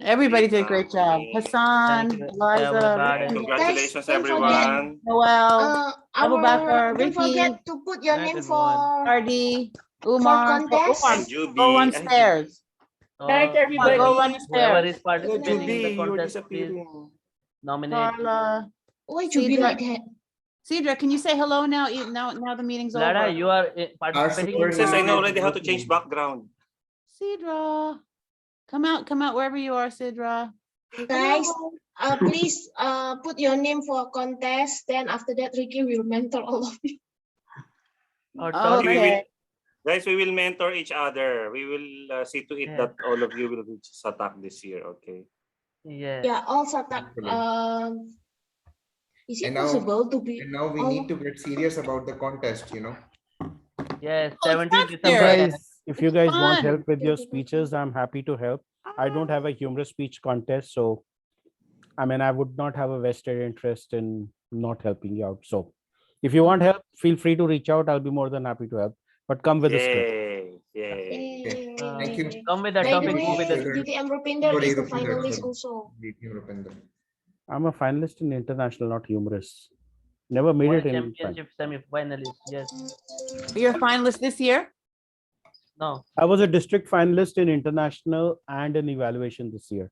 Everybody did a great job. Hassan, Thank you, Eliza, everybody. And congratulations, Don't forget, everyone. Noel, Abu Bakr, don't Ricky, forget to put your name for Ardi, Umar. contest. And Juby. Go run stairs. Night, everybody. Go run Whoever stairs. is participating in the Juby, you're contest, please disappearing. nominate. Carla. Why to be like that? Cedra, can you say hello now? Now the meeting's Lada, over. you are participating. Princess, I know already how to change background. Cedra, come out wherever you are, Cedra. Guys, please put your name for contest. Then after that, Ricky will mentor all of you. Okay. Guys, we will mentor each other. We will see to it that all of you will reach Satak this year, okay? Yeah, all Satak. Is it And now, possible to be? and now we need to get serious about the contest, you know. Yes, 17th You December. guys, if you guys want fun. help with your speeches, I'm happy to help. I don't have a humorous speech contest, so I mean, I would not have a vested interest in not helping you out. So if you want help, feel free to reach out. I'll be more than happy to help. But come with a script. Yay. Thank you. Come with that By the topic. Go with way, it. DTM Rupinder is the finalist also. I'm a finalist in international, not humorous. Never made it in. Championship semi-finalist. Yes. You're a finalist this year? No. I was a district finalist in international and an evaluation this year.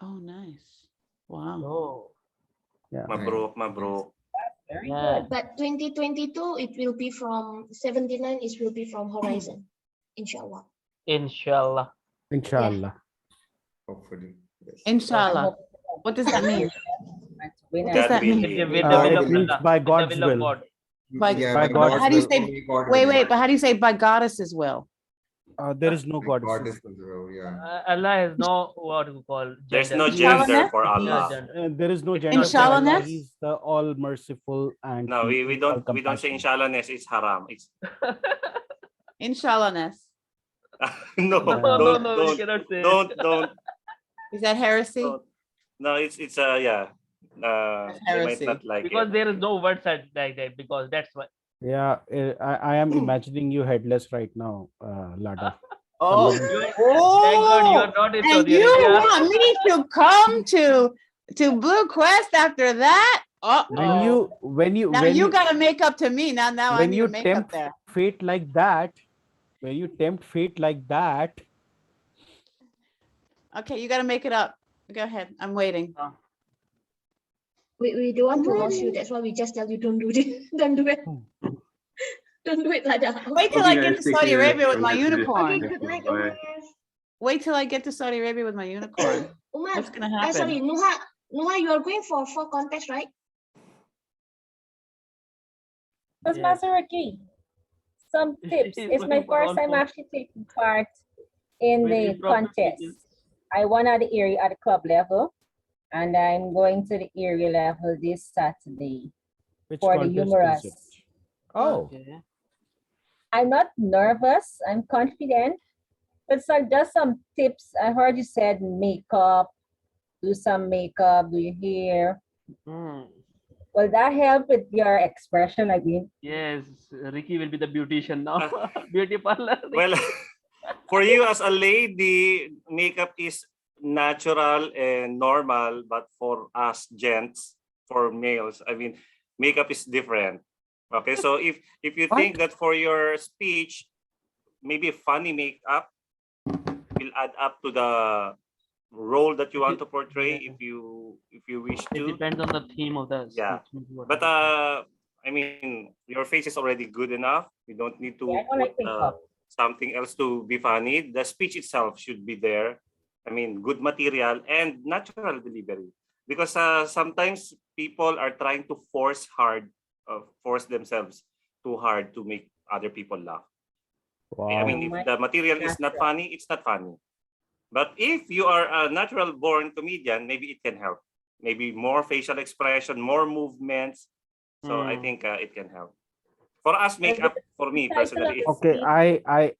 Oh, nice. Wow. Oh. Yeah. Mabruk. Very good. But 2022, it will be from 79. It will be from Horizon, inshallah. Inshallah. Inshallah. Hopefully. Yes. Inshallah. What does that mean? What does that mean? It means by God's will. By, By God's how do you will. say? Wait, but how do you say by goddess's will? There is no God. Allah has no what to call. There's gender. no gender for Allah. There is no gender. for Inshallah. Allah. He's the all merciful and No, we don't say inshallah-ness. It's haram. It's Inshallah-ness. no, we cannot say. don't. Is that heresy? No, it's yeah. They might Heresy. not like Because it. there is no word said like that. Because that's why. Yeah, I am imagining you headless right now, Lada. Oh, Thank God you are not in and Saudi you Arabia. want me to come to Blue Quest after that? When you Now you gotta make up to me. Now I when need you to make up tempt there. fate like that, when you tempt fate like that, Okay, you gotta make it up. Go ahead. I'm waiting. We don't want to lose you. That's why we just tell you don't do this. Don't do it. Don't do it like that. Wait till Okay, I get guys, to take Saudi care. Arabia with Have a my nice day. unicorn. Good night, Bye. Umar. Wait till I get to Saudi Arabia with my unicorn. Umar, What's gonna happen? sorry, Nuha, you are going for contest, right? Toastmaster Ricky, some tips. It's my first time actually taking part in the contest. I won at the area at the club level, and I'm going to the area level this Saturday Which for the contest is humorous. it? Oh, I'm not nervous. I'm confident. But just some tips. I heard you said makeup. Do some makeup. Do your hair. Will that help with your expression again? Yes, Ricky will be the beautician now. Beauty parlor. Well, for you as a lady, makeup is natural and normal, but for us gents, for males, I mean, makeup is different. Okay, so if you think that for your speech, maybe funny makeup will add up to the role that you want to portray, if you wish It to. depends on the theme of the Yeah, speech. but I mean, your face is already good enough. You don't need to Yeah, I don't like put makeup. something else to be funny. The speech itself should be there. I mean, good material and natural delivery. Because sometimes people are trying to force themselves too hard to make other people laugh. I wow. mean, if the material is not funny, it's not funny. But if you are a natural born comedian, maybe it can help. Maybe more facial expression, more movements. So I think it can help. For us, makeup, for me Title of personally, the Okay, speech.